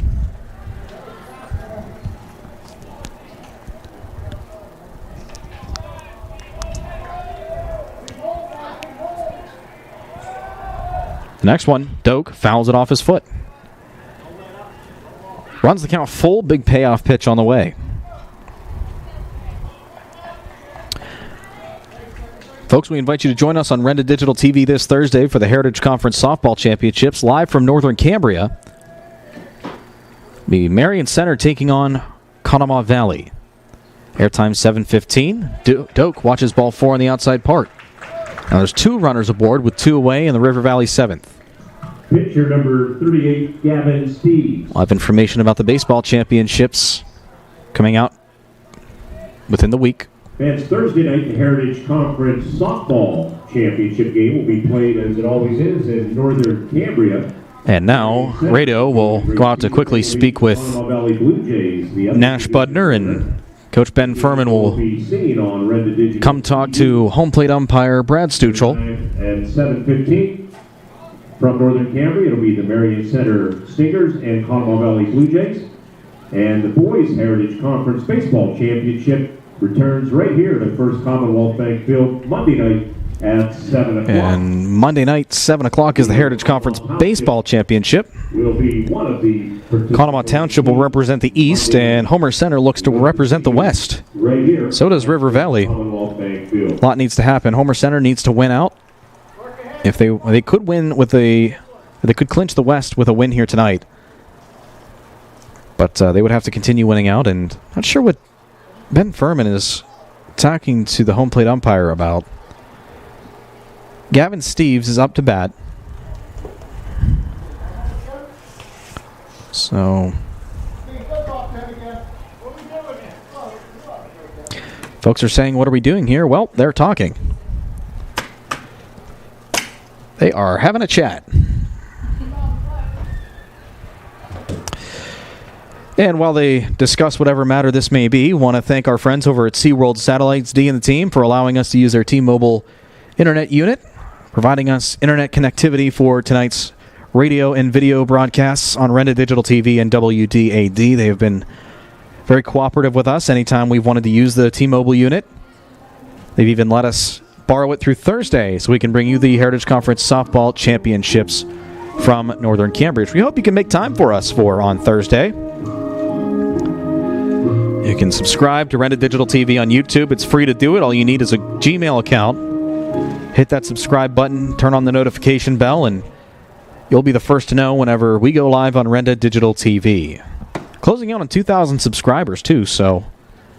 The next one, Doak fouls it off his foot. Runs the count full, big payoff pitch on the way. Folks, we invite you to join us on Renda Digital TV this Thursday for the Heritage Conference Softball Championships, live from Northern Cambria. The Marion Center taking on Conemaugh Valley. Airtime 7:15. Doak watches ball 4 on the outside part. Now there's 2 runners aboard with 2 away in the River Valley 7th. Pitcher number 38, Gavin Steves. We'll have information about the baseball championships coming out within the week. And Thursday night, the Heritage Conference Softball Championship game will be played, as it always is, in Northern Cambria. And now, Radio will go out to quickly speak with Nash Budner, and Coach Ben Furman will come talk to home plate umpire Brad Stuchel. At 7:15, from Northern Cambria, it'll be the Marion Center Stingers and Conemaugh Valley Blue Jays. And the Boys Heritage Conference Baseball Championship returns right here to First Commonwealth Bank Field Monday night at 7 o'clock. And Monday night, 7 o'clock, is the Heritage Conference Baseball Championship. Will be one of the Conemaugh Township will represent the East, and Homer Center looks to represent the West. Right here. So does River Valley. A lot needs to happen. Homer Center needs to win out. If they could win with they could clinch the West with a win here tonight. But they would have to continue winning out, and not sure what Ben Furman is talking to the home plate umpire about. Gavin Steves is up to bat. So Folks are saying, what are we doing here? Well, they're talking. They are having a chat. And while they discuss whatever matter this may be, want to thank our friends over at SeaWorld Satellites D and the team for allowing us to use their T-Mobile internet unit, providing us internet connectivity for tonight's radio and video broadcasts on Renda Digital TV and WDAD. They have been very cooperative with us anytime we've wanted to use the T-Mobile unit. They've even let us borrow it through Thursday so we can bring you the Heritage Conference Softball Championships from Northern Cambridge. We hope you can make time for us on Thursday. You can subscribe to Renda Digital TV on YouTube. It's free to do it. All you need is a Gmail account. Hit that subscribe button, turn on the notification bell, and you'll be the first to know whenever we go live on Renda Digital TV. Closing out on 2,000 subscribers, too, so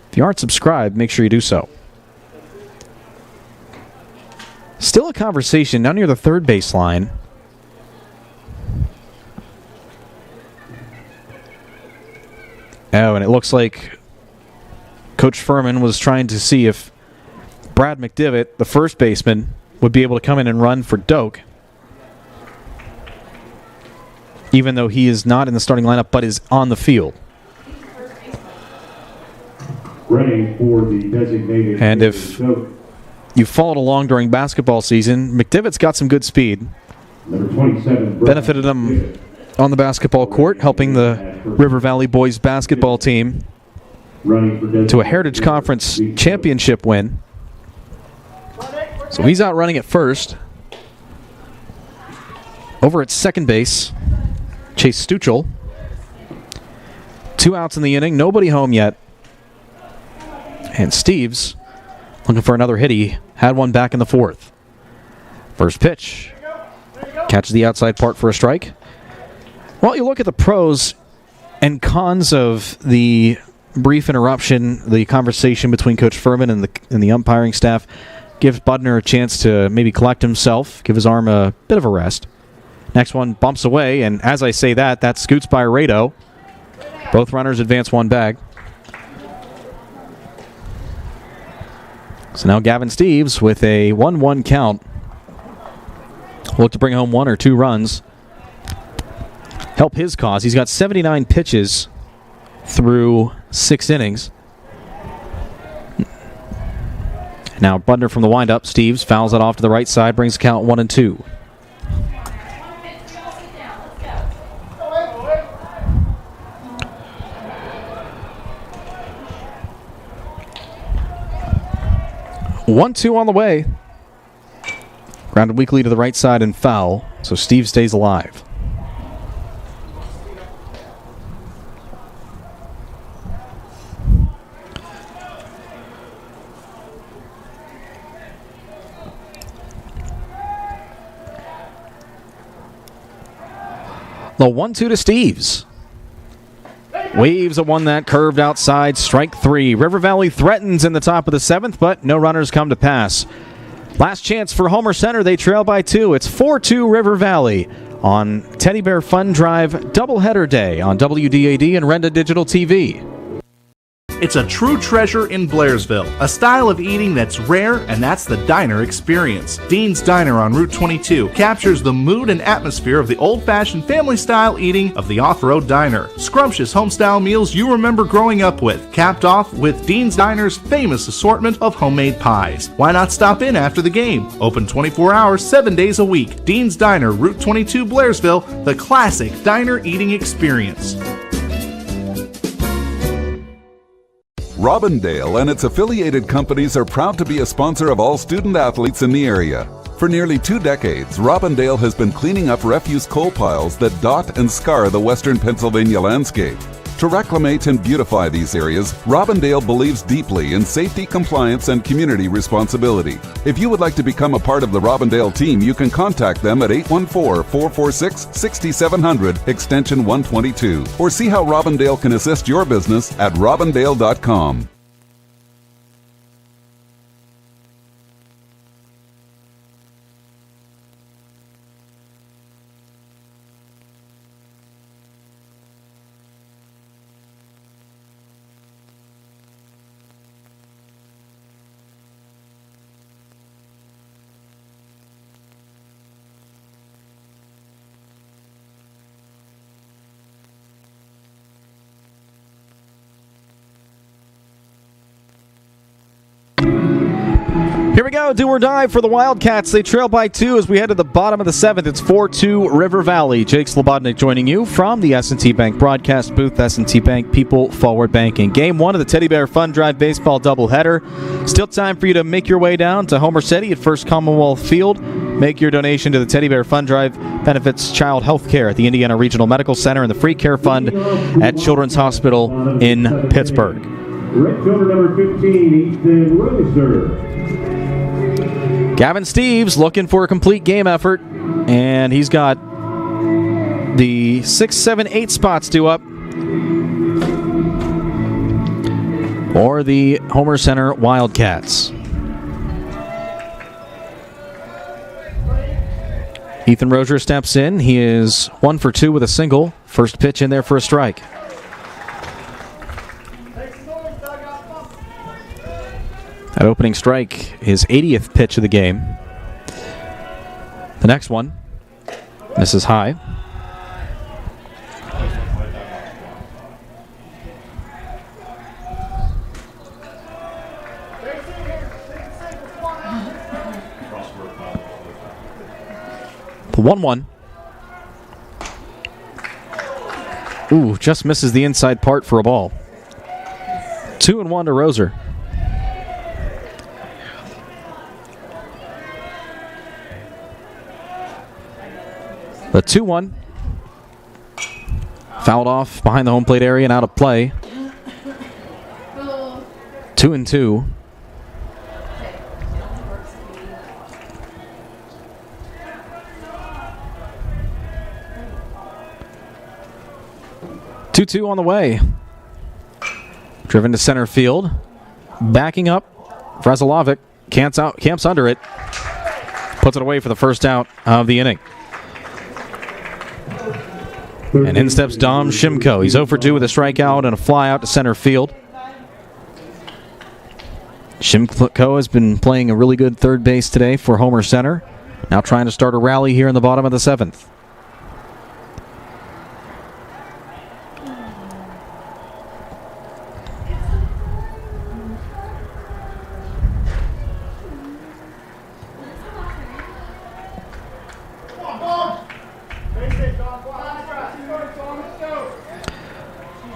if you aren't subscribed, make sure you do so. Still a conversation down near the third baseline. Oh, and it looks like Coach Furman was trying to see if Brad McDivitt, the first baseman, would be able to come in and run for Doak, even though he is not in the starting lineup but is on the field. Running for the designated. And if you followed along during basketball season, McDivitt's got some good speed. Number 27. Benefited him on the basketball court, helping the River Valley boys basketball team to a Heritage Conference championship win. So he's out running at first. Over at second base, Chase Stuchel. 2 outs in the inning, nobody home yet. And Steves looking for another hit. He had one back in the fourth. First pitch. Catches the outside part for a strike. Well, you look at the pros and cons of the brief interruption, the conversation between Coach Furman and the umpiring staff gives Budner a chance to maybe collect himself, give his arm a bit of a rest. Next one bumps away, and as I say that scoots by Rado. Both runners advance one bag. So now Gavin Steves with a 1-1 count. Look to bring home 1 or 2 runs. Help his cause. He's got 79 pitches through 6 innings. Now Budner from the windup. Steves fouls it off to the right side, brings the count 1-2. One, 2 on the way. Grounded weakly to the right side and foul, so Steve stays alive. The 1-2 to Steves. Waves a one that curved outside, strike 3. River Valley threatens in the top of the 7th, but no runners come to pass. Last chance for Homer Center. They trail by 2. It's 4-2 River Valley on Teddy Bear Fun Drive Doubleheader Day on WDAD and Renda Digital TV. It's a true treasure in Blairsville, a style of eating that's rare, and that's the diner experience. Dean's Diner on Route 22 captures the mood and atmosphere of the old-fashioned family-style eating of the off-road diner. Scrumptious homestyle meals you remember growing up with, capped off with Dean's Diner's famous assortment of homemade pies. Why not stop in after the game? Open 24 hours, 7 days a week. Dean's Diner, Route 22, Blairsville, the classic diner eating experience. Robindale and its affiliated companies are proud to be a sponsor of all student athletes in the area. For nearly 2 decades, Robindale has been cleaning up refuse coal piles that dot and scar the western Pennsylvania landscape. To reclimate and beautify these areas, Robindale believes deeply in safety, compliance, and community responsibility. If you would like to become a part of the Robindale team, you can contact them at 814-446-6700, extension 122, or see how Robindale can assist your business at robindale.com. Here we go, do or die for the Wildcats. They trail by 2 as we head to the bottom of the 7th. It's 4-2 River Valley. Jake Slobodnik joining you from the S&T Bank broadcast booth. S&T Bank, People Forward Banking. Game 1 of the Teddy Bear Fun Drive Baseball doubleheader. Still time for you to make your way down to Homer City at First Commonwealth Field. Make your donation to the Teddy Bear Fun Drive. Benefits child health care at the Indiana Regional Medical Center and the Free Care Fund at Children's Hospital in Pittsburgh. Red fielder number 15, Ethan Roser. Gavin Steves looking for a complete game effort, and he's got the 6, 7, 8 spots due up for the Homer Center Wildcats. Ethan Rozier steps in. He is 1 for 2 with a single. First pitch in there for a strike. That opening strike, his 80th pitch of the game. The next one misses high. The 1-1. Ooh, just misses the inside part for a ball. 2-1 to Roser. The 2-1. Fouled off behind the home plate area and out of play. 2-2. Two on the way. Driven to center field. Backing up. Vrezilovic camps under it. Puts it away for the first out of the inning. And in steps Dom Shimko. He's 0 for 2 with a strikeout and a fly out to center field. Shimko has been playing a really good third base today for Homer Center. Now trying to start a rally here in the bottom of the 7th.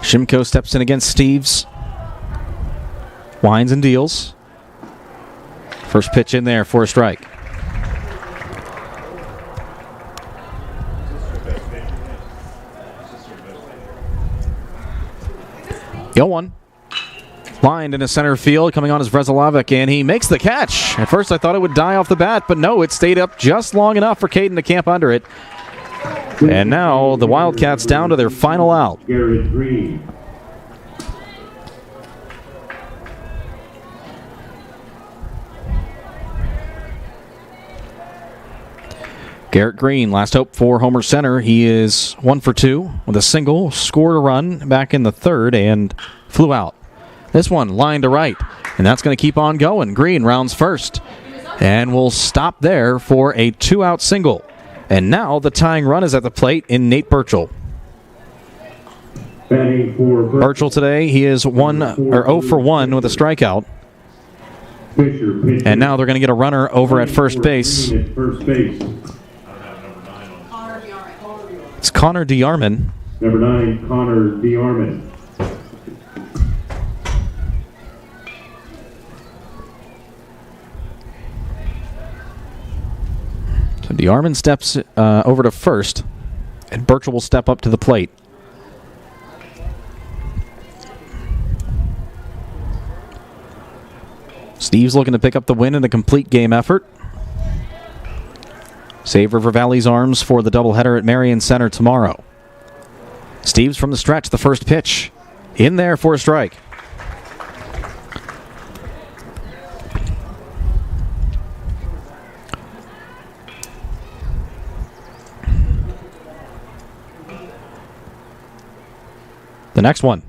Shimko steps in against Steves. Winds and deals. First pitch in there for a strike. The 0-1. Lined into center field. Coming on is Vrezilovic, and he makes the catch. At first I thought it would die off the bat, but no, it stayed up just long enough for Caden to camp under it. And now the Wildcats down to their final out. Garrett Green. Garrett Green, last hope for Homer Center. He is 1 for 2 with a single, scored a run back in the third, and flew out. This one lined to right, and that's going to keep on going. Green rounds first, and will stop there for a 2-out single. And now the tying run is at the plate in Nate Burchell. Burchell today, he is 0 for 1 with a strikeout. And now they're going to get a runner over at first base. It's Connor DeArmond. Number 9, Connor DeArmond. So DeArmond steps over to first, and Burchell will step up to the plate. Steve's looking to pick up the win in a complete game effort. Save River Valley's arms for the doubleheader at Marion Center tomorrow. Steve's from the stretch, the first pitch. In there for a strike. The next one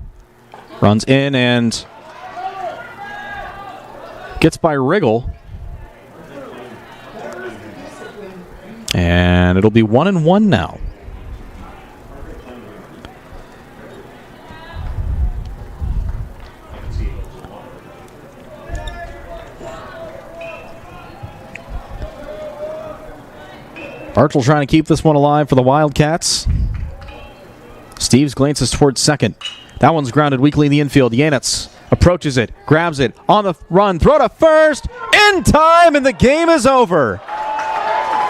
runs in and gets by Riggle. And it'll be 1-1 now. Archel trying to keep this one alive for the Wildcats. Steves glances towards second. That one's grounded weakly in the infield. Yanitz approaches it, grabs it, on the run, throw to first, in time, and the game is over.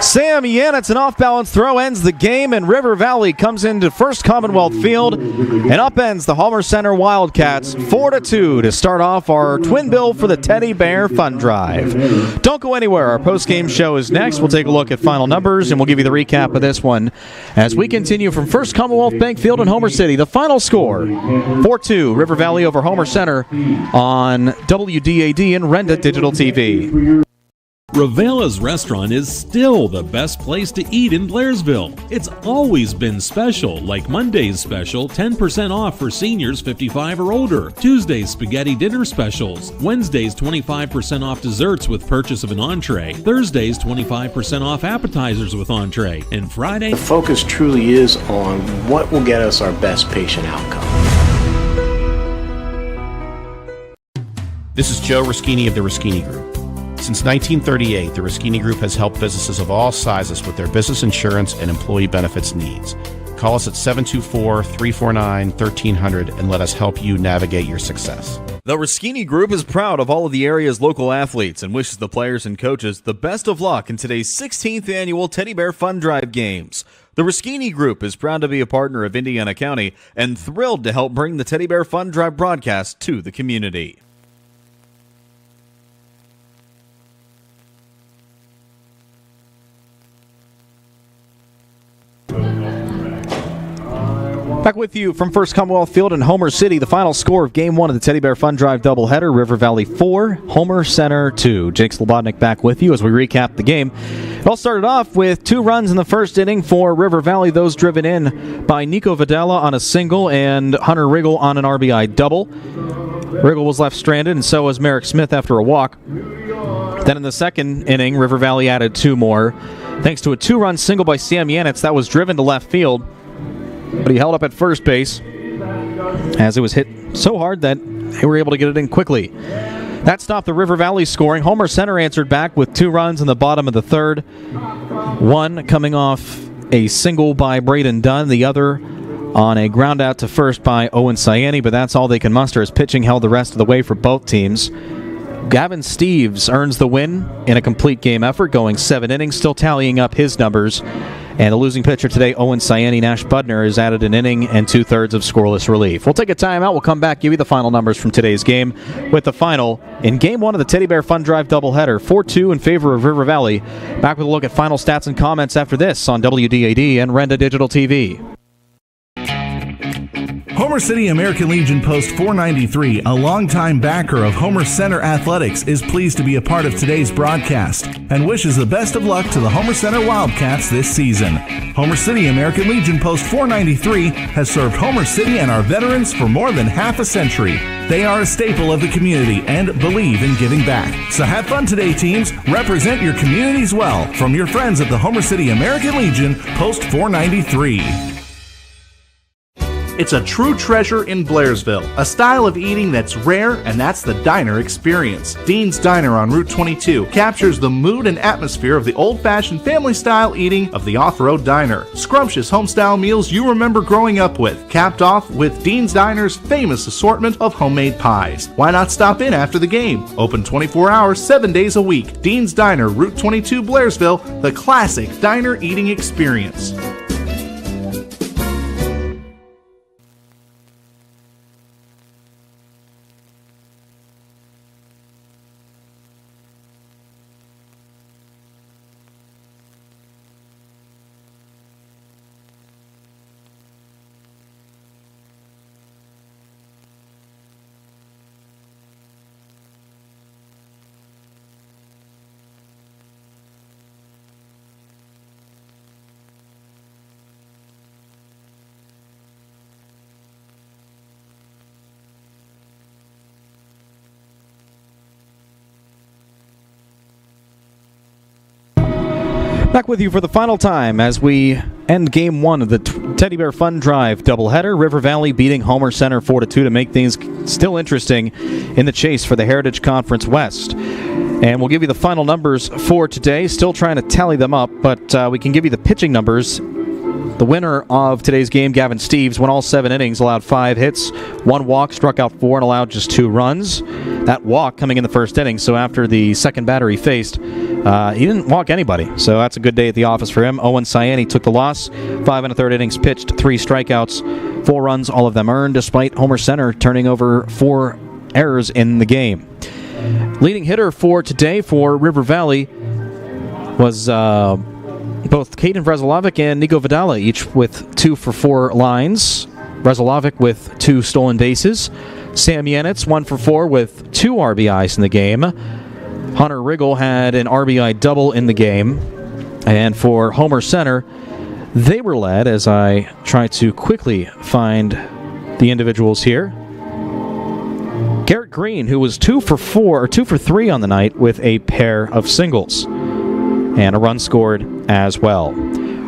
Sam Yanitz, an off-balance throw, ends the game, and River Valley comes into First Commonwealth Field and upends the Homer Center Wildcats 4-2 to start off our twin bill for the Teddy Bear Fun Drive. Don't go anywhere. Our post-game show is next. We'll take a look at final numbers, and we'll give you the recap of this one as we continue from First Commonwealth Bank Field in Homer City. The final score, 4-2, River Valley over Homer Center on WDAD and Renda Digital TV. Ravela's Restaurant is still the best place to eat in Blairsville. It's always been special, like Monday's special, 10% off for seniors 55 or older. Tuesday's spaghetti dinner specials. Wednesday's 25% off desserts with purchase of an entree. Thursday's 25% off appetizers with entree. And Friday, The focus truly is on what will get us our best patient outcome. This is Joe Ruschini of the Ruschini Group. Since 1938, the Ruschini Group has helped businesses of all sizes with their business insurance and employee benefits needs. Call us at 724-349-1300 and let us help you navigate your success. The Ruschini Group is proud of all of the area's local athletes and wishes the players and coaches the best of luck in today's 16th annual Teddy Bear Fun Drive games. The Ruschini Group is proud to be a partner of Indiana County and thrilled to help bring the Teddy Bear Fun Drive broadcast to the community. Back with you from First Commonwealth Field in Homer City. The final score of Game 1 of the Teddy Bear Fun Drive doubleheader, River Valley 4, Homer Center 2. Jake Slobodnik back with you as we recap the game. It all started off with 2 runs in the first inning for River Valley, those driven in by Nico Vidala on a single and Hunter Riggle on an RBI double. Riggle was left stranded, and so was Merrick Smith after a walk. Then in the second inning, River Valley added 2 more. Thanks to a 2-run single by Sam Yanitz that was driven to left field, but he held up at first base as it was hit so hard that they were able to get it in quickly. That stopped the River Valley scoring. Homer Center answered back with 2 runs in the bottom of the third. One coming off a single by Braden Dunn, the other on a ground out to first by Owen Sayani, but that's all they can muster as pitching held the rest of the way for both teams. Gavin Steves earns the win in a complete game effort, going 7 innings, still tallying up his numbers. And the losing pitcher today, Owen Sayani Nash Budner, has added an inning and 2/3 of scoreless relief. We'll take a timeout. We'll come back, give you the final numbers from today's game with the final in Game 1 of the Teddy Bear Fun Drive doubleheader, 4-2 in favor of River Valley. Back with a look at final stats and comments after this on WDAD and Renda Digital TV. Homer City American Legion Post 493, a longtime backer of Homer Center Athletics, is pleased to be a part of today's broadcast and wishes the best of luck to the Homer Center Wildcats this season. Homer City American Legion Post 493 has served Homer City and our veterans for more than half a century. They are a staple of the community and believe in giving back. So have fun today, teams. Represent your communities well. From your friends at the Homer City American Legion Post 493. It's a true treasure in Blairsville, a style of eating that's rare, and that's the diner experience. Dean's Diner on Route 22 captures the mood and atmosphere of the old-fashioned family-style eating of the off-road diner. Scrumptious home-style meals you remember growing up with, capped off with Dean's Diner's famous assortment of homemade pies. Why not stop in after the game? Open 24 hours, 7 days a week. Dean's Diner, Route 22, Blairsville, the classic diner eating experience. Back with you for the final time as we end Game 1 of the Teddy Bear Fun Drive doubleheader. River Valley beating Homer Center 4-2 to make things still interesting in the chase for the Heritage Conference West. And we'll give you the final numbers for today. Still trying to tally them up, but we can give you the pitching numbers. The winner of today's game, Gavin Steves, went all 7 innings, allowed 5 hits, 1 walk, struck out 4, and allowed just 2 runs. That walk coming in the first inning, so after the second batter he faced, he didn't walk anybody. So that's a good day at the office for him. Owen Cyani took the loss. 5 1/3 innings pitched, 3 strikeouts, 4 runs, all of them earned, despite Homer Center turning over 4 errors in the game. Leading hitter for today for River Valley was both Caden Vrezelovic and Nico Vidala, each with 2 for 4 lines. Vrezelovic with 2 stolen bases. Sam Yanitz, 1 for 4 with 2 RBIs in the game. Hunter Riggle had an RBI double in the game. And for Homer Center, they were led, as I try to quickly find the individuals here. Garrett Green, who was 2 for 3 on the night with a pair of singles. And a run scored as well.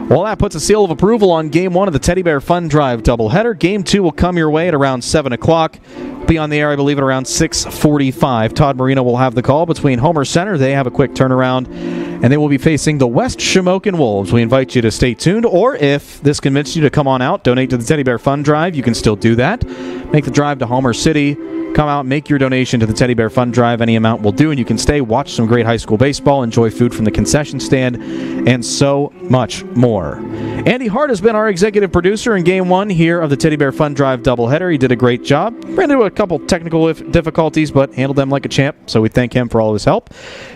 Well, that puts a seal of approval on Game 1 of the Teddy Bear Fun Drive doubleheader. Game 2 will come your way at around 7 o'clock. Be on the air, I believe, at around 6:45. Todd Marino will have the call between Homer Center. They have a quick turnaround, and they will be facing the West Shamokin Wolves. We invite you to stay tuned, or if this convinced you to come on out, donate to the Teddy Bear Fun Drive, you can still do that. Make the drive to Homer City. Come out, make your donation to the Teddy Bear Fun Drive. Any amount will do, and you can stay, watch some great high school baseball, enjoy food from the concession stand, and so much more. Andy Hart has been our executive producer in Game 1 here of the Teddy Bear Fun Drive doubleheader. He did a great job. Ran into a couple technical difficulties, but handled them like a champ, so we thank him for all his help.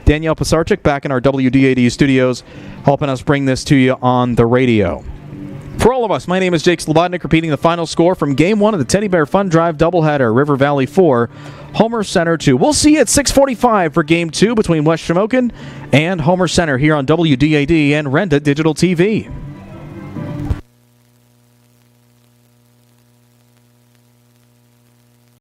Danielle Pisarczyk back in our WDAD studios, helping us bring this to you on the radio. For all of us, my name is Jake Slobodnik, repeating the final score from Game 1 of the Teddy Bear Fun Drive doubleheader. River Valley 4, Homer Center 2. We'll see you at 6:45 for Game 2 between West Shamokin and Homer Center here on WDAD and Renda Digital TV.